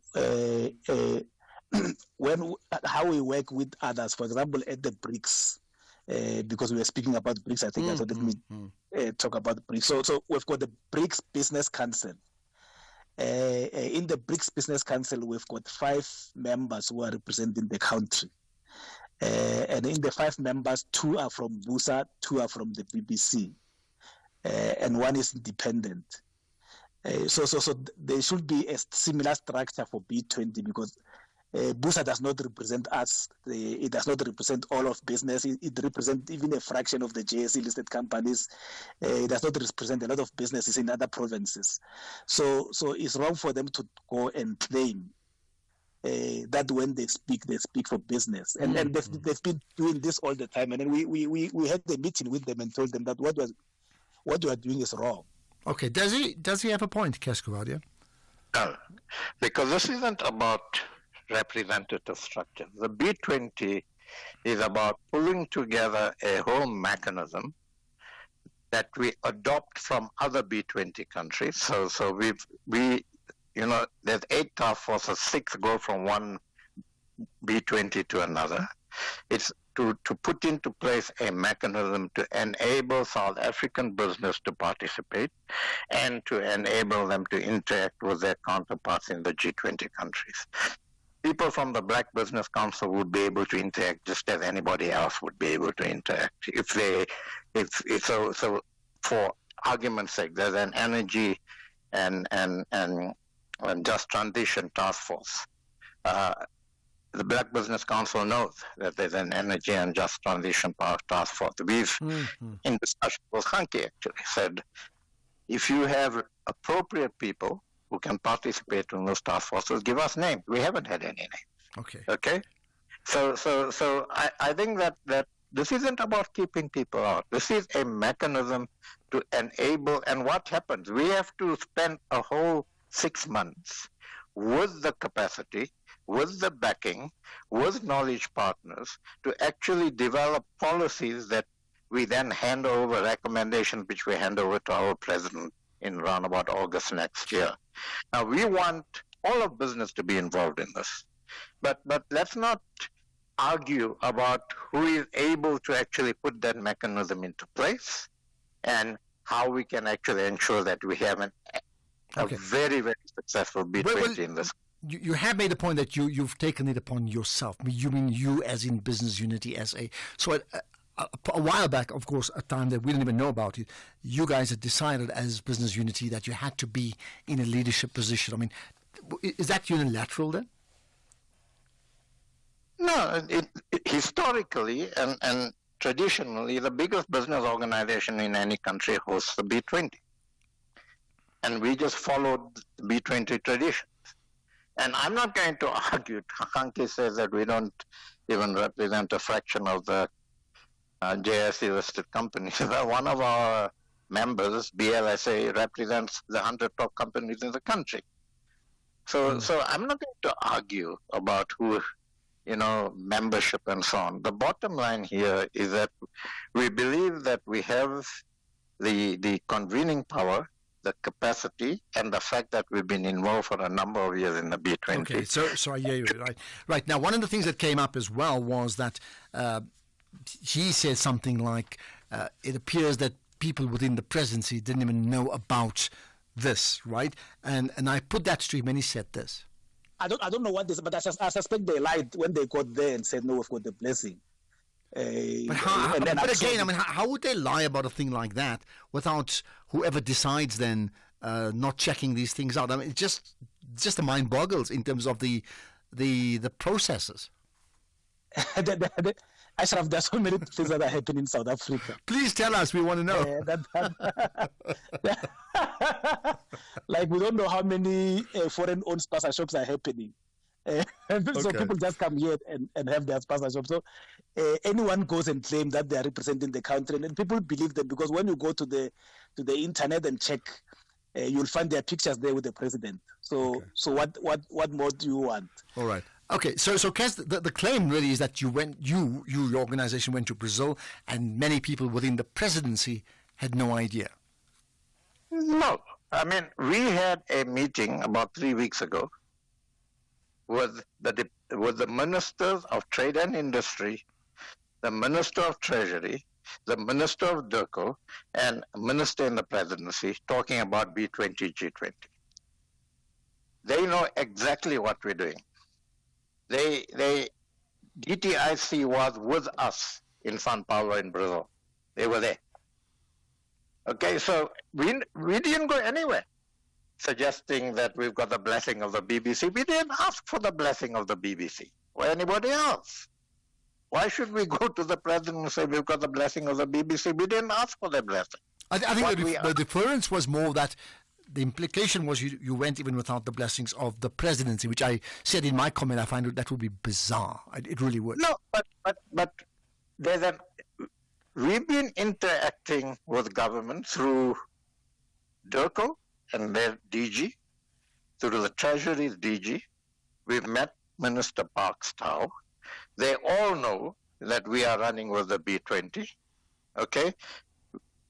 how we work with others, for example, at the BRICS, because we were speaking about BRICS, I think I thought let me talk about BRICS. So we've got the BRICS Business Council. In the BRICS Business Council, we've got 5 members who are representing the country. And in the 5 members, 2 are from BUSA, 2 are from the BBC, and 1 is independent. So there should be a similar structure for B20 because BUSA does not represent us. It does not represent all of business. It represents even a fraction of the JSE listed companies. It does not represent a lot of businesses in other provinces. So it's wrong for them to go and claim that when they speak for business. And they've been doing this all the time. And then we had a meeting with them and told them that what you are doing is wrong. Okay, does he have a point, Kesko? No, because this isn't about representative structure. The B20 is about pulling together a whole mechanism that we adopt from other B20 countries. So we there's 8 task forces, 6 go from one B20 to another. It's to put into place a mechanism to enable South African business to participate and to enable them to interact with their counterparts in the G20 countries. People from the Black Business Council would be able to interact just as anybody else would be able to interact. So for argument's sake, there's an energy and just transition task force. The Black Business Council knows that there's an energy and just transition task force. We've, in discussion with Hanke, actually said, if you have appropriate people who can participate in those task forces, give us names. We haven't had any names. Okay. So I think that this isn't about keeping people out. This is a mechanism to enable. And what happens? We have to spend a whole 6 months with the capacity, with the backing, with knowledge partners to actually develop policies that we then hand over, recommendations which we hand over to our president in around about August next year. Now, we want all of business to be involved in this. But let's not argue about who is able to actually put that mechanism into place and how we can actually ensure that we have a very, very successful B20 in this. You have made the point that you've taken it upon yourself. You mean you as in Business Unity SA. So a while back, of course, a time that we didn't even know about it, you guys had decided as Business Unity that you had to be in a leadership position. I mean, is that unilateral then? No, historically and traditionally, the biggest business organization in any country hosts the B20. And we just followed the B20 traditions. And I'm not going to argue. Hanke says that we don't even represent a fraction of the JSE listed companies. Well, one of our members, BLSA, represents the 100 top companies in the country. So I'm not going to argue about who, membership and so on. The bottom line here is that we believe that we have the convening power, the capacity, and the fact that we've been involved for a number of years in the B20. Okay, so I hear you, right. Now, one of the things that came up as well was that he said something like, it appears that people within the presidency didn't even know about this, right? And I put that to him and he said this. I don't know what this, but I suspect they lied when they got there and said, no, we've got the blessing. But again, I mean, how would they lie about a thing like that without whoever decides then not checking these things out? I mean, it's just the mind boggles in terms of the processes. Ashraf, there's so many things that are happening in South Africa. Please tell us, we want to know. Like, we don't know how many foreign-owned sponsor shops are happening. So people just come here and have their sponsorship. So anyone goes and claim that they are representing the country, and people believe them, because when you go to the internet and check, you'll find their pictures there with the president. So what more do you want? All right. Okay, so Kes, the claim really is that your organization went to Brazil, and many people within the presidency had no idea. No, I mean, we had a meeting about 3 weeks ago with the ministers of trade and industry, the minister of treasury, the minister of DIRCO, and a minister in the presidency, talking about B20, G20. They know exactly what we're doing. DTIC was with us in São Paulo in Brazil. They were there. Okay, so we didn't go anywhere suggesting that we've got the blessing of the BBC. We didn't ask for the blessing of the BBC or anybody else. Why should we go to the president and say we've got the blessing of the BBC? We didn't ask for their blessing. I think the difference was more that the implication was you went even without the blessings of the presidency, which I said in my comment. I find that would be bizarre. It really would. No, but we've been interacting with government through DIRCO and their DG, through the Treasury's DG. We've met Minister Parks Tau. They all know that we are running with the B20. Okay?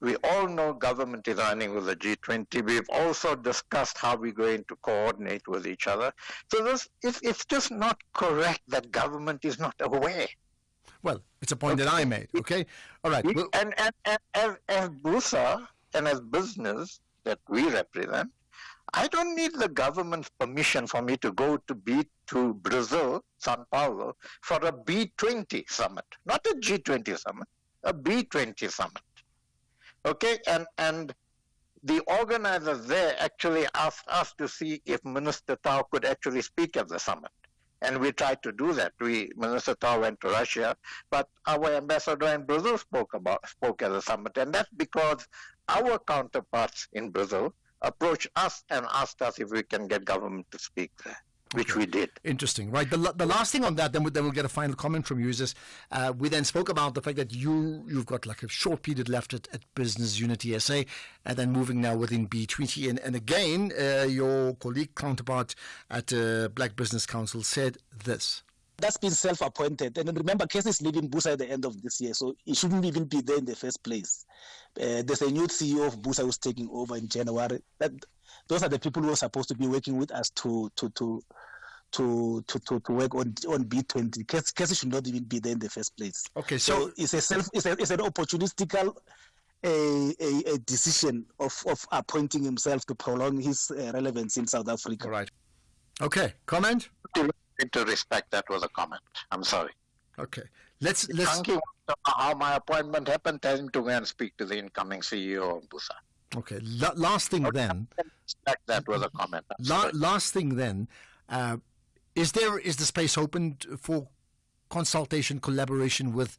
We all know government is running with the G20. We've also discussed how we're going to coordinate with each other. So it's just not correct that government is not aware. Well, it's a point that I made, okay? All right. And as BUSA and as business that we represent, I don't need the government's permission for me to go to Brazil, São Paulo, for a B20 summit. Not a G20 summit, a B20 summit. Okay, and the organizers there actually asked us to see if Minister Tau could actually speak at the summit. And we tried to do that. Minister Tau went to Russia, but our ambassador in Brazil spoke at the summit. And that's because our counterparts in Brazil approached us and asked us if we can get government to speak there, which we did. Interesting, right? The last thing on that, then we'll get a final comment from you, is this. We then spoke about the fact that you've got like a short period left at Business Unity SA, and then moving now within B20. And again, your colleague counterpart at Black Business Council said this. That's been self-appointed. And remember, Kes is leaving BUSA at the end of this year, so he shouldn't even be there in the first place. There's a new CEO of BUSA who's taking over in January. Those are the people who are supposed to be working with us to work on B20. Kes should not even be there in the first place. Okay, so it's an opportunistic a decision of appointing himself to prolong his relevance in South Africa. All right. Okay, comment? To respect that was a comment. I'm sorry. Okay. Let's Funky wants to know how my appointment happened. Tell him to go and speak to the incoming CEO of BUSA. Okay. Last thing then. That was a comment. Last thing then. Is the space open for consultation, collaboration with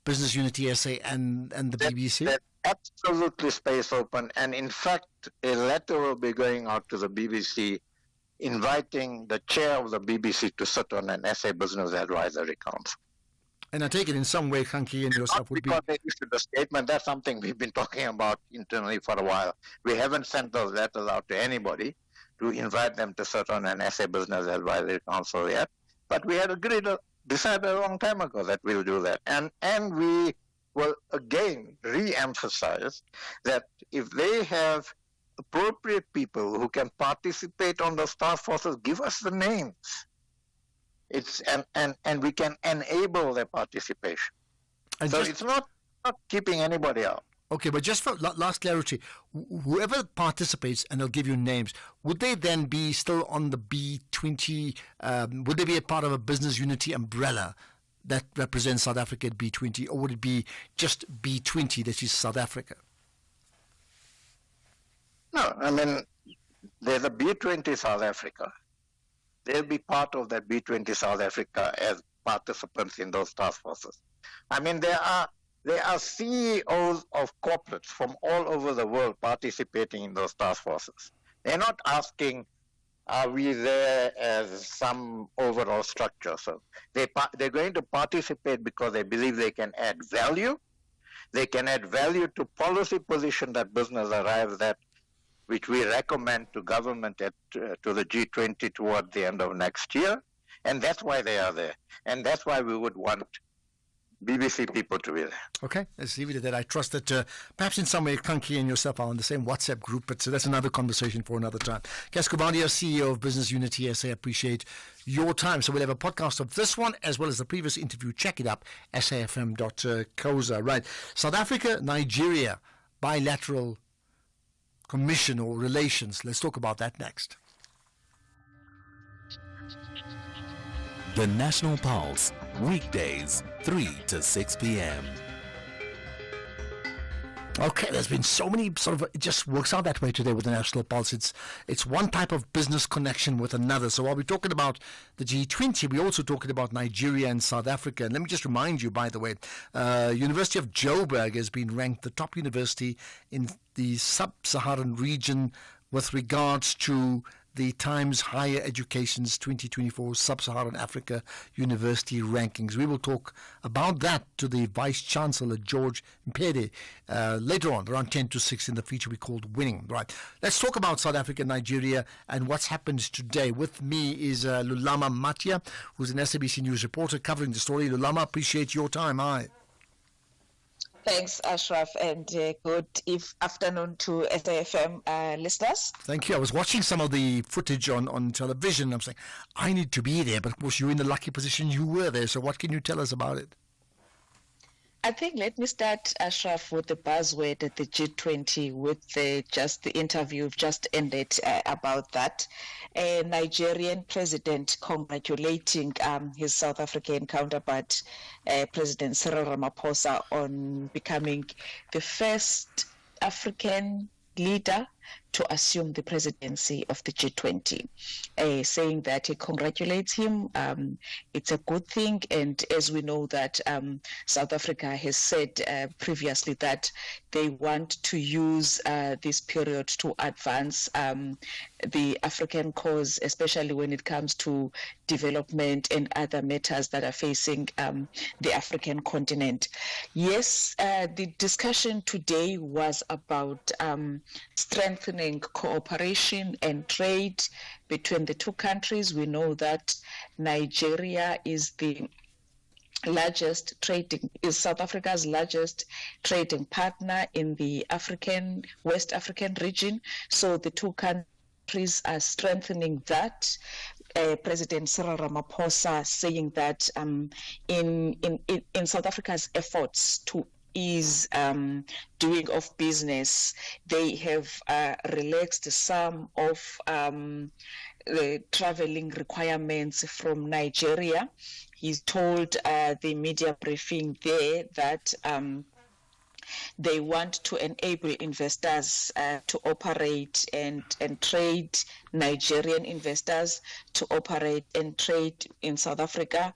Business Unity SA and the BBC? There's absolutely space open, and in fact, a letter will be going out to the BBC inviting the chair of the BBC to sit on an SA Business Advisory Council. And I take it in some way, Hanky and yourself would be... Because they issued the statement, that's something we've been talking about internally for a while. We haven't sent those letters out to anybody to invite them to sit on an SA Business Advisory Council yet. But we had decided a long time ago that we'll do that. And we will again re-emphasize that if they have appropriate people who can participate on those task forces, give us the names. And we can enable their participation. It's not keeping anybody out. Okay, but just for last clarity, whoever participates, and they'll give you names, would they then be still on the B20? Would they be a part of a Business Unity umbrella that represents South Africa at B20, or would it be just B20 that is South Africa? No, I mean, there's a B20 South Africa. They'll be part of that B20 South Africa as participants in those task forces. I mean, there are CEOs of corporates from all over the world participating in those task forces. They're not asking are we there as some overall structure? So they're going to participate because they believe they can add value. They can add value to policy position that business arrives at, which we recommend to government to the G20 toward the end of next year. And that's why they are there. And that's why we would want BBC people to be there. Okay, let's leave it at that. I trust that perhaps in some way Kanki and yourself are on the same WhatsApp group, but that's another conversation for another time. Casco Bandia, CEO of Business Unity SA, appreciate your time. So we'll have a podcast of this one as well as the previous interview. Check it up, safm.coza. Right. South Africa, Nigeria, bilateral commission or relations. Let's talk about that next. The National Pulse, weekdays, 3 to 6 p.m. Okay, there's been so many it just works out that way today with the National Pulse. It's one type of business connection with another. So while we're talking about the G20, we're also talking about Nigeria and South Africa. And let me just remind you, by the way, University of Joburg has been ranked the top university in the sub-Saharan region with regards to the Times Higher Education's 2024 Sub-Saharan Africa University Rankings. We will talk about that to the Vice-Chancellor, George Mpede, later on, around 10 to 6 in the feature we called Winning. Right. Let's talk about South Africa, Nigeria, and what's happened today. With me is Lulama Matia, who's an SABC News reporter covering the story. Lulama, appreciate your time. Hi. Thanks, Ashraf, and good afternoon to SAFM listeners. Thank you. I was watching some of the footage on television. I'm saying, I need to be there, but of course you're in the lucky position you were there. So what can you tell us about it? I think let me start, Ashraf, with the buzzword at the G20 with the interview just ended about that. A Nigerian president congratulating his South African counterpart, President Cyril Ramaphosa, on becoming the first African leader to assume the presidency of the G20, saying that he congratulates him. It's a good thing, and as we know that South Africa has said previously that they want to use this period to advance the African cause, especially when it comes to development and other matters that are facing the African continent. Yes, the discussion today was about strengthening cooperation and trade between the two countries. We know that Nigeria is South Africa's largest trading partner in the West African region. So the two countries are strengthening that. President Cyril Ramaphosa saying that in South Africa's efforts to ease doing of business, they have relaxed some of the traveling requirements from Nigeria. He's told the media briefing there that they want to enable investors to operate and trade, Nigerian investors to operate and trade in South Africa,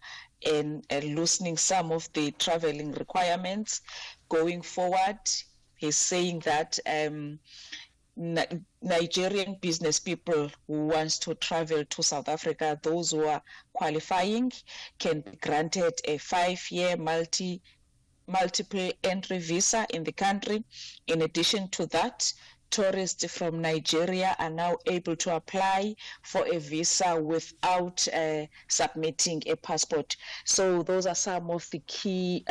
and loosening some of the traveling requirements going forward. He's saying that Nigerian business people who wants to travel to South Africa, those who are qualifying, can be granted a 5-year multiple entry visa in the country. In addition to that, tourists from Nigeria are now able to apply for a visa without submitting a passport. So those are some of the key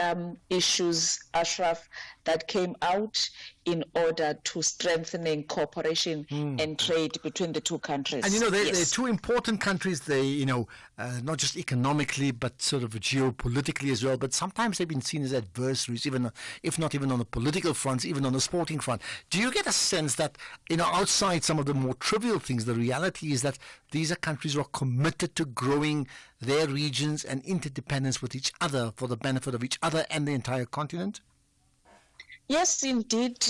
issues, Ashraf, that came out in order to strengthening cooperation and trade between the two countries. And they're two important countries. They, not just economically, but sort of geopolitically as well. But sometimes they've been seen as adversaries, even if not even on the political fronts, even on the sporting front. Do you get a sense that, outside some of the more trivial things, the reality is that these are countries who are committed to growing their regions and interdependence with each other for the benefit of each other and the entire continent? Yes, indeed.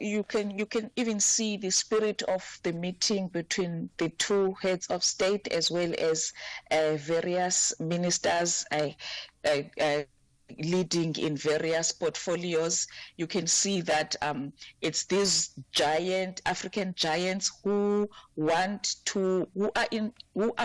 You can even see the spirit of the meeting between the two heads of state as well as various ministers leading in various portfolios. You can see that it's these African giants who are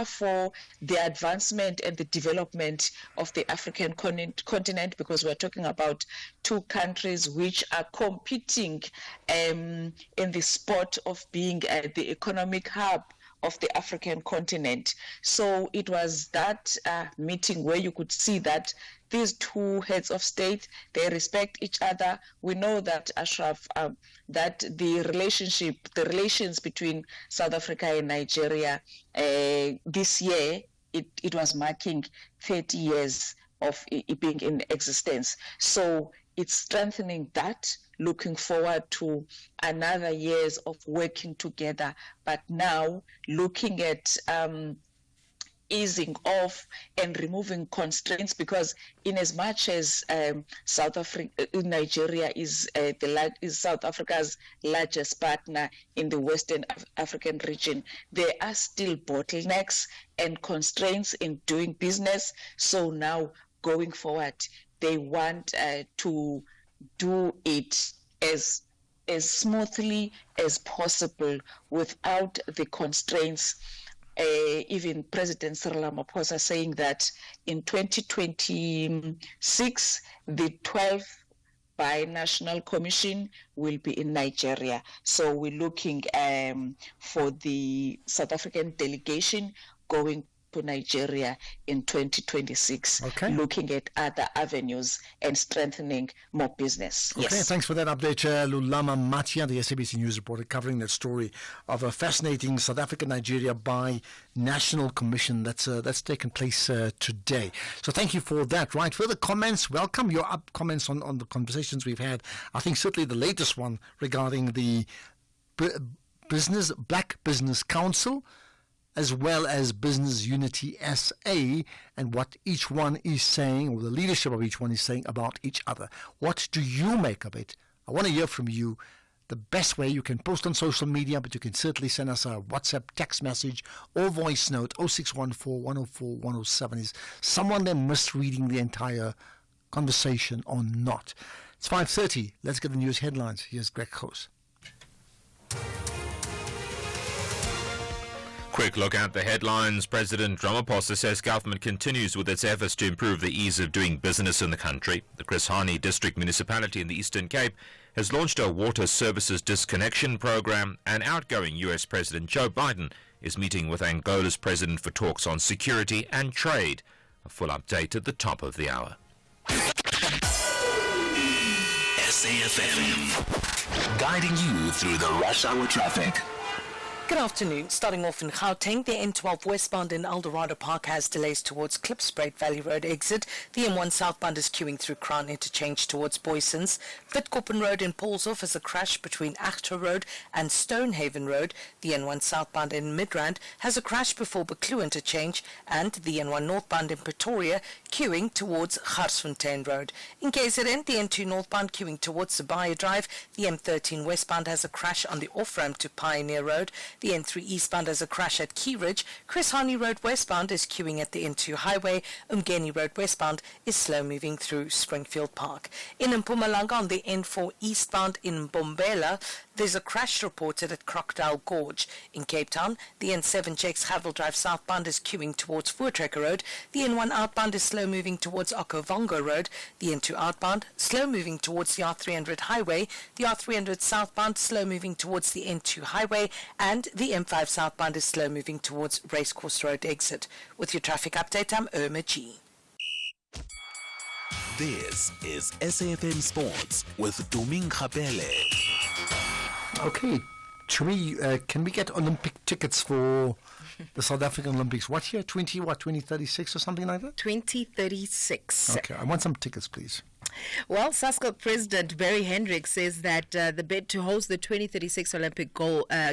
for the advancement and the development of the African continent, because we're talking about two countries which are competing in the spot of being the economic hub of the African continent. So it was that meeting where you could see that these two heads of state, they respect each other. We know that, Ashraf, that the relations between South Africa and Nigeria this year, it was marking 30 years of it being in existence. So it's strengthening that, looking forward to another years of working together, but now looking at easing off and removing constraints, because in as much as Nigeria is South Africa's largest partner in the Western African region, there are still bottlenecks and constraints in doing business. So now going forward, they want to do it as smoothly as possible without the constraints. Even President Cyril Ramaphosa saying that in 2026, the 12th Binational Commission will be in Nigeria. So we're looking for the South African delegation going to Nigeria in 2026, looking at other avenues and strengthening more business. Okay, Yes. thanks for that update, Lulama Matia, the SABC News reporter, covering that story of a fascinating South Africa-Nigeria Bi-National Commission that's taken place today. So thank you for that. Right, further comments, welcome your comments on the conversations we've had. I think certainly the latest one regarding the Black Business Council, as well as Business Unity SA, and what each one is saying, or the leadership of each one is saying about each other. What do you make of it? I want to hear from you. The best way, you can post on social media, but you can certainly send us a WhatsApp text message or voice note, 0614 104 107. Is someone there misreading the entire conversation or not? It's 5:30. Let's get the news headlines. Here's Greg Kos. Quick look at the headlines. President Ramaphosa says government continues with its efforts to improve the ease of doing business in the country. The Chris Hani District Municipality in the Eastern Cape has launched a water services disconnection program, and outgoing US President Joe Biden is meeting with Angola's president for talks on security and trade. A full update at the top of the hour. SAFM, guiding you through the rush hour traffic. Good afternoon. Starting off in Gauteng, the N12 westbound in Eldorado Park has delays towards Klipspruit Valley Road exit. The M1 southbound is queuing through Crown Interchange towards Boysons. Witkoppen Road in Paulshof has a crash between Actor Road and Stonehaven Road. The N1 southbound in Midrand has a crash before Beclue Interchange, and the N1 northbound in Pretoria queuing towards Garsfontein Road. In KZN, the N2 northbound queuing towards Sabaya Drive. The M13 westbound has a crash on the off-ramp to Pioneer Road. The N3 eastbound has a crash at Key Ridge. Chris Hani Road westbound is queuing at the N2 highway. Umgeni Road westbound is slow moving through Springfield Park. In Mpumalanga on the N4 eastbound in Bombela, there's a crash reported at Crocodile Gorge. In Cape Town, the N7 Jakes Havel Drive southbound is queuing towards Voortrekker Road. The N1 outbound is slow moving towards Okavango Road. The N2 outbound slow moving towards the R300 highway. The R300 southbound slow moving towards the N2 highway, and the M5 southbound is slow moving towards Racecourse Road exit. With your traffic update, I'm Irma G. This is SAFM Sports with Tuming Khapele. Okay, can we get Olympic tickets for the South African Olympics? What year? 2036 or something like that? 2036. Okay, I want some tickets, please. Well, SASCOC President Barry Hendricks says that the bid to host the 2036 Olympic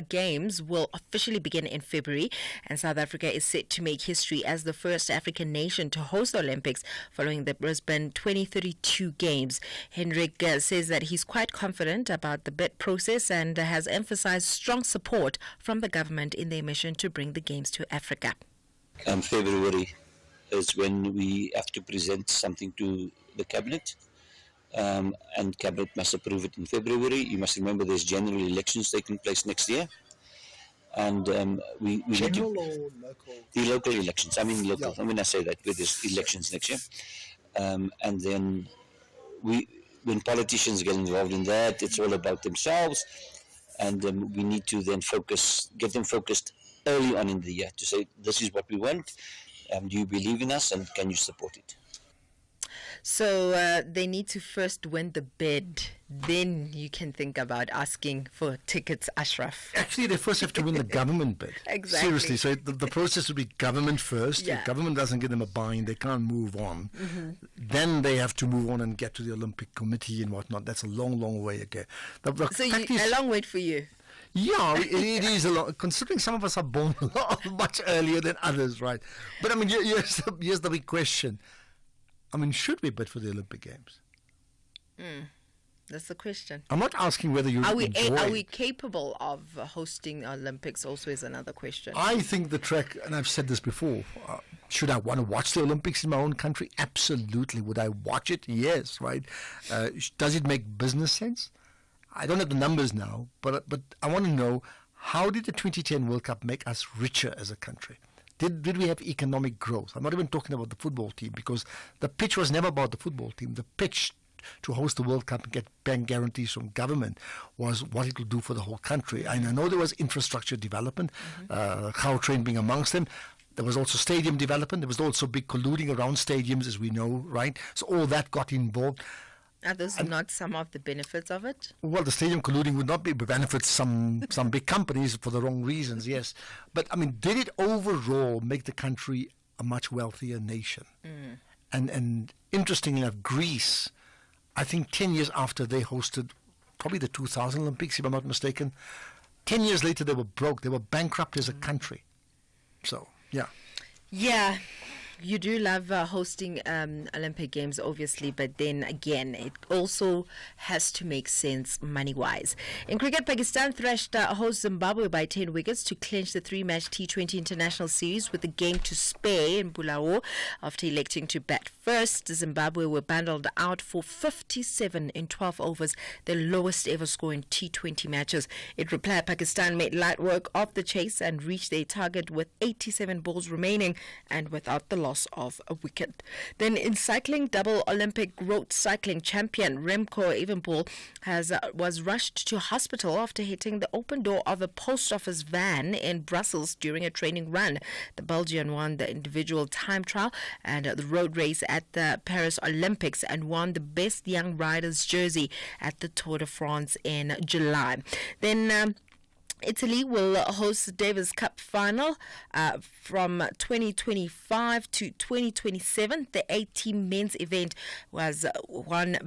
Games will officially begin in February, and South Africa is set to make history as the first African nation to host the Olympics following the Brisbane 2032 Games. Hendricks says that he's quite confident about the bid process and has emphasized strong support from the government in their mission to bring the Games to Africa. February is when we have to present something to the cabinet, and cabinet must approve it in February. You must remember there's general elections taking place next year, and we General need to, or local? the local elections. I mean local. Yeah. I mean I say that where there's elections next year, and then when politicians get involved in that, it's all about themselves, and we need to then get them focused early on in the year to say, this is what we want, do you believe in us, and can you support it? So they need to first win the bid. Then you can think about asking for tickets, Ashraf. Actually, they first have to win the government bid. Exactly. Seriously, so the process would be government first. Yeah. If government doesn't give them a buy-in, they can't move on. Mm-hmm. Then they have to move on and get to the Olympic Committee and whatnot. That's a long, long way ago. The So fact is- a long wait for you. Yeah, it is a lot, considering some of us are born much earlier than others, right? But I mean, here's the big question. I mean, should we bid for the Olympic Games? That's the question. I'm not asking whether you Are enjoy. we capable of hosting Olympics? Also, is another question. I think the track, and I've said this before, should I want to watch the Olympics in my own country? Absolutely. Would I watch it? Yes, right? Does it make business sense? I don't have the numbers now, but I want to know, how did the 2010 World Cup make us richer as a country? Did we have economic growth? I'm not even talking about the football team, because the pitch was never about the football team. The pitch to host the World Cup and get bank guarantees from government was what it will do for the whole country. And I know there was infrastructure development, Gautrain being amongst them. There was also stadium development. There was also big colluding around stadiums, as we know, right? So all that got involved. Are those not some of the benefits of it? Well, the stadium colluding would not be benefit some big companies for the wrong reasons, yes. But, I mean, did it overall make the country a much wealthier nation? And interestingly enough, Greece, I think 10 years after they hosted probably the 2000 Olympics, if I'm not mistaken, 10 years later they were broke. They were bankrupt as a country. So, yeah. Yeah. You do love hosting Olympic Games, obviously, but then again, it also has to make sense money-wise. In cricket, Pakistan thrashed host Zimbabwe by 10 wickets to clinch the 3-match T20 International Series with the game to spare in Bulawayo. After electing to bat first, Zimbabwe were bundled out for 57 in 12 overs, the lowest ever score in T20 matches. In reply, Pakistan made light work of the chase and reached their target with 87 balls remaining and without the loss of a wicket. Then in cycling, double Olympic road cycling champion Remco Evenepoel was rushed to hospital after hitting the open door of a post office van in Brussels during a training run. The Belgian won the individual time trial and the road race at the Paris Olympics and won the Best Young Riders jersey at the Tour de France in July. Then Italy will host the Davis Cup final from 2025 to 2027. The 8-team men's event was won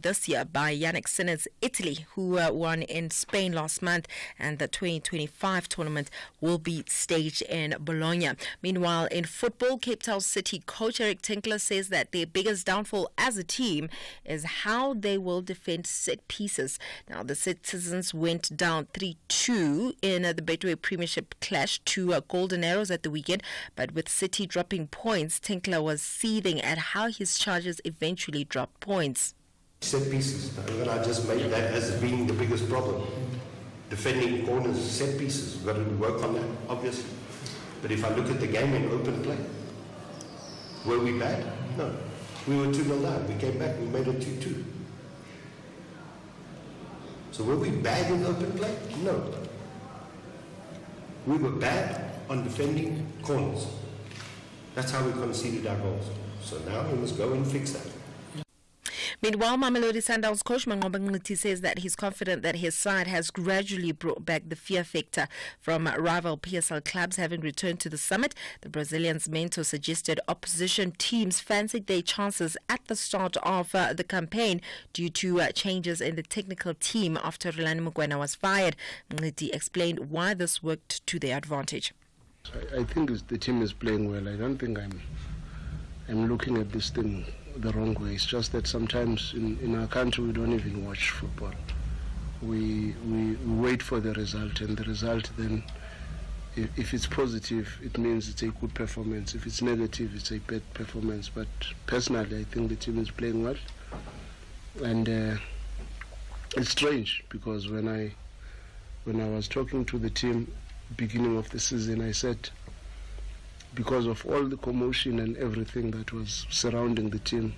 this year by Yannick Sinner's Italy, who won in Spain last month, and the 2025 tournament will be staged in Bologna. Meanwhile, in football, Cape Town City coach Eric Tinkler says that their biggest downfall as a team is how they will defend set pieces. Now, the Citizens went down 3-2 in the Betway Premiership clash to Golden Arrows at the weekend, but with City dropping points, Tinkler was seething at how his Chargers eventually dropped points. Set pieces, and I just made that as being the biggest problem. Defending corners, set pieces, we've got to work on that, obviously. But if I look at the game in open play, were we bad? No. We were 2-0 down. We came back, we made it 2-2. So were we bad in open play? No. We were bad on defending corners. That's how we conceded our goals. So now we must go and fix that. Meanwhile, Mamelodi Sundowns coach Manqoba Nqiti says that he's confident that his side has gradually brought back the fear factor from rival PSL clubs having returned to the summit. The Brazilian's mentor suggested opposition teams fancied their chances at the start of the campaign due to changes in the technical team after Rulani Mokwena was fired. Nqiti explained why this worked to their advantage. I think the team is playing well. I don't think I'm looking at this thing the wrong way. It's just that sometimes in our country we don't even watch football. We wait for the result, and the result then If it's positive, it means it's a good performance. If it's negative, it's a bad performance. But personally, I think the team is playing well. And it's strange because when I was talking to the team beginning of the season, I said, because of all the commotion and everything that was surrounding the team,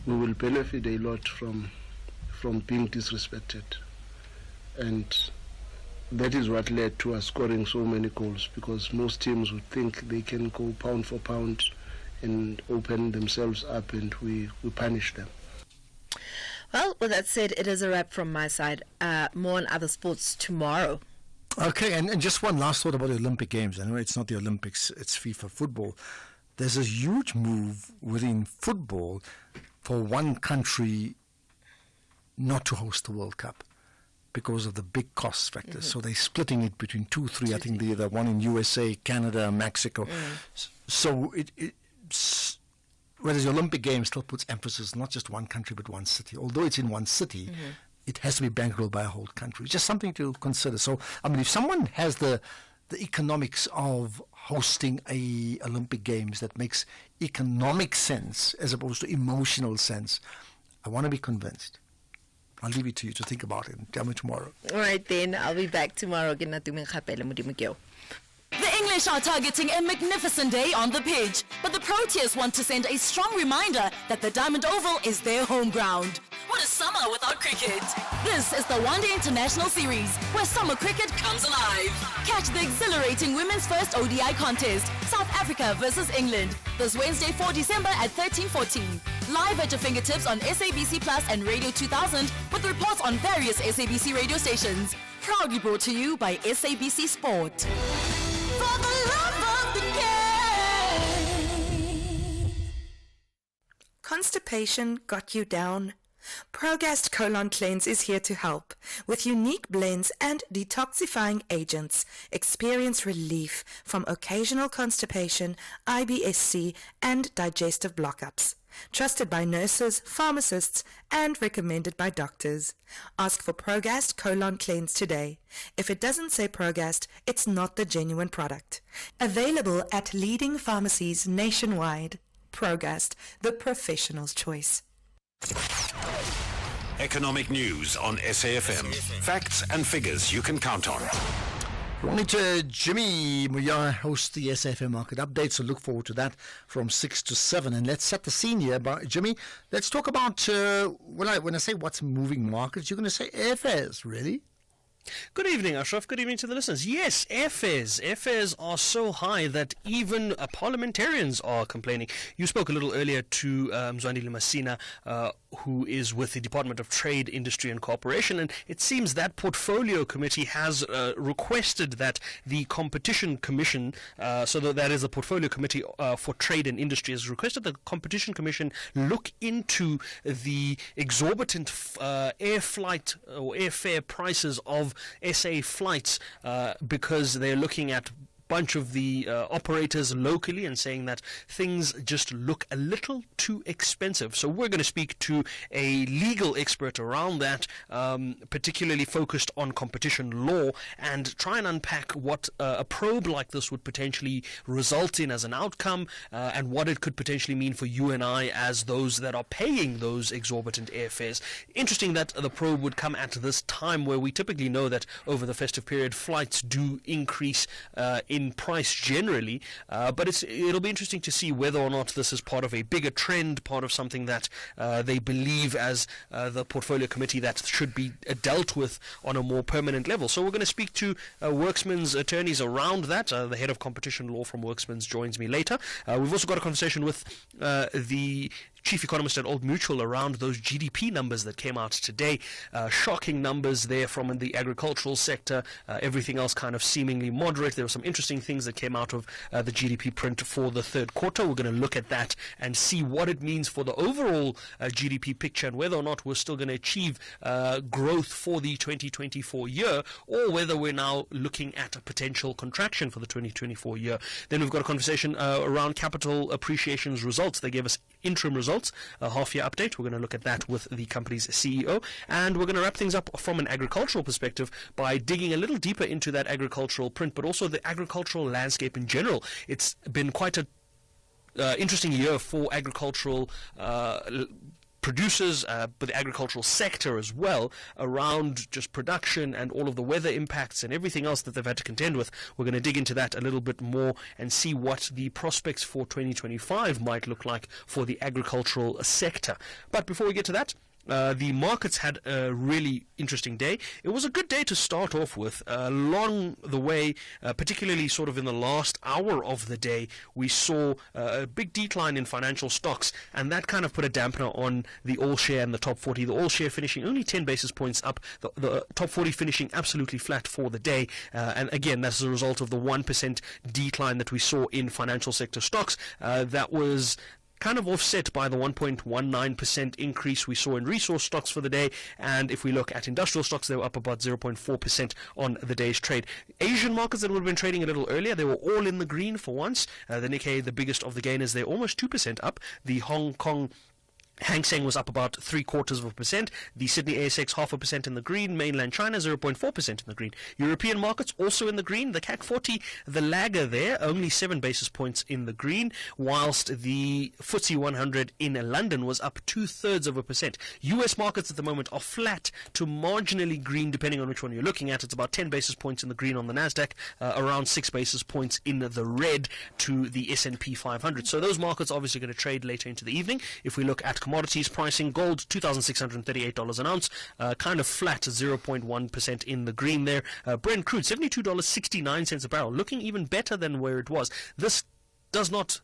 we will benefit a lot from being disrespected. And that is what led to us scoring so many goals, because most teams would think they can go pound for pound and open themselves up, and we punish them. Well, with that said, it is a wrap from my side. More on other sports tomorrow. Okay, and just one last thought about the Olympic Games. I know it's not the Olympics, it's FIFA football. There's a huge move within football for one country not to host the World Cup because of the big cost factors. So they're splitting it between 2-3. I think the one in USA, Canada, Mexico. So whereas the Olympic Games still puts emphasis not just one country but one city. Although it's in one city, it has to be bankrolled by a whole country. Just something to consider. So, I mean, if someone has the economics of hosting a Olympic Games that makes economic sense as opposed to emotional sense, I want to be convinced. I'll leave it to you to think about it and tell me tomorrow. All right, then. I'll be back tomorrow. The English are targeting a magnificent day on the pitch, but the Proteas want to send a strong reminder that the Diamond Oval is their home ground. What is summer without cricket? This is the One Day International Series, where summer cricket comes alive. Catch the exhilarating women's first ODI contest, South Africa versus England, this Wednesday 4 December at 13:14. Live at your fingertips on SABC Plus and Radio 2000, with reports on various SABC radio stations. Proudly brought to you by SABC Sport. For the love of the game. Constipation got you down? Progast Colon Cleanse is here to help. With unique blends and detoxifying agents, experience relief from occasional constipation, IBS-C, and digestive block-ups. Trusted by nurses, pharmacists, and recommended by doctors. Ask for Progast Colon Cleanse today. If it doesn't say Progast, it's not the genuine product. Available at leading pharmacies nationwide. Progast, the professional's choice. Economic news on SAFM. Facts and figures you can count on. Monitor Jimmy Muya hosts the SAFM Market Update, so look forward to that from 6 to 7. And let's set the scene here. But Jimmy, let's talk about, when I say what's moving markets, you're going to say airfares, really? Good evening, Ashraf. Good evening to the listeners. Yes, airfares. Airfares are so high that even parliamentarians are complaining. You spoke a little earlier to Mzwandile Masina, who is with the Department of Trade, Industry and Cooperation, and it seems that portfolio committee has requested that the Competition Commission, so that is the portfolio committee for trade and industry, has requested the Competition Commission look into the exorbitant air flight or airfare prices of SA flights, because they're looking at bunch of the operators locally and saying that things just look a little too expensive. So we're going to speak to a legal expert around that, particularly focused on competition law, and try and unpack what a probe like this would potentially result in as an outcome, and what it could potentially mean for you and I as those that are paying those exorbitant airfares. Interesting that the probe would come at this time where we typically know that over the festive period flights do increase in price generally, but it'll be interesting to see whether or not this is part of a bigger trend, part of something that they believe as the portfolio committee that should be dealt with on a more permanent level. So we're going to speak to Worksman's attorneys around that. The head of competition law from Worksman's joins me later. We've also got a conversation with the chief economist at Old Mutual around those GDP numbers that came out today. Shocking numbers there from the agricultural sector, everything else kind of seemingly moderate. There were some interesting things that came out of the GDP print for the third quarter. We're going to look at that and see what it means for the overall GDP picture, and whether or not we're still going to achieve growth for the 2024 year, or whether we're now looking at a potential contraction for the 2024 year. Then we've got a conversation around capital appreciation's results. They gave us interim results, a half-year update. We're going to look at that with the company's CEO, and we're going to wrap things up from an agricultural perspective by digging a little deeper into that agricultural print, but also the agricultural landscape in general. It's been quite a interesting year for agricultural producers, but the agricultural sector as well, around just production and all of the weather impacts and everything else that they've had to contend with. We're going to dig into that a little bit more and see what the prospects for 2025 might look like for the agricultural sector. But before we get to that, the markets had a really interesting day. It was a good day to start off with. Along the way, particularly sort of in the last hour of the day, we saw a big decline in financial stocks, and that kind of put a dampener on the All Share and the Top 40. The All Share finishing only 10 basis points up, the Top 40 finishing absolutely flat for the day. And again, that's a result of the 1% decline that we saw in financial sector stocks. That was kind of offset by the 1.19% increase we saw in resource stocks for the day. And if we look at industrial stocks, they were up about 0.4% on the day's trade. Asian markets that would have been trading a little earlier, they were all in the green for once. The Nikkei, the biggest of the gainers, they're almost 2% up. The Hong Kong Hang Seng was up about 0.75%. The Sydney ASX 0.5% in the green. Mainland China 0.4% in the green. European markets also in the green. The CAC 40, the lagger there, only 7 basis points in the green, whilst the FTSE 100 in London was up 0.2%. US markets at the moment are flat to marginally green, depending on which one you're looking at. It's about 10 basis points in the green on the Nasdaq, around 6 basis points in the red to the S&P 500. So those markets are obviously going to trade later into the evening. If we look at commodities pricing, gold $2,638 an ounce, kind of flat, 0.1% in the green there. Brent crude $72.69 a barrel, looking even better than where it was. This does not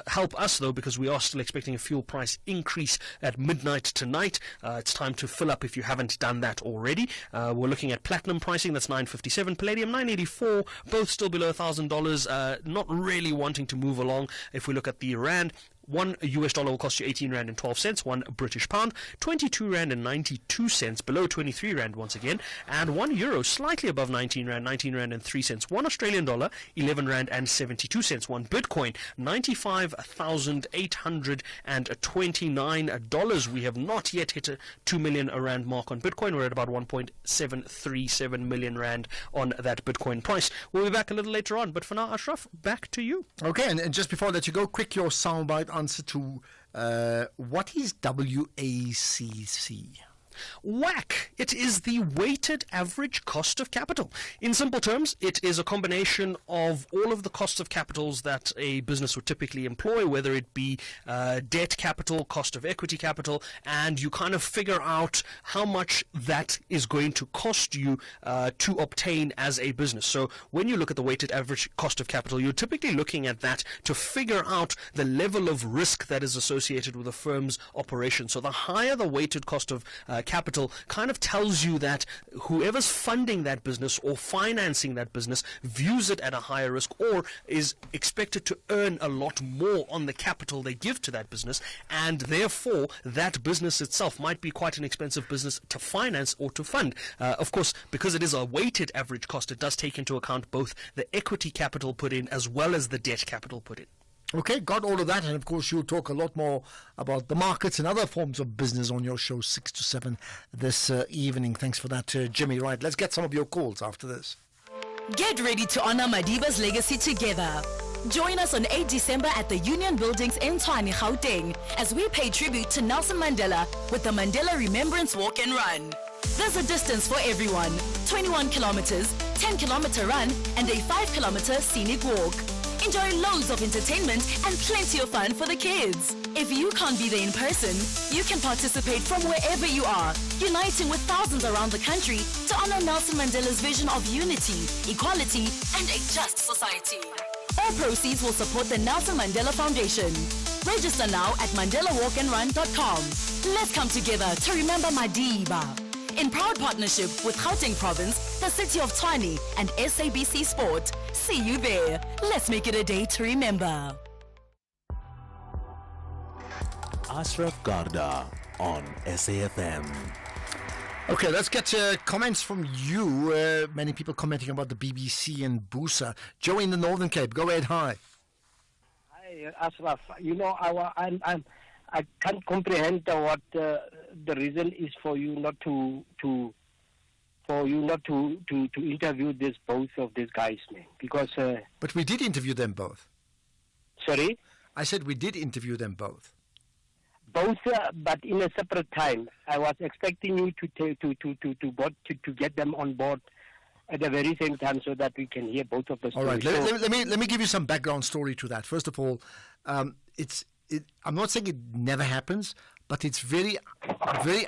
help us though, because we are still expecting a fuel price increase at midnight tonight. It's time to fill up if you haven't done that already. We're looking at platinum pricing, that's $957, palladium $984, both still below $1,000, not really wanting to move along. If we look at the rand, $1 US will cost you 18 Rand and 12 cents, 1 British pound, 22 Rand and 92 cents, below 23 Rand once again, and 1 euro slightly above 19 Rand, 19 Rand and 3 cents, 1 Australian dollar, 11 Rand and 72 cents, 1 Bitcoin, $95,829. We have not yet hit a 2 million Rand mark on Bitcoin. We're at about 1.737 million Rand on that Bitcoin price. We'll be back a little later on, but for now, Ashraf, back to you. Okay, and just before I let you go, quick your soundbite answer to what is WACC? WACC. It is the weighted average cost of capital. In simple terms, it is a combination of all of the costs of capitals that a business would typically employ, whether it be debt capital, cost of equity capital, and you kind of figure out how much that is going to cost you to obtain as a business. So when you look at the weighted average cost of capital, you're typically looking at that to figure out the level of risk that is associated with a firm's operation. So the higher the weighted cost of capital kind of tells you that whoever's funding that business or financing that business views it at a higher risk or is expected to earn a lot more on the capital they give to that business, and therefore that business itself might be quite an expensive business to finance or to fund. Of course, because it is a weighted average cost, it does take into account both the equity capital put in as well as the debt capital put in. Okay, got all of that, and of course you'll talk a lot more about the markets and other forms of business on your show 6 to 7 this evening. Thanks for that, Jimmy. Right, let's get some of your calls after this. Get ready to honor Madiba's legacy together. Join us on 8 December at the Union Buildings in Tshwane, Gauteng, as we pay tribute to Nelson Mandela with the Mandela Remembrance Walk and Run. There's a distance for everyone, 21 kilometers, 10-kilometer run, and a 5-kilometer scenic walk. Enjoy loads of entertainment and plenty of fun for the kids. If you can't be there in person, you can participate from wherever you are, uniting with thousands around the country to honor Nelson Mandela's vision of unity, equality, and a just society. All proceeds will support the Nelson Mandela Foundation. Register now at mandelawalkandrun.com. Let's come together to remember Madiba. In proud partnership with Gauteng Province, the City of Tshwane, and SABC Sport. See you there. Let's make it a day to remember. Ashraf Garda on SAFM. Okay, let's get comments from you. Many people commenting about the BBC and Busa. Joey in the Northern Cape, go ahead. Hi. Hi, Ashraf. You know, I can't comprehend what the reason is for you not to interview both of these guys, man. Because but we did interview them both. Sorry, I said we did interview them both. Both, but in a separate time. I was expecting you to get them on board at the very same time so that we can hear both of the stories. All right, let me give you some background story to that. First of all, I'm not saying it never happens, but it's very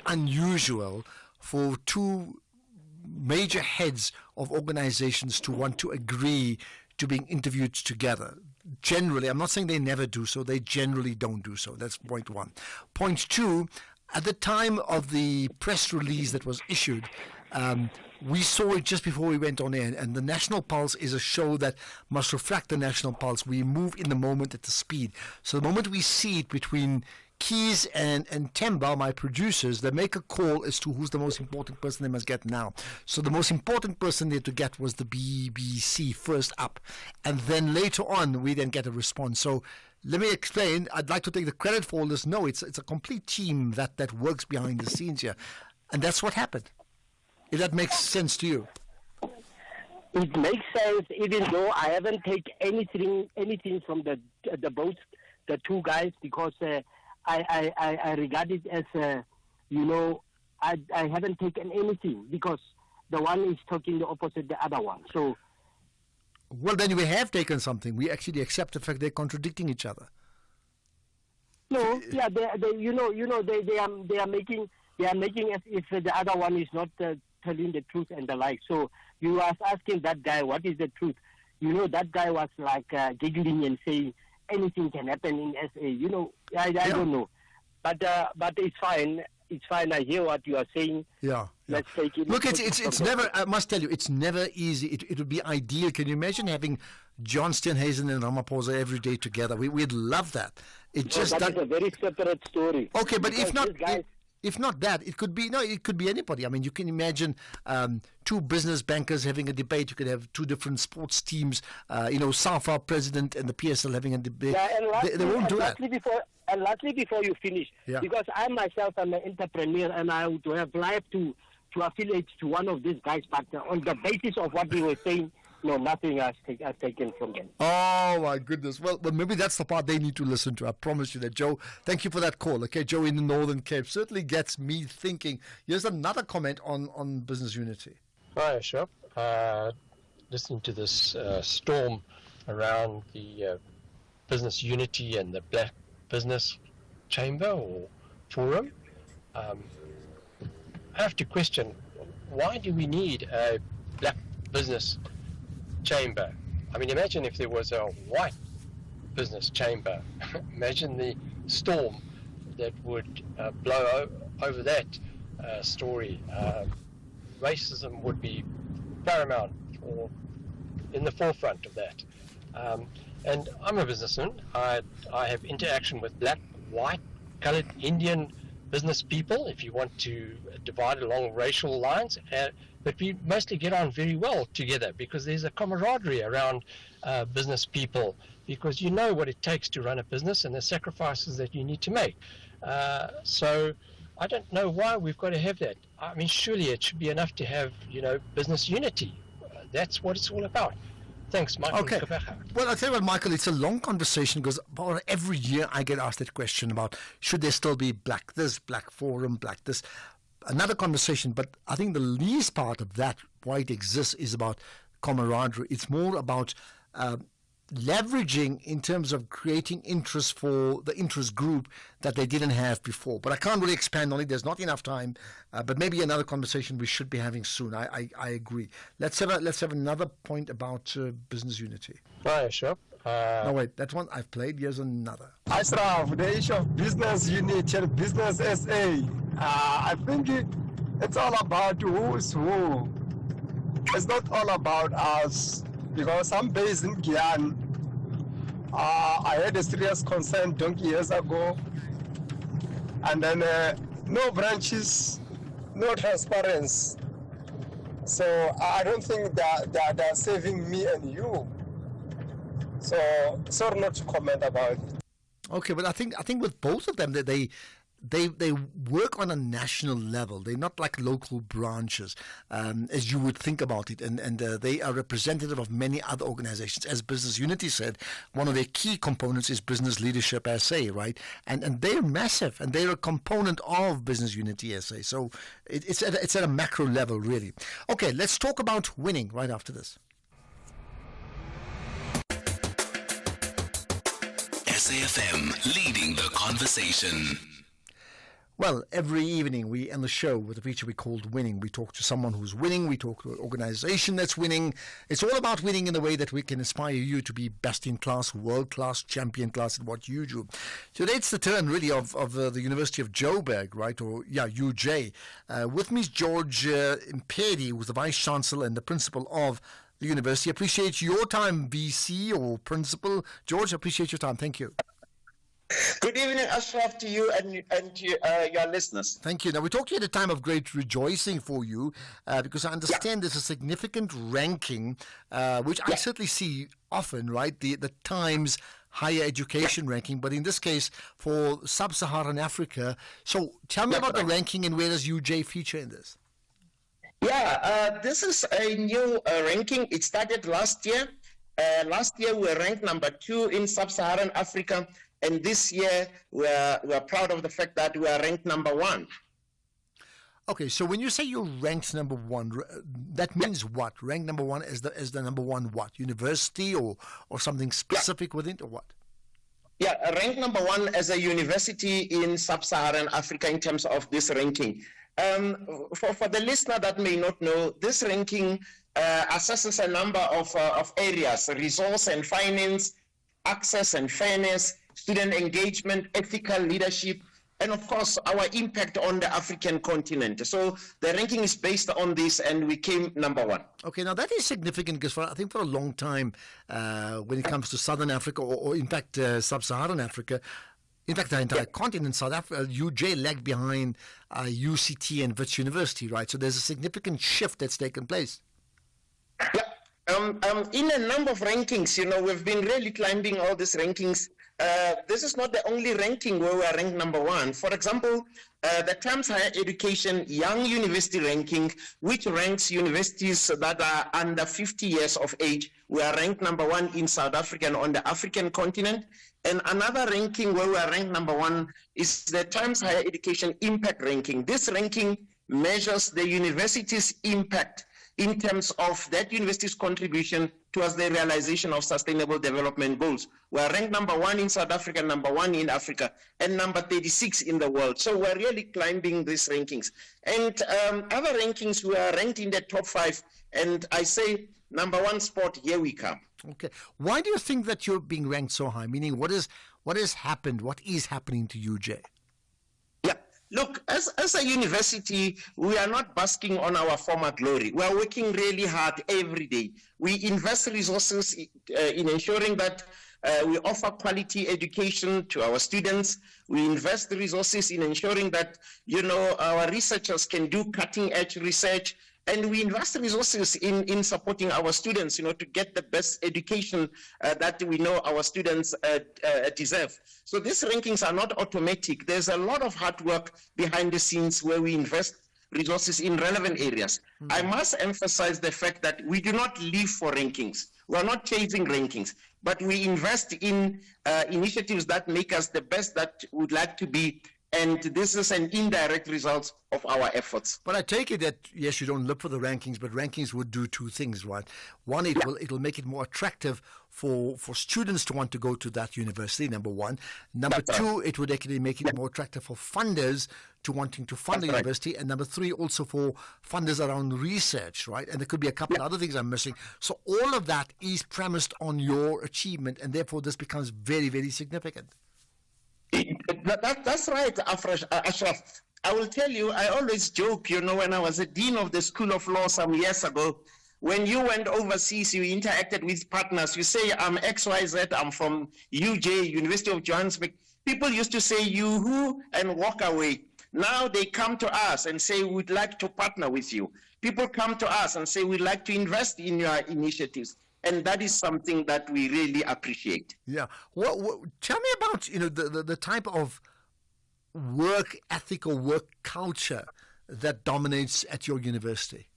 unusual for two major heads of organizations to want to agree to being interviewed together. Generally, I'm not saying they never do so, they generally don't do so. That's point one. Point two, at the time of the press release that was issued, we saw it just before we went on air, and the National Pulse is a show that must reflect the National Pulse. We move in the moment at the speed. So the moment we see it between Keys and Temba, my producers, they make a call as to who's the most important person they must get now. So the most important person they had to get was the BBC first up. And then later on, we then get a response. So let me explain. I'd like to take the credit for all this. No, it's a complete team that works behind the scenes here. And that's what happened. If that makes sense to you. It makes sense, even though I haven't taken anything from the both, the two guys, because I regard it as, I haven't taken anything because the one is talking the opposite the other one. So, well, then we have taken something. We actually accept the fact they're contradicting each other. No, yeah, they are making as if the other one is not telling the truth and the like. So you are asking that guy, what is the truth? That guy was like giggling and saying anything can happen in SA. I don't know, but it's fine. It's fine. I hear what you are saying. Yeah. Let's take it. Look, it's never. I must tell you, it's never easy. It would be ideal. Can you imagine having John Steenhuisen and Ramaphosa every day together? We'd love that. That is a very separate story. Okay, but if not that, it could be anybody. I mean, you can imagine two business bankers having a debate. You could have two different sports teams, SAFA president and the PSL having a debate. Yeah, and they won't do that. Lastly, before you finish, because I myself am an entrepreneur and I would have liked to affiliate to one of these guys, but on the basis of what they were saying, no, nothing has taken from them. Oh, my goodness. Well, maybe that's the part they need to listen to. I promise you that. Joe, thank you for that call. Okay, Joe in the Northern Cape certainly gets me thinking. Here's another comment on business unity. Hi, Ashok. Listening to this storm around the business unity and the Black Business Chamber or Forum, I have to question, why do we need a Black Business Chamber? I mean, imagine if there was a white business chamber. Imagine the storm that would blow over that story. Racism would be paramount or in the forefront of that. And I'm a businessman. I have interaction with black, white, colored, Indian business people, if you want to divide along racial lines. But we mostly get on very well together because there's a camaraderie around business people, because you know what it takes to run a business and the sacrifices that you need to make. So I don't know why we've got to have that. I mean, surely it should be enough to have, business unity. That's what it's all about. Thanks, Michael. Okay. Well, I'll tell you what, Michael, it's a long conversation because every year I get asked that question about should there still be black this, black forum, black this. Another conversation, but I think the least part of that, why it exists, is about camaraderie. It's more about leveraging in terms of creating interest for the interest group that they didn't have before. But I can't really expand on it. There's not enough time. But maybe another conversation we should be having soon. I agree. Let's have another point about business unity. Hi, Ashok. No, wait, that one I've played. Here's another. Ashraf, the issue of business unity and business SA, I think it's all about who's who. It's not all about us, because I'm based in Guyana. I had a serious concern donkey years ago, and then no branches, no transparency. So I don't think that they're saving me and you. So sorry not to comment about it. Okay, but I think with both of them that they work on a national level. They're not like local branches, as you would think about it. And they are representative of many other organizations. As Business Unity said, one of their key components is Business Leadership SA, right? And they're massive, and they're a component of Business Unity SA. So it's at a macro level, really. Okay, let's talk about winning right after this. SAFM, leading the conversation. Well, every evening we end the show with a feature we called Winning. We talk to someone who's winning. We talk to an organization that's winning. It's all about winning in the way that we can inspire you to be best in class, world class, champion class at what you do. Today it's the turn really of the University of Joburg, right? Or, yeah, UJ. With me is George Mpedi, who's the Vice Chancellor and the Principal of the University. Appreciate your time, VC or Principal. George, appreciate your time. Thank you. Good evening, Ashraf, to you and to your listeners. Thank you. Now, we talked to you at a time of great rejoicing for you because I understand there's a significant ranking, which I certainly see often, right? The Times higher education ranking, but in this case for sub-Saharan Africa. So tell me about the ranking and where does UJ feature in this? Yeah, this is a new ranking. It started last year. Last year we were ranked number 2 in sub-Saharan Africa. And this year, we're proud of the fact that we are ranked number 1. Okay, so when you say you're ranked number 1, that means what? Ranked number 1 is the number 1 what? University or something specific within it, or what? Yeah, ranked number 1 as a university in sub-Saharan Africa in terms of this ranking. For the listener that may not know, this ranking assesses a number of areas: resource and finance, access and fairness, student engagement, ethical leadership, and of course, our impact on the African continent. So the ranking is based on this, and we came number 1. Okay, now that is significant because I think for a long time, when it comes to Southern Africa, or in fact, Sub-Saharan Africa, in fact, the entire continent, South Africa, UJ lagged behind UCT and Wits University, right? So there's a significant shift that's taken place. Yeah. In a number of rankings, we've been really climbing all these rankings. This is not the only ranking where we are ranked number 1. For example, the Times Higher Education Young University Ranking, which ranks universities that are under 50 years of age, we are ranked number 1 in South Africa and on the African continent. And another ranking where we are ranked number 1 is the Times Higher Education Impact Ranking. This ranking measures the university's impact in terms of that university's contribution towards the realization of sustainable development goals. We are ranked number 1 in South Africa, number 1 in Africa, and number 36 in the world. So we're really climbing these rankings. And other rankings, we are ranked in the top 5. And I say, number 1 spot, here we come. Okay. Why do you think that you're being ranked so high? Meaning, what has happened? What is happening to UJ? Look, as a university, we are not basking on our former glory. We are working really hard every day. We invest resources in ensuring that we offer quality education to our students. We invest the resources in ensuring that, our researchers can do cutting-edge research. And we invest resources in supporting our students, to get the best education that we know our students deserve. So these rankings are not automatic. There's a lot of hard work behind the scenes where we invest resources in relevant areas. Mm-hmm. I must emphasize the fact that we do not live for rankings. We are not chasing rankings, but we invest in initiatives that make us the best that we'd like to be. And this is an indirect result of our efforts. But I take it that, yes, you don't look for the rankings, but rankings would do 2 things, right? One, it'll make it more attractive for students to want to go to that university, number 1. Number 2, it would actually make it more attractive for funders to wanting to fund the university. And number 3, also for funders around research, right? And there could be a couple other things I'm missing. So all of that is premised on your achievement, and therefore this becomes very, very significant. That's right, Ashraf. I will tell you, I always joke, when I was a dean of the School of Law some years ago, when you went overseas, you interacted with partners. You say, I'm XYZ, I'm from UJ, University of Johannesburg. People used to say, you who, and walk away. Now they come to us and say, we'd like to partner with you. People come to us and say, we'd like to invest in your initiatives. And that is something that we really appreciate. Yeah. Tell me about the type of work ethic or work culture that dominates at your university.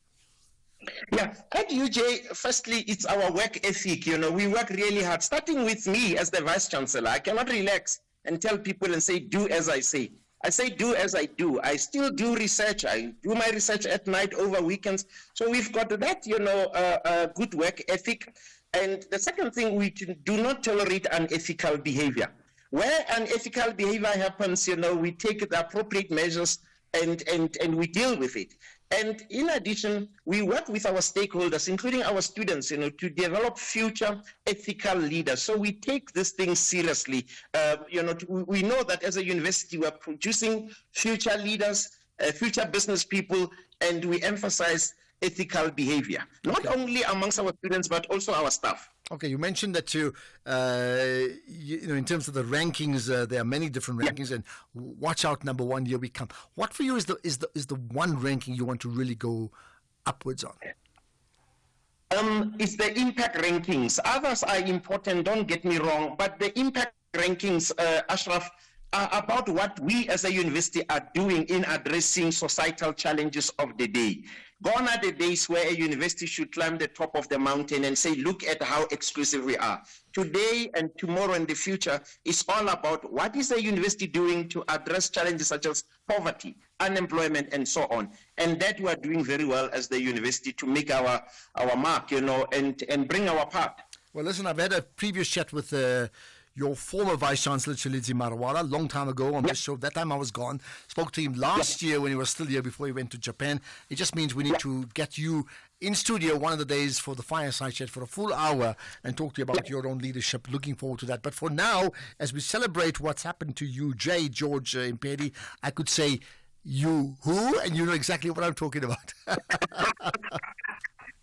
Yeah, at UJ, firstly, it's our work ethic. We work really hard, starting with me as the Vice Chancellor. I cannot relax and tell people and say, do as I say. I say, do as I do. I still do research. I do my research at night over weekends. So we've got that, good work ethic. And the second thing, we do not tolerate unethical behavior. Where unethical behavior happens, we take the appropriate measures and we deal with it. And in addition, we work with our stakeholders, including our students, to develop future ethical leaders. So we take this thing seriously. We know that as a university, we're producing future leaders, future business people, and we emphasize ethical behavior, not only amongst our students, but also our staff. Okay, you mentioned that in terms of the rankings, there are many different rankings, and watch out, number one, here we come. What for you is the one ranking you want to really go upwards on? It's the impact rankings. Others are important, don't get me wrong, but the impact rankings, Ashraf, are about what we as a university are doing in addressing societal challenges of the day. Gone are the days where a university should climb the top of the mountain and say, look at how exclusive we are. Today and tomorrow and the future is all about what is a university doing to address challenges such as poverty, unemployment, and so on. And that we are doing very well as the university to make our mark, and bring our part. Well, listen, I've had a previous chat with your former Vice-Chancellor, Tshilidzi Marwala, long time ago on this show. That time I was gone. Spoke to him last year when he was still here before he went to Japan. It just means we need to get you in studio one of the days for the fireside chat for a full hour and talk to you about your own leadership. Looking forward to that. But for now, as we celebrate what's happened to you, George Impedi, I could say, you who? And you know exactly what I'm talking about.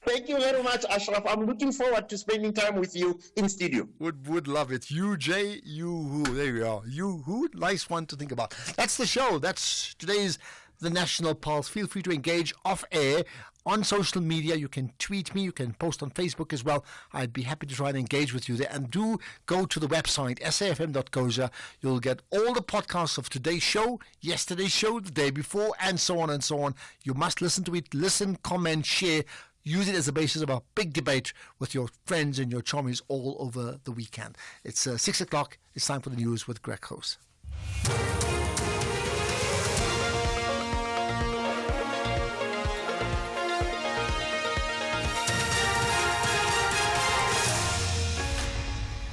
Thank you very much, Ashraf. I'm looking forward to spending time with you in studio. Would love it. You who? There you are. You who? Nice one to think about. That's the show. That's today's The National Pulse. Feel free to engage off air on social media. You can tweet me. You can post on Facebook as well. I'd be happy to try and engage with you there. And do go to the website, safm.coza. You'll get all the podcasts of today's show, yesterday's show, the day before, and so on and so on. You must listen to it. Listen, comment, share. Use it as a basis of a big debate with your friends and your chummies all over the weekend. It's 6 o'clock. It's time for the news with Greg House.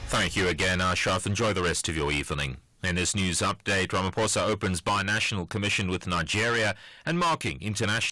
Thank you again, Ashraf. Enjoy the rest of your evening. In this news update, Ramaphosa opens Binational Commission with Nigeria and marking International